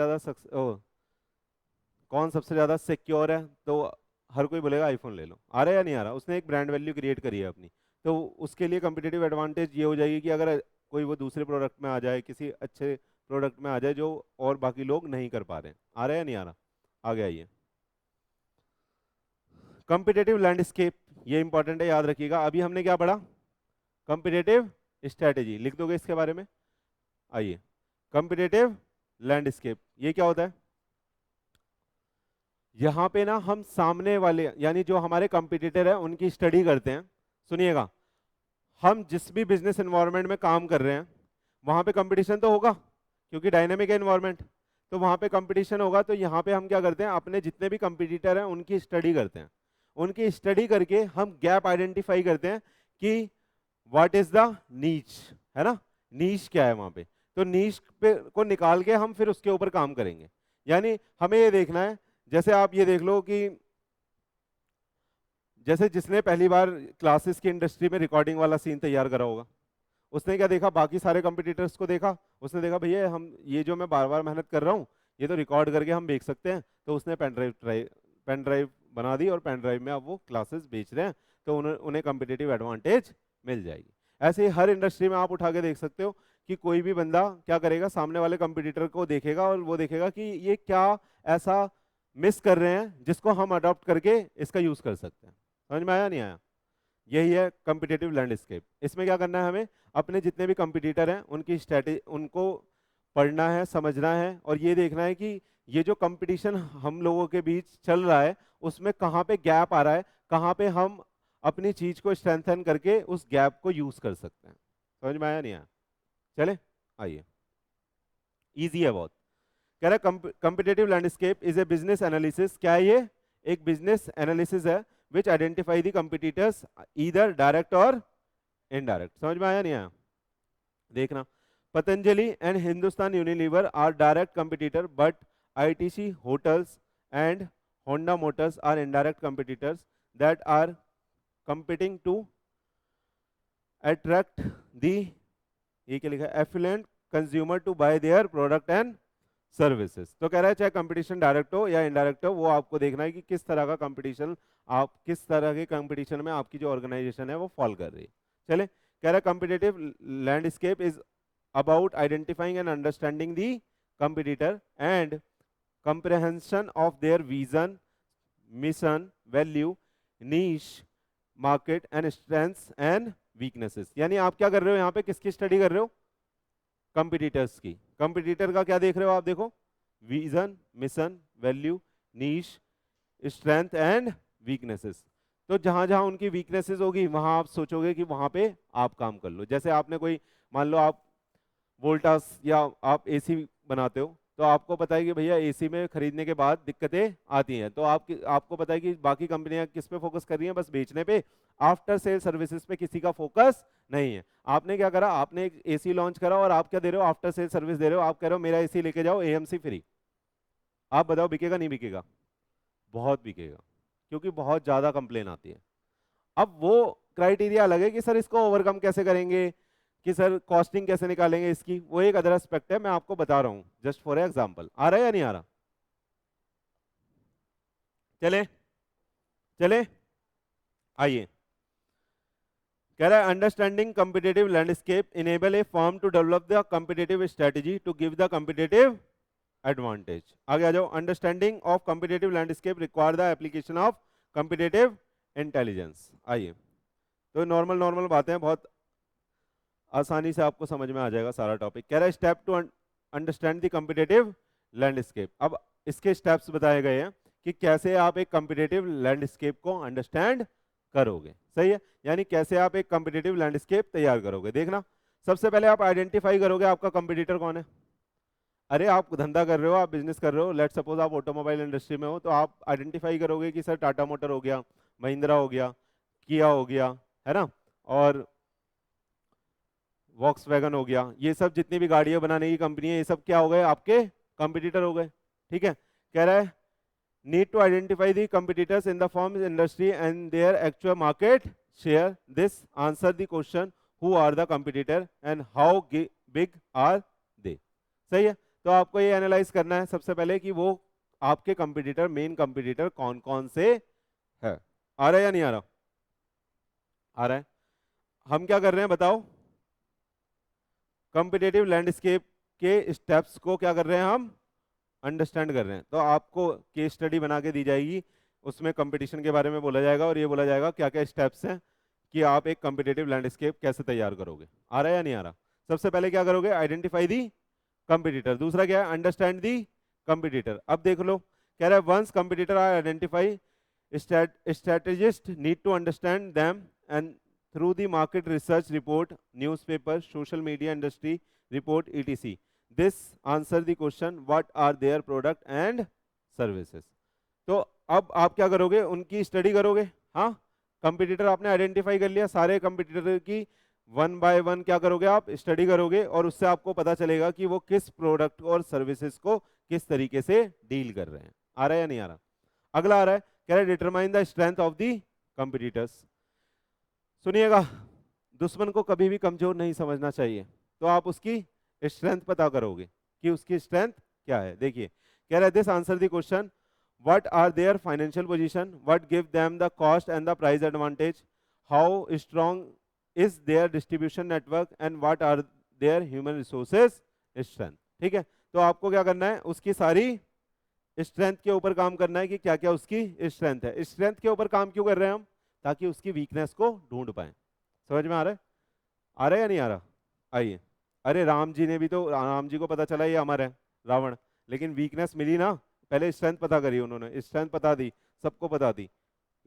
ज़्यादा सिक्योर है, तो हर कोई बोलेगा आईफोन ले लो। आ रहा है या नहीं आ रहा? उसने एक ब्रांड वैल्यू क्रिएट करी है अपनी, तो उसके लिए कंपिटेटिव एडवांटेज ये हो जाएगी कि अगर कोई वो दूसरे प्रोडक्ट में आ जाए, किसी अच्छे प्रोडक्ट में आ जाए जो और बाकी लोग नहीं कर पा रहे हैं। आ रहा है या नहीं आ रहा? आ गया ये कंपिटेटिव लैंडस्केप, ये इंपॉर्टेंट है, याद रखिएगा। अभी हमने क्या पढ़ा? Competitive strategy. लिख दोगे इसके बारे में? आइए, कंपिटेटिव लैंडस्केप ये क्या होता है? यहां पे ना हम सामने वाले यानी जो हमारे कंपिटिटर है उनकी स्टडी करते हैं। सुनिएगा, हम जिस भी बिजनेस एनवायरनमेंट में काम कर रहे हैं वहां पे कंपटीशन तो होगा, क्योंकि डायनेमिक है एनवायरनमेंट, तो वहां पे कंपटीशन होगा। तो यहाँ पे हम क्या करते हैं, अपने जितने भी कंपिटिटर हैं उनकी स्टडी करते हैं। उनकी स्टडी करके हम गैप आइडेंटिफाई करते हैं कि व्हाट इज द नीच, है ना, नीच क्या है वहां पे। तो नीच पे को निकाल के हम फिर उसके ऊपर काम करेंगे। यानी हमें ये देखना है, जैसे आप ये देख लो कि जैसे जिसने पहली बार क्लासेस की इंडस्ट्री में रिकॉर्डिंग वाला सीन तैयार करा होगा, उसने क्या देखा, बाकी सारे कंपटीटर्स को देखा, उसने देखा भैया हम ये जो मैं बार बार मेहनत कर रहा हूँ ये तो रिकॉर्ड करके हम बेच सकते हैं। तो उसने पेन ड्राइव बना दी और पेन ड्राइव में अब वो क्लासेस बेच रहे हैं, तो उन्हें कम्पिटिटिव एडवांटेज मिल जाएगी। ऐसे ही हर इंडस्ट्री में आप उठा के देख सकते हो कि कोई भी बंदा क्या करेगा, सामने वाले कंपटीटर को देखेगा और वो देखेगा कि ये क्या ऐसा मिस कर रहे हैं जिसको हम अडॉप्ट करके इसका यूज कर सकते हैं। समझ में आया नहीं आया? यही है कम्पिटिटिव लैंडस्केप। इसमें क्या करना है, हमें अपने जितने भी कंपटीटर हैं उनकी स्ट्रेटेजी उनको पढ़ना है, समझना है, और ये देखना है कि ये जो कंपटीशन हम लोगों के बीच चल रहा है उसमें कहाँ पे गैप आ रहा है, कहाँ पे हम अपनी चीज को स्ट्रेंथन करके उस गैप को यूज कर सकते हैं। समझ में आया नहीं आया? चले आइए, इजी है बहुत। कह रहा है competitive landscape is a business analysis. क्या है ये? एक बिजनेस एनालिसिस है which identify the competitors either direct or indirect। समझ में आया नहीं आया? देखना, Patanjali and Hindustan Unilever are direct competitor, but ITC, hotels and Honda motors are indirect competitors that are competing to attract the, ये क्या लिखा है, affluent consumer to buy their product and services. तो कह रहा है चाहे कंपटीशन डायरेक्ट हो या इनडायरेक्ट हो, वो आपको देखना है कि किस तरह का कंपटीशन, आप किस तरह के कंपटीशन में आपकी जो ऑर्गेनाइजेशन है वो फॉल कर रही है। चले, कह रहा है competitive landscape is about identifying and understanding the competitor and comprehension of their vision, mission, value, niche, market and strengths and weaknesses। यानी आप क्या कर रहे हो यहाँ पे, किसकी स्टडी कर रहे हो? कंपटीटर्स की। कंपटीटर का क्या देख रहे हो आप? देखो, vision, mission, value, niche, strength and weaknesses. तो जहां जहां उनकी वीकनेसेस होगी वहां आप सोचोगे कि वहां पे आप काम कर लो। जैसे आपने कोई, मान लो आप वोल्टास या आप एसी बनाते हो, तो आपको पता है कि भैया एसी में खरीदने के बाद दिक्कतें आती हैं, तो आपको पता है कि बाकी कंपनियां किस पे फोकस कर रही हैं, बस बेचने पे, आफ्टर सेल सर्विसेज पे किसी का फोकस नहीं है। आपने क्या करा, आपने एक एसी लॉन्च करा और आप क्या दे रहे हो, आफ्टर सेल सर्विस दे रहे हो। आप कह रहे हो मेरा एसी लेके जाओ एएमसी फ्री। आप बताओ बिकेगा नहीं बिकेगा? बहुत बिकेगा, क्योंकि बहुत ज्यादा कंप्लेन आती है। अब वो क्राइटेरिया अलग है कि सर इसको ओवरकम कैसे करेंगे, कि सर कॉस्टिंग कैसे निकालेंगे इसकी, वो एक अदर एस्पेक्ट है, मैं आपको बता रहा हूँ जस्ट फॉर एग्जांपल। आ रहा है या नहीं आ रहा? चले चले आइए। कह रहा है understanding competitive landscape enable a firm to develop the competitive strategy to give the competitive advantage. आगे आ जाओ। Understanding of competitive landscape require the application of competitive intelligence. आइए, तो नॉर्मल नॉर्मल बातें हैं, बहुत आसानी से आपको समझ में आ जाएगा सारा टॉपिक। कह रहा है step to understand the competitive landscape. अब इसके स्टेप्स बताए गए हैं कि कैसे आप एक कॉम्पिटिटिव लैंडस्केप को अंडरस्टैंड करोगे। सही है, यानी कैसे आप एक कॉम्पिटिटिव लैंडस्केप तैयार करोगे। देखना, सबसे पहले आप आइडेंटिफाई करोगे आपका कॉम्पिटिटर कौन है। अरे आप धंधा कर रहे हो, आप बिजनेस कर रहे हो, लेट सपोज आप ऑटोमोबाइल इंडस्ट्री में हो, तो आप आइडेंटिफाई करोगे कि सर टाटा मोटर हो गया, महिंद्रा हो गया, किया हो गया, है ना, और वॉक्सवैगन हो गया, ये सब जितनी भी गाड़ियां बनाने की कंपनी है, ये सब क्या हो गए, आपके कंपटीटर हो गए। ठीक है, कह रहा है need to identify the competitors in the firm industry and their actual market share. This answer the question who are the competitor and how big are they. सही है, तो आपको ये एनालाइज करना है सबसे पहले कि वो आपके कंपटीटर, मेन कंपटीटर कौन कौन से है। आ रहा है या नहीं आ रहा? आ रहा है। हम क्या कर रहे हैं बताओ, कॉम्पिटिटिव लैंडस्केप के स्टेप्स को क्या कर रहे हैं हम, अंडरस्टैंड कर रहे हैं। तो आपको केस स्टडी बना के दी जाएगी, उसमें कंपटीशन के बारे में बोला जाएगा और ये बोला जाएगा क्या क्या स्टेप्स हैं कि आप एक कॉम्पिटिटिव लैंडस्केप कैसे तैयार करोगे। आ रहा है या नहीं आ रहा? सबसे पहले क्या करोगे, आइडेंटिफाई दी कंपटीटर। दूसरा क्या है, अंडरस्टैंड दी कंपटीटर। अब देख लो, कह रहा है once competitor are identify strategists need to understand them and through the market research report, newspaper, social media industry report, etc. This answer the question what are their product and services. तो अब आप क्या करोगे, उनकी स्टडी करोगे। हाँ, कंपटीटर आपने आइडेंटिफाई कर लिया, सारे कंपटीटर की वन बाय वन क्या करोगे, आप स्टडी करोगे और उससे आपको पता चलेगा कि वो किस प्रोडक्ट और सर्विसेज को किस तरीके से डील कर रहे हैं। आ रहा है या नहीं आ रहा? अगला आ रहा है, कह रहा है determine the strength of the competitors. सुनिएगा, दुश्मन को कभी भी कमजोर नहीं समझना चाहिए, तो आप उसकी स्ट्रेंथ पता करोगे कि उसकी स्ट्रेंथ क्या है। देखिए, कह रहा है this answer the question what are their financial position, what give them the cost and the price advantage, how strong is their distribution network and what are their human resources strength. ठीक है, तो आपको क्या करना है, उसकी सारी स्ट्रेंथ के ऊपर काम करना है कि क्या क्या उसकी स्ट्रेंथ है। स्ट्रेंथ के ऊपर काम क्यों कर रहे हैं हम, ताकि उसकी वीकनेस को ढूंढ पाए। समझ में आ रहा है? आ रहा है या नहीं आ रहा? आइए, अरे राम जी ने भी तो, राम जी को पता चला ये अमर है रावण, लेकिन वीकनेस मिली ना, पहले स्ट्रेंथ पता करी उन्होंने, स्ट्रेंथ पता दी, सबको पता दी,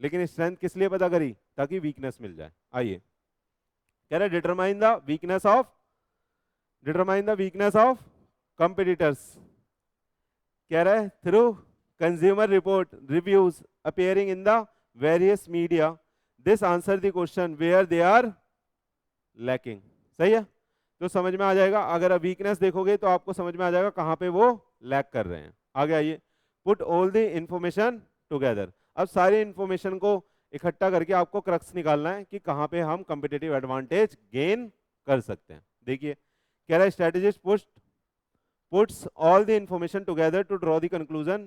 लेकिन स्ट्रेंथ किस लिए पता करी, ताकि वीकनेस मिल जाए। आइए, कह रहे determine the weakness of, determine the weakness of competitors. कह रहा है through consumer report reviews appearing in the various media, this answer the question where they are lacking. सही है, तो समझ में आ जाएगा, अगर आप वीकनेस देखोगे तो आपको समझ में आ जाएगा कहां पे वो लैक कर रहे हैं। आगे आइए, put all the information together. अब सारी इंफॉर्मेशन को इकट्ठा करके आपको क्रक्स निकालना है कि कहां पे हम कंपिटिटिव एडवांटेज गेन कर सकते हैं। देखिए, कह रहा है strategist puts all the information together to draw the conclusion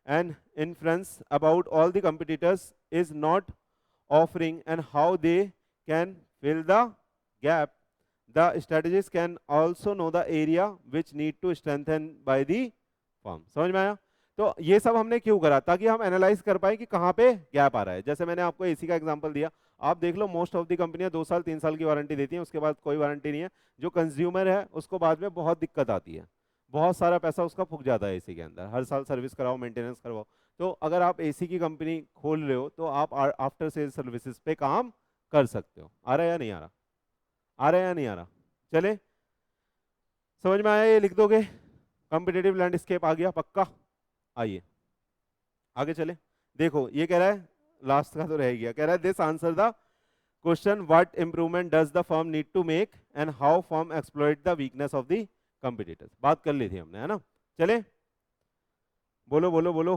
and inference about all the competitors is not offering and how they can fill the gap. The strategist can also know the area which need to strengthen by the firm. समझ में आया? तो ये सब हमने क्यों करा, ताकि हम एनालाइज कर पाए कि कहाँ पे गैप आ रहा है। जैसे मैंने आपको एसी का एग्जांपल दिया, आप देख लो मोस्ट ऑफ दी कंपनियां 2 साल 3 साल की वारंटी देती हैं, उसके बाद कोई वारंटी नहीं है। जो कंज्यूमर है उसको बाद में बहुत दिक्कत आती है, बहुत सारा पैसा उसका फूक जाता है एसी के अंदर, हर साल सर्विस कराओ, मेंटेनेंस करवाओ। तो अगर आप एसी की कंपनी खोल रहे हो तो आप आफ्टर सेल सर्विसेज पे काम कर सकते हो। आ रहा है या नहीं आ रहा? आ रहा है या नहीं आ रहा? चले, समझ में आया? ये लिख दोगे, कॉम्पिटिटिव लैंडस्केप आ गया पक्का। आइए आगे चले, देखो ये कह रहा है, लास्ट का तो रह गया, कह रहा है this answer the question what improvement does the firm need to make and how firm exploit the weakness of the competitors. बात कर ली थी हमने, है ना? चले, बोलो बोलो बोलो।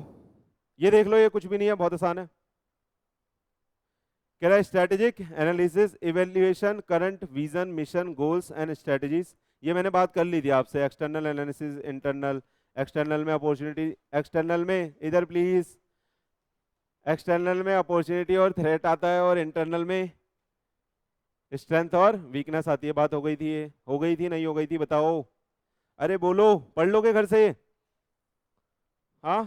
ये देख लो, ये कुछ भी नहीं है, बहुत आसान है। कह रहा है strategic analysis, evaluation, current vision, mission, goals and strategies. ये मैंने बात कर ली थी आपसे, एक्सटर्नल एनालिसिस, इंटरनल। एक्सटर्नल में अपॉर्चुनिटी, एक्सटर्नल में इधर प्लीज, एक्सटर्नल में अपॉर्चुनिटी और थ्रेट आता है, और इंटरनल में स्ट्रेंथ और वीकनेस आती है। बात हो गई थी, ये हो गई थी नहीं हो गई थी बताओ? अरे बोलो, पढ़ लोगे घर से? हाँ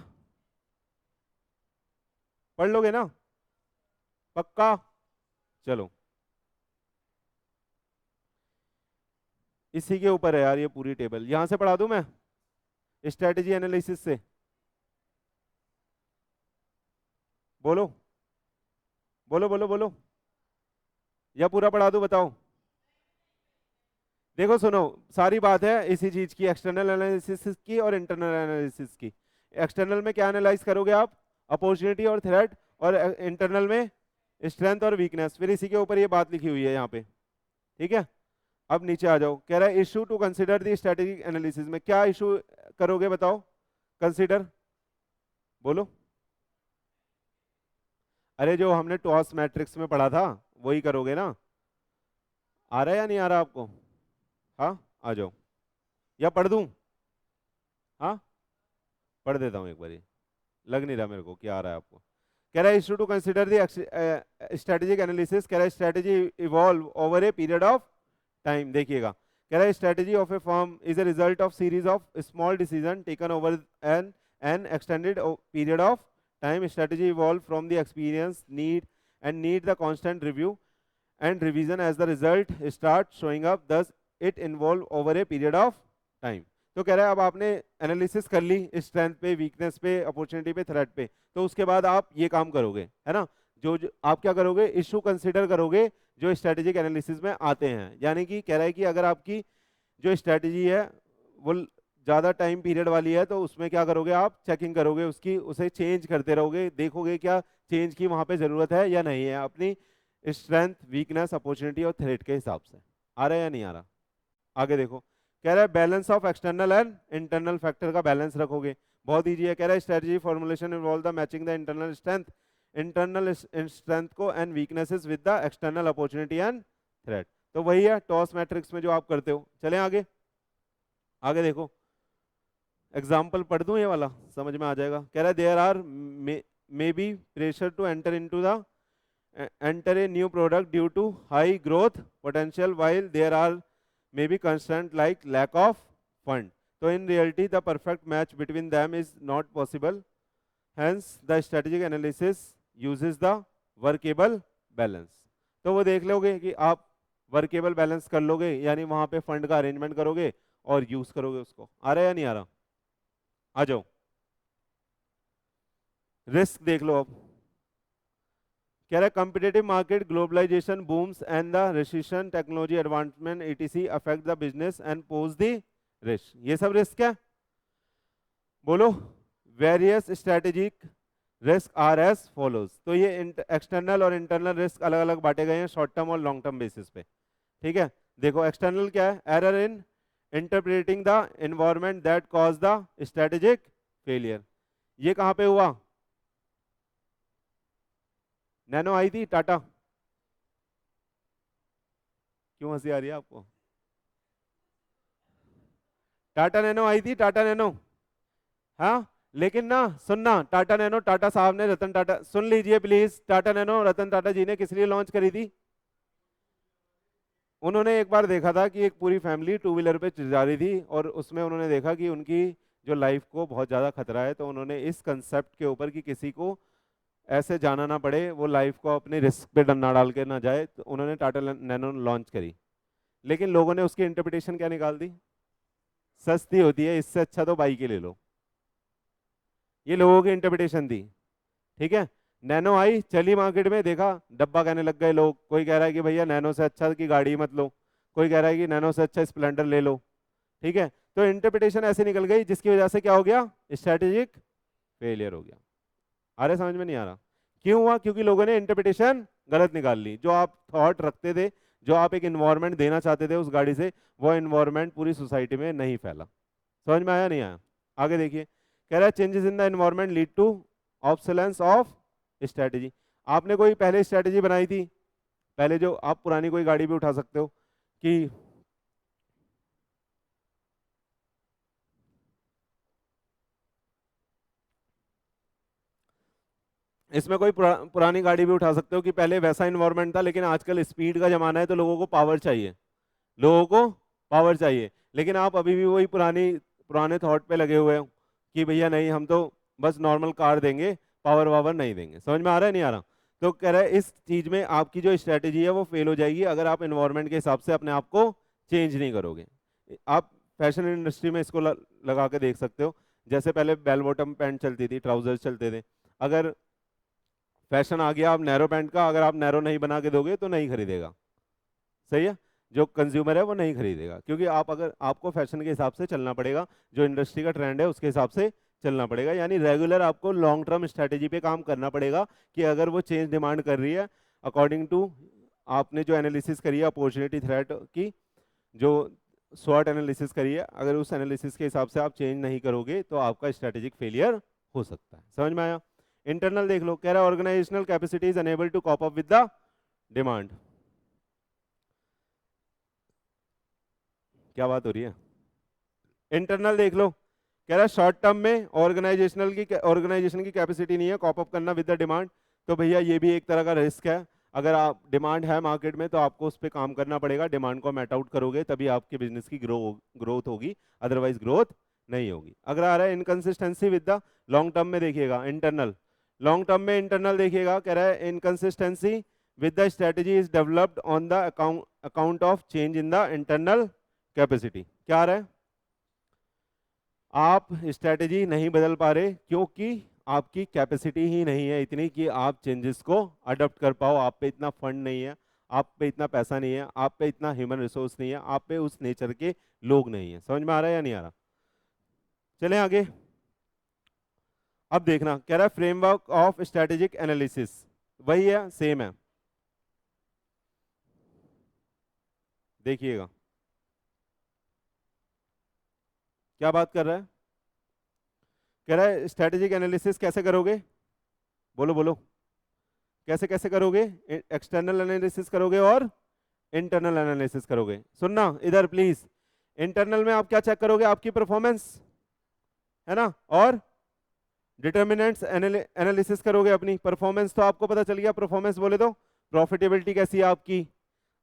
पढ़ लोगे ना? पक्का? चलो, इसी के ऊपर है यार ये पूरी टेबल, यहां से पढ़ा दूं मैं स्ट्रेटेजी एनालिसिस से? बोलो बोलो बोलो बोलो, या पूरा पढ़ा दूं बताओ? देखो सुनो, सारी बात है इसी चीज की, एक्सटर्नल एनालिसिस की और इंटरनल एनालिसिस की। एक्सटर्नल में क्या एनालाइज करोगे आप? अपॉर्चुनिटी और थ्रेट, और इंटरनल में स्ट्रेंथ और वीकनेस। फिर इसी के ऊपर ये बात लिखी हुई है यहाँ पे, ठीक है? अब नीचे आ जाओ, कह रहा है issue to consider the strategic analysis में क्या इशू करोगे बताओ? कंसिडर, बोलो। अरे जो हमने टॉस मैट्रिक्स में पढ़ा था वही करोगे ना? आ रहा है या नहीं आ रहा आपको? हाँ आ जाओ, या पढ़ दूं? हाँ पढ़ देता हूँ एक बारी, लग नहीं रहा मेरे को क्या आ रहा है आपको। कह रहा है issue to consider the strategic analysis, कह रहा है strategy evolve over a period of time. देखिएगा, कह रहा है strategy of a firm is a result of series of small decision taken over an extended period of time. Strategy evolve from the experience need and need the constant review and revision as the result start showing up, thus it involve over a period of time. तो कह रहा है अब आपने एनालिसिस कर ली स्ट्रेंथ पे, वीकनेस पे, अपॉर्चुनिटी पे, थ्रेट पे, तो उसके बाद आप ये काम करोगे, है ना? जो आप क्या करोगे, इशू कंसिडर करोगे जो स्ट्रेटेजिक एनालिसिस में आते हैं। यानी कि कह रहा है कि अगर आपकी जो स्ट्रेटेजी है वो ज़्यादा टाइम पीरियड वाली है, तो उसमें क्या करोगे आप? चेकिंग करोगे उसकी, उसे चेंज करते रहोगे, देखोगे क्या चेंज की वहाँ पे ज़रूरत है या नहीं है, अपनी स्ट्रेंथ, वीकनेस, अपॉर्चुनिटी और थ्रेट के हिसाब से। आ रहा है या नहीं आ रहा? आगे देखो, कह रहा है balance of external and internal factor का बैलेंस रखोगे। बहुत ईजी है, कह रहा है strategy formulation involve the matching the internal strength, internal strength को and weaknesses with the external opportunity and threat. तो वही है टॉस मैट्रिक्स में जो आप करते हो। चलें आगे, आगे देखो, एग्जाम्पल पढ़ दूं ये वाला, समझ में आ जाएगा। कह रहा है there are may be pressure to enter into the enter a new product due to high growth potential, while there are maybe constraint like lack of fund. So in reality the perfect match between them is not possible, hence the strategic analysis uses the workable balance. तो वो देख लोगे कि आप वर्केबल बैलेंस कर लोगे, यानी वहां पे फंड का अरेंजमेंट करोगे और यूज करोगे उसको। आ रहा है या नहीं आ रहा? आ जाओ, रिस्क देख लो अब। कह रहा है competitive market, globalisation, booms and the recession, technology advancement etc affect the business and pose the risk. ये सब रिस्क है, बोलो। Various strategic risk are as follows. तो ये एक्सटर्नल और इंटरनल रिस्क अलग अलग बांटे गए हैं शॉर्ट टर्म और लॉन्ग टर्म बेसिस पे, ठीक है? देखो एक्सटर्नल क्या है? Error in interpreting the environment that cause the strategic failure. ये कहां पे हुआ? नैनो आई थी, टाटा? क्यों हंसी आ रही है आपको? टाटा नैनो आई थी, टाटा नैनो। हाँ लेकिन ना सुनना, टाटा नैनो टाटा साहब ने, रतन टाटा, सुन लीजिए प्लीज, टाटा नैनो रतन टाटा जी ने किस लिए लॉन्च करी थी? उन्होंने एक बार देखा था कि एक पूरी फैमिली टू व्हीलर पे जा रही थी और उसमें उन्होंने देखा कि उनकी जो लाइफ को बहुत ज़्यादा खतरा है, तो उन्होंने इस कंसेप्ट के ऊपर कि किसी को ऐसे जाना ना पड़े, वो लाइफ को अपने रिस्क पे ना डाल के ना जाए, तो उन्होंने टाटा नैनो लॉन्च करी। लेकिन लोगों ने उसकी इंटरप्रिटेशन क्या निकाल दी? सस्ती होती है, इससे अच्छा तो बाइक ही ले लो। ये लोगों की इंटरप्रिटेशन थी, ठीक है? नैनो आई, चली मार्केट में, देखा डब्बा कहने लग गए लोग। कोई कह रहा है कि भैया नैनो से अच्छा की गाड़ी मत लो, कोई कह रहा है कि नैनो से अच्छा स्प्लेंडर ले लो, ठीक है? तो इंटरप्रिटेशन ऐसे निकल गई जिसकी वजह से क्या हो गया? स्ट्रेटेजिक फेलियर हो गया। आ रहा समझ में नहीं आ रहा? क्यों हुआ? क्योंकि लोगों ने इंटरप्रिटेशन गलत निकाल ली। जो आप थॉट रखते थे, जो आप एक इन्वायरमेंट देना चाहते थे उस गाड़ी से, वो इन्वायरमेंट पूरी सोसाइटी में नहीं फैला। समझ में आया नहीं आया? आगे देखिए, कह रहा है changes in the environment lead to obsolescence of strategy. आपने कोई पहले स्ट्रेटेजी बनाई थी, पहले जो आप पुरानी कोई गाड़ी भी उठा सकते हो कि इसमें कोई पुरानी गाड़ी भी उठा सकते हो कि पहले वैसा इन्वायरमेंट था, लेकिन आजकल स्पीड का जमाना है तो लोगों को पावर चाहिए, लोगों को पावर चाहिए, लेकिन आप अभी भी वही पुराने थॉट पे लगे हुए हो कि भैया नहीं, हम तो बस नॉर्मल कार देंगे, पावर वावर नहीं देंगे। समझ में आ रहा है नहीं आ रहा? तो कह रहा है इस चीज में आपकी जो स्ट्रेटेजी है वो फेल हो जाएगी अगर आप एनवायरनमेंट के हिसाब से अपने आप को चेंज नहीं करोगे। आप फैशन इंडस्ट्री में इसको लगा के देख सकते हो। जैसे पहले बेल बॉटम पैंट चलती थी, ट्राउजर्स चलते थे, अगर फैशन आ गया आप नैरो पैंट का, अगर आप नैरो नहीं बना के दोगे तो नहीं खरीदेगा। सही है, जो कंज्यूमर है वो नहीं खरीदेगा, क्योंकि आप अगर आपको फैशन के हिसाब से चलना पड़ेगा, जो इंडस्ट्री का ट्रेंड है उसके हिसाब से चलना पड़ेगा। यानी रेगुलर आपको लॉन्ग टर्म स्ट्रैटेजी पे काम करना पड़ेगा कि अगर वो चेंज डिमांड कर रही है अकॉर्डिंग टू आपने जो एनालिसिस करी है अपॉर्चुनिटी थ्रेट की, जो स्वॉट एनालिसिस करी है, अगर उस एनालिसिस के हिसाब से आप चेंज नहीं करोगे तो आपका स्ट्रैटेजिक फेलियर हो सकता है। समझ में आया? इंटरनल देख लो, कह रहा है organisational capacity is unable to cope up with the demand. क्या बात हो रही है? इंटरनल देख लो, कह रहा है शॉर्ट टर्म में ऑर्गेनाइजेशन की कैपेसिटी नहीं है कॉप अप करना विद द डिमांड। तो भैया ये भी एक तरह का रिस्क है, अगर आप डिमांड है मार्केट में तो आपको उस पर काम करना पड़ेगा, डिमांड को मैट आउट करोगे तभी आपके बिजनेस की ग्रोथ होगी, अदरवाइज ग्रोथ नहीं होगी। अगर आ रहा है inconsistency with the long term में देखिएगा इंटरनल, लॉन्ग टर्म में इंटरनल देखिएगा, कह रहा है inconsistency with the strategy is developed on the account of change in the internal capacity. क्या आ रहा है? आप स्ट्रेटेजी नहीं बदल पा रहे क्योंकि आपकी कैपेसिटी ही नहीं है इतनी कि आप चेंजेस को अडॉप्ट कर पाओ, आप पे इतना फंड नहीं है, आप पे इतना पैसा नहीं है, आप पे इतना ह्यूमन रिसोर्स नहीं है, आप पे उस नेचर के लोग नहीं है। समझ में आ रहा है या नहीं आ रहा? चलें आगे। अब देखना, कह रहा है फ्रेमवर्क ऑफ स्ट्रेटेजिक एनालिसिस, वही है, सेम है, देखिएगा क्या बात कर रहा है। कह रहा है स्ट्रेटेजिक एनालिसिस कैसे करोगे, बोलो बोलो, कैसे कैसे करोगे? एक्सटर्नल एनालिसिस करोगे और इंटरनल एनालिसिस करोगे। सुनना इधर प्लीज, इंटरनल में आप क्या चेक करोगे? आपकी परफॉर्मेंस है ना, और डिटर्मिनेंट्स एनालिसिस करोगे अपनी परफॉर्मेंस। तो आपको पता चल गया परफॉर्मेंस बोले तो प्रॉफिटेबिलिटी कैसी है आपकी,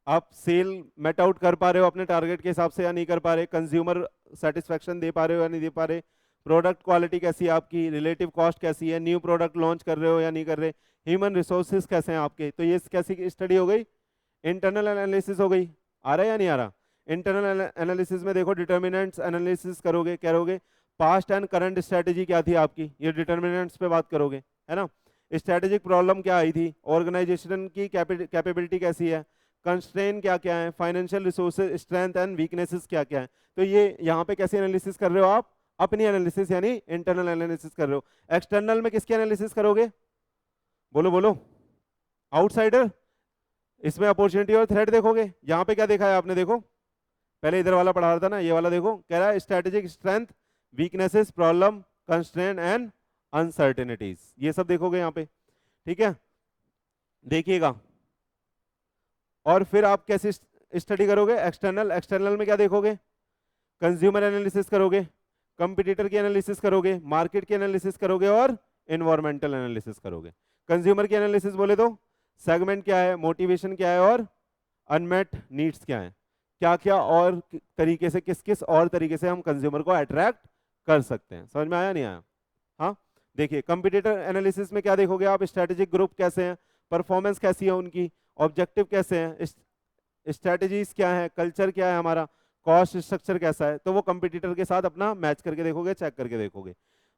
आप सेल मेट आउट कर पा रहे हो अपने टारगेट के हिसाब से या नहीं कर पा रहे, कंज्यूमर सेटिस्फेक्शन दे पा रहे हो या नहीं दे पा रहे, प्रोडक्ट क्वालिटी कैसी है आपकी, रिलेटिव कॉस्ट कैसी है, न्यू प्रोडक्ट लॉन्च कर रहे हो या नहीं कर रहे, ह्यूमन रिसोर्सेज कैसे हैं आपके। तो ये कैसी स्टडी हो गई? इंटरनल एनालिसिस हो गई। आ रहा है या नहीं आ रहा? इंटरनल एनालिसिस में देखो डिटर्मिनेंट्स एनालिसिस करोगे, करोगे पास्ट एंड करंट स्ट्रेटेजी क्या थी आपकी, ये डिटर्मिनेंट्स पे बात करोगे, है ना। स्ट्रेटेजिक प्रॉब्लम क्या आई थी, ऑर्गेनाइजेशन की कैपेबिलिटी कैसी है, कंस्ट्रेन क्या क्या है, financial resources strength and weaknesses क्या क्या है। तो ये यहाँ पे कैसे एनालिसिस कर रहे हो आप? अपनी एनालिसिस यानी इंटरनल एनालिसिस कर रहे हो। एक्सटर्नल में किसकी एनालिसिस करोगे? बोलो बोलो, आउटसाइडर। इसमें अपॉर्चुनिटी और थ्रेट देखोगे। यहाँ पे क्या देखा है आपने, देखो पहले इधर वाला पढ़ा रहा था ना, ये वाला देखो, कह रहा है strategic strength, weaknesses, problem, constraint and uncertainties, ये सब देखोगे यहाँ पे, ठीक है, देखिएगा। और फिर आप कैसे स्टडी करोगे? एक्सटर्नल, एक्सटर्नल में क्या देखोगे? कंज्यूमर एनालिसिस करोगे, कंपटीटर की एनालिसिस करोगे, मार्केट की एनालिसिस करोगे और एनवायरमेंटल एनालिसिस करोगे। कंज्यूमर की एनालिसिस बोले तो सेगमेंट क्या है, मोटिवेशन क्या है और अनमेट नीड्स क्या है, क्या क्या और तरीके से, किस किस और तरीके से हम कंज्यूमर को अट्रैक्ट कर सकते हैं। समझ में आया नहीं आया? हाँ, देखिए कंपटीटर एनालिसिस में क्या देखोगे आप? स्ट्रेटेजिक ग्रुप कैसे हैं, परफॉर्मेंस कैसी है उनकी, ऑब्जेक्टिव कैसे हैं, स्ट्रेटेजीज क्या है, कल्चर क्या है हमारा, कॉस्ट स्ट्रक्चर कैसा है। तो वो कंपटीटर के साथ अपना मैच करके देखोगे, चेक करके देखोगे।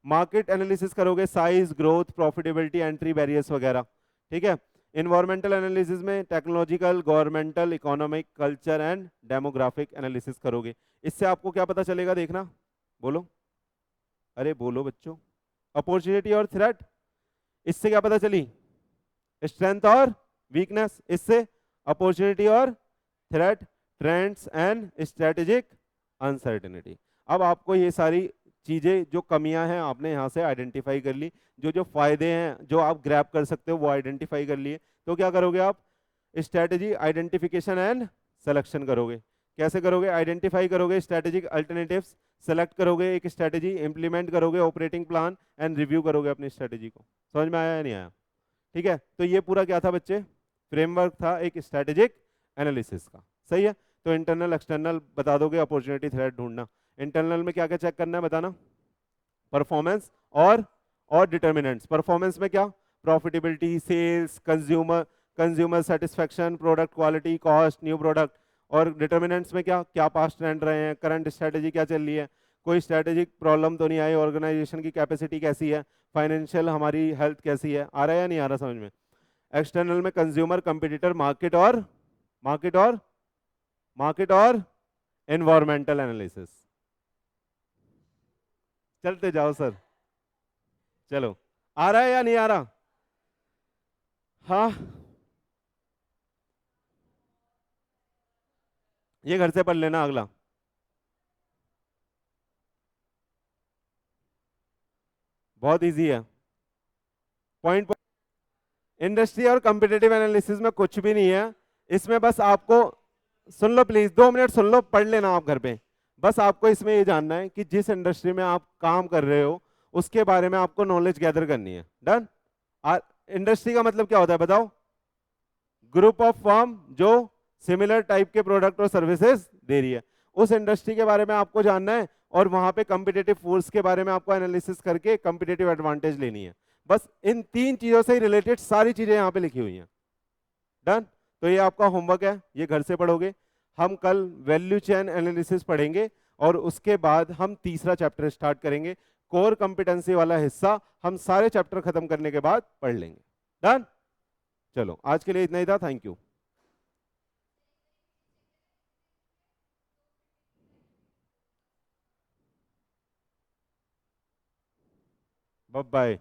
मार्केट एनालिसिस करोगे, size, growth, profitability, entry barriers वगैरह, ठीक है। इन्वायरमेंटल एनालिसिस में technological, governmental, economic, culture and demographic analysis करोगे। इससे आपको क्या पता चलेगा, देखना, बोलो, अरे बोलो बच्चों, अपॉर्चुनिटी और थ्रेट। इससे क्या पता चली? स्ट्रेंथ और वीकनेस। इससे अपॉर्चुनिटी और threat, trends and strategic uncertainty. अब आपको ये सारी चीज़ें जो कमियां हैं आपने यहाँ से आइडेंटिफाई कर ली, जो जो फायदे हैं जो आप ग्रैब कर सकते हो वो आइडेंटिफाई कर लिए। तो क्या करोगे आप? स्ट्रेटेजी आइडेंटिफिकेशन एंड सिलेक्शन करोगे। कैसे करोगे? आइडेंटिफाई करोगे स्ट्रेटेजिक अल्टरनेटिव्स, सेलेक्ट करोगे एक स्ट्रेटेजी, इंप्लीमेंट करोगे ऑपरेटिंग प्लान एंड रिव्यू करोगे अपनी स्ट्रेटेजी को। समझ में आया या नहीं आया? ठीक है, तो ये पूरा क्या था बच्चे? फ्रेमवर्क था एक स्ट्रेटेजिक एनालिसिस का। सही है, तो इंटरनल एक्सटर्नल बता दोगे, अपॉर्चुनिटी थ्रेट ढूंढना। इंटरनल में क्या क्या चेक करना है बताना? परफॉर्मेंस और डिटर्मिनेंट्स। परफॉर्मेंस में क्या? Profitability, sales, consumer consumer satisfaction, product quality, cost, new product. और डिटर्मिनेंट्स में क्या? क्या पास्ट ट्रेंड रहे हैं, करंट स्ट्रेटेजी क्या चल रही है, कोई स्ट्रेटेजिक प्रॉब्लम तो नहीं आई, ऑर्गेनाइजेशन की कैपेसिटी कैसी है, फाइनेंशियल हमारी हेल्थ कैसी है। आ रहा है या नहीं आ रहा समझ में? एक्सटर्नल में कंज्यूमर, कंपटीटर, मार्केट और मार्केट और एनवायरमेंटल एनालिसिस। चलते जाओ सर, चलो। आ रहा है या नहीं आ रहा? हाँ, ये घर से पढ़ लेना अगला। बहुत इजी है। पॉइंट इंडस्ट्री और कंपिटेटिव एनालिसिस में कुछ भी नहीं है। इसमें बस आपको, सुन लो प्लीज, 2 मिनट सुन लो, पढ़ लेना आप घर पे। बस आपको इसमें ये जानना है कि जिस इंडस्ट्री में आप काम कर रहे हो उसके बारे में आपको नॉलेज गैदर करनी है। डन। इंडस्ट्री का मतलब क्या होता है बताओ? ग्रुप ऑफ फर्म जो सिमिलर टाइप के प्रोडक्ट और सर्विसेज दे रही है, उस इंडस्ट्री के बारे में आपको जानना है। और वहां पे कंपिटेटिव फोर्स के बारे में आपको एनालिसिस करके कंपिटेटिव एडवांटेज लेनी है। बस इन 3 चीजों से रिलेटेड सारी चीजें यहाँ पे लिखी हुई हैं। डन। तो ये आपका होमवर्क है, ये घर से पढ़ोगे। हम कल वैल्यू चेन एनालिसिस पढ़ेंगे और उसके बाद हम तीसरा चैप्टर स्टार्ट करेंगे। कोर कंपिटेंसी वाला हिस्सा हम सारे चैप्टर खत्म करने के बाद पढ़ लेंगे। डन। चलो आज के लिए इतना ही था, थैंक यू। Bye bye.